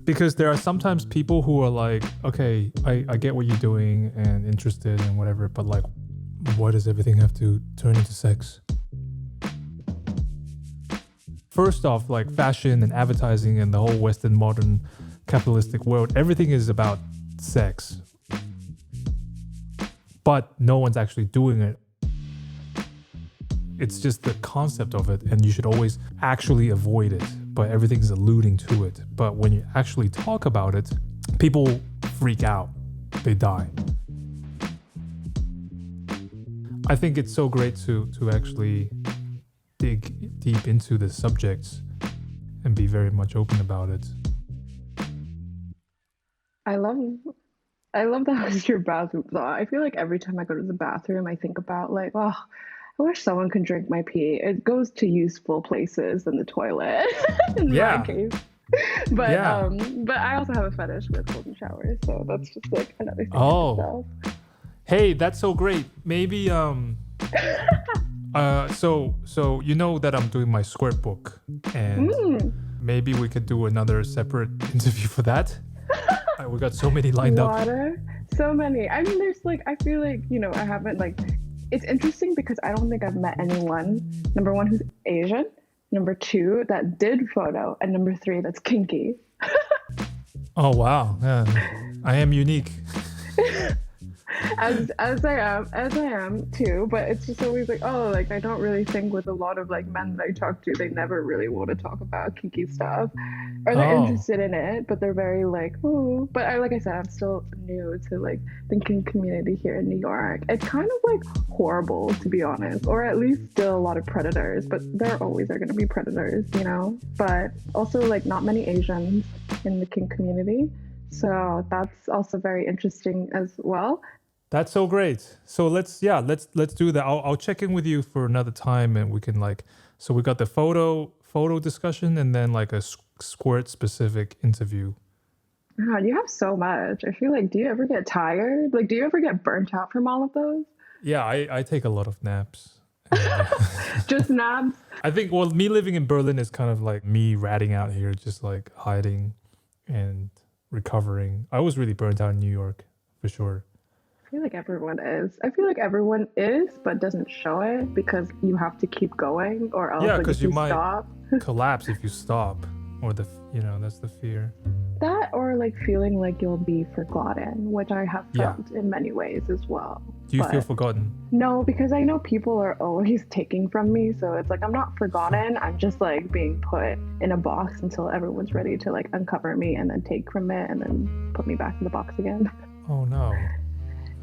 Because there are sometimes people who are like, okay, I get what you're doing and interested and whatever, but like, why does everything have to turn into sex? First off, like fashion and advertising and the whole Western modern capitalistic world, everything is about sex. But no one's actually doing it. It's just the concept of it, and you should always actually avoid it, but everything's alluding to it. But when you actually talk about it, people freak out. They die. I think it's so great to actually dig deep into the subjects and be very much open about it. I love that was your bathroom. I feel like every time I go to the bathroom, I think about like, oh, I wish someone could drink my pee. It goes to useful places than the toilet in my case. But but I also have a fetish with golden showers, so that's just like another thing. Oh. Hey, that's so great. Maybe so you know that I'm doing my squirt book, and maybe we could do another separate interview for that. We got so many lined up. so many. I mean, there's like, I feel like, I haven't like, it's interesting because I don't think I've met anyone, number one, who's Asian, number two, that did photo, and number three, that's kinky. Oh, wow. Yeah. I am unique. as I am too, but it's just always like, oh, like I don't really think with a lot of like men that I talk to, they never really want to talk about kinky stuff, or they're interested in it, but they're very like, oh. But like I said, I'm still new to like the kink community here in New York. It's kind of like horrible, to be honest, or at least still a lot of predators, but there always are going to be predators, but also like not many Asians in the kink community. So that's also very interesting as well. That's so great. So let's do that. I'll check in with you for another time, and we can so we got the photo discussion, and then like a squirt specific interview. God, you have so much. I feel like, do you ever get tired? Like, do you ever get burnt out from all of those? Yeah, I take a lot of naps. Just naps? I think, well, me living in Berlin is kind of like me ratting out here, just like hiding and recovering. I was really burnt out in New York, for sure. I feel like everyone is. I feel like everyone is, but doesn't show it because you have to keep going, or else because you might stop. collapse if you stop, or that's the fear. That, or like feeling like you'll be forgotten, which I have felt in many ways as well. Do you feel forgotten? No, because I know people are always taking from me, so it's like I'm not forgotten. I'm just like being put in a box until everyone's ready to like uncover me and then take from it and then put me back in the box again. Oh no.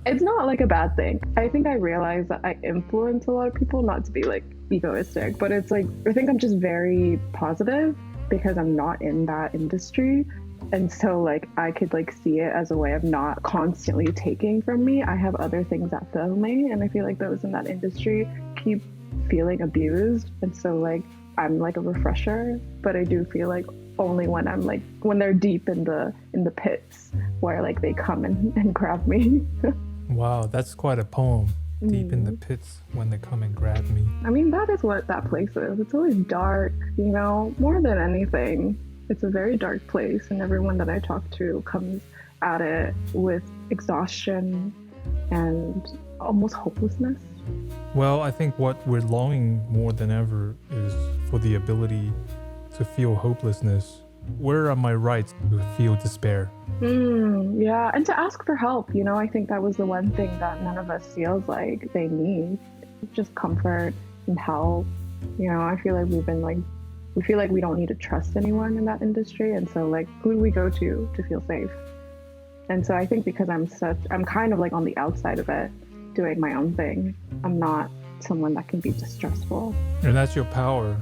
It's not like a bad thing. I think I realize that I influence a lot of people, not to be like egoistic, but it's like, I think I'm just very positive because I'm not in that industry. And so like I could like see it as a way of not constantly taking from me. I have other things that fill me, and I feel like those in that industry keep feeling abused. And so like I'm like a refresher, but I do feel like only when I'm like, when they're deep in the pits where like they come and grab me. Wow, that's quite a poem. Deep in the pits when they come and grab me. I mean, that is what that place is. It's always dark, more than anything. It's a very dark place, and everyone that I talk to comes at it with exhaustion and almost hopelessness. Well, I think what we're longing more than ever is for the ability to feel hopelessness. Where are my rights to feel despair? Yeah, and to ask for help. I think that was the one thing that none of us feels like they need. Just comfort and help. I feel like we feel like we don't need to trust anyone in that industry, and so like who do we go to feel safe? And so I think because I'm kind of like on the outside of it, doing my own thing, I'm not someone that can be distressful. And that's your power.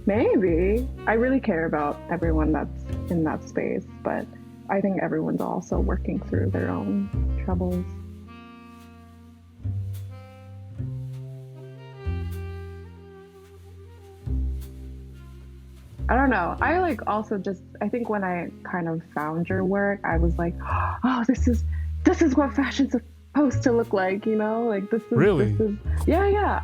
Maybe. I really care about everyone that's in that space, but I think everyone's also working through their own troubles. I don't know. I like also I think when I kind of found your work, I was like, oh, this is what fashion's supposed to look like, like this is really. Yeah.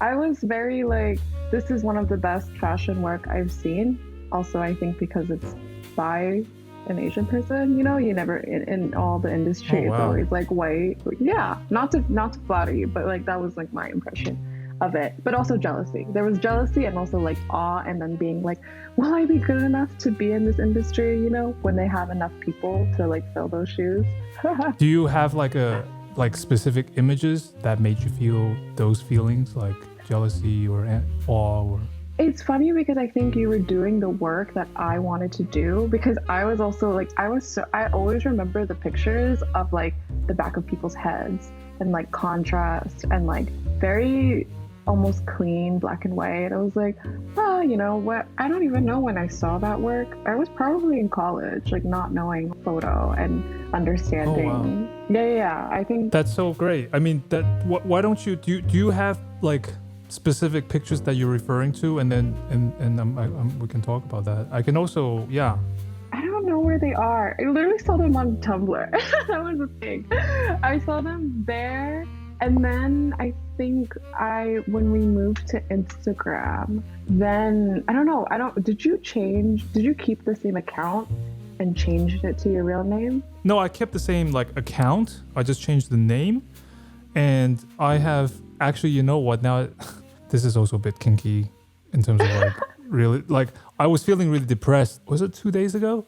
I was very like, this is one of the best fashion work I've seen. Also, I think because it's by an Asian person, you never in all the industry, it's always like white. Yeah, not to flatter you, but like that was like my impression of it. But also jealousy. There was jealousy and also like awe, and then being like, will I be good enough to be in this industry? When they have enough people to like fill those shoes. Do you have like specific images that made you feel those feelings, like jealousy or awe? Or it's funny because I think you were doing the work that I wanted to do, because I was also like, I always remember the pictures of like the back of people's heads and like contrast and like very almost clean black and white. I was like, oh, what? I don't even know when I saw that work. I was probably in college, like not knowing photo and understanding. Oh, wow. Yeah. I think that's so great. I mean, why don't you do you have like specific pictures that you're referring to, and then we can talk about that. I can also, I don't know where they are. I literally saw them on Tumblr. That was the thing. I saw them there, and then I think when we moved to Instagram, then I don't know. Did you keep the same account and changed it to your real name? No, I kept the same like account. I just changed the name. And I have actually, you know what, now this is also a bit kinky in terms of like really, like I was feeling really depressed. Was it 2 days ago?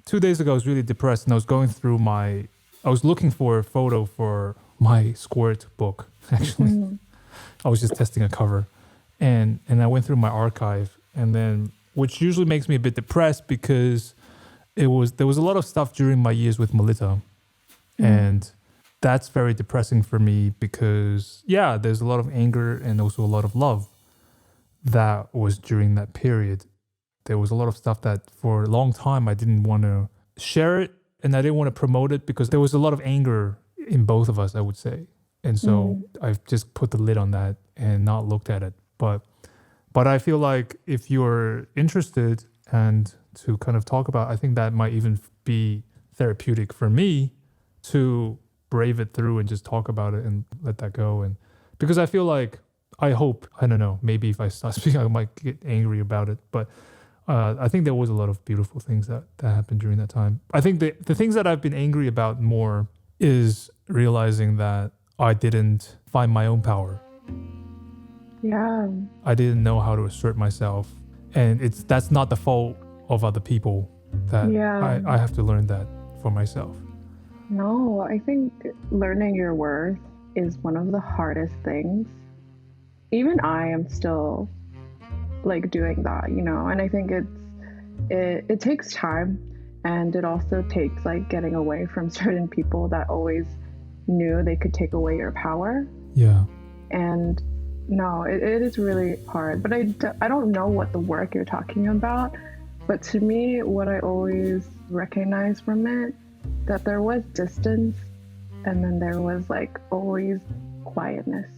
2 days ago, I was really depressed and I was going through I was looking for a photo for my Squirt book, actually. I was just testing a cover and I went through my archive and then, which usually makes me a bit depressed because there was a lot of stuff during my years with Melita and that's very depressing for me because, yeah, there's a lot of anger and also a lot of love that was during that period. There was a lot of stuff that for a long time I didn't want to share it and I didn't want to promote it because there was a lot of anger in both of us, I would say. And so I've just put the lid on that and not looked at it. But I feel like if you're interested and to kind of talk about, I think that might even be therapeutic for me to brave it through and just talk about it and let that go. And because I feel like, I don't know, maybe if I start speaking, I might get angry about it. But I think there was a lot of beautiful things that happened during that time. I think the things that I've been angry about more is realizing that I didn't find my own power. Yeah. I didn't know how to assert myself. And that's not the fault of other people. That I have to learn that for myself. No, I think learning your worth is one of the hardest things. Even I am still like doing that, you know, and I think it takes time, and it also takes like getting away from certain people that always knew they could take away your power. Yeah. And no, it is really hard, but I don't know what the work you're talking about, but to me, what I always recognize from it, that there was distance and then there was like always quietness.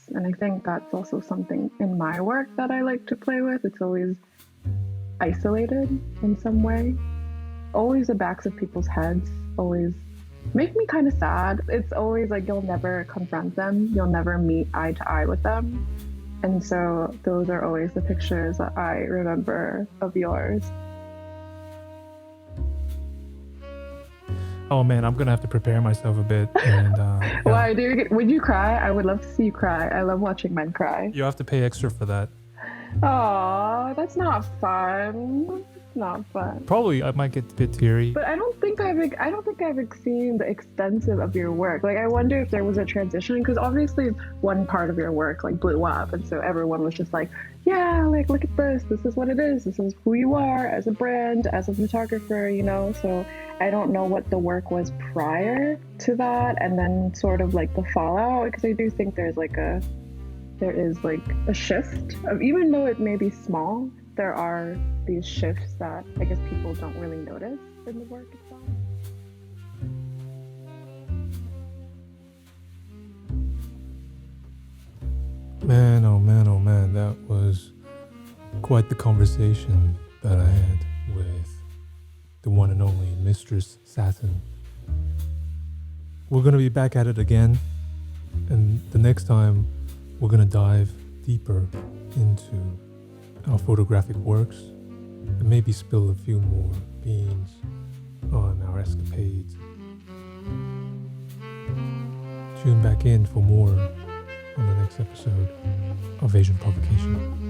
And I think that's also something in my work that I like to play with. It's always isolated in some way. Always the backs of people's heads always make me kind of sad. It's always like you'll never confront them. You'll never meet eye to eye with them. And so those are always the pictures that I remember of yours. Oh man, I'm gonna have to prepare myself a bit. And Why? Would you cry? I would love to see you cry. I love watching men cry. You have to pay extra for that. Aw, that's not fun. It's not fun. Probably I might get a bit teary. But I don't think I've seen the extensive of your work. Like I wonder if there was a transition, because obviously one part of your work like blew up, and so everyone was just like, yeah, like look at this. This is what it is. This is who you are as a brand, as a photographer, you know. So I don't know what the work was prior to that, and then sort of like the fallout, because I do think there is like a shift of, even though it may be small, there are these shifts that I guess people don't really notice in the work itself. Man, oh man, oh man, that was quite the conversation that I had with the one and only Mistress Saturn. We're going to be back at it again, and the next time we're going to dive deeper into our photographic works and maybe spill a few more beans on our escapades. Tune back in for more on the next episode of Asian Provocation.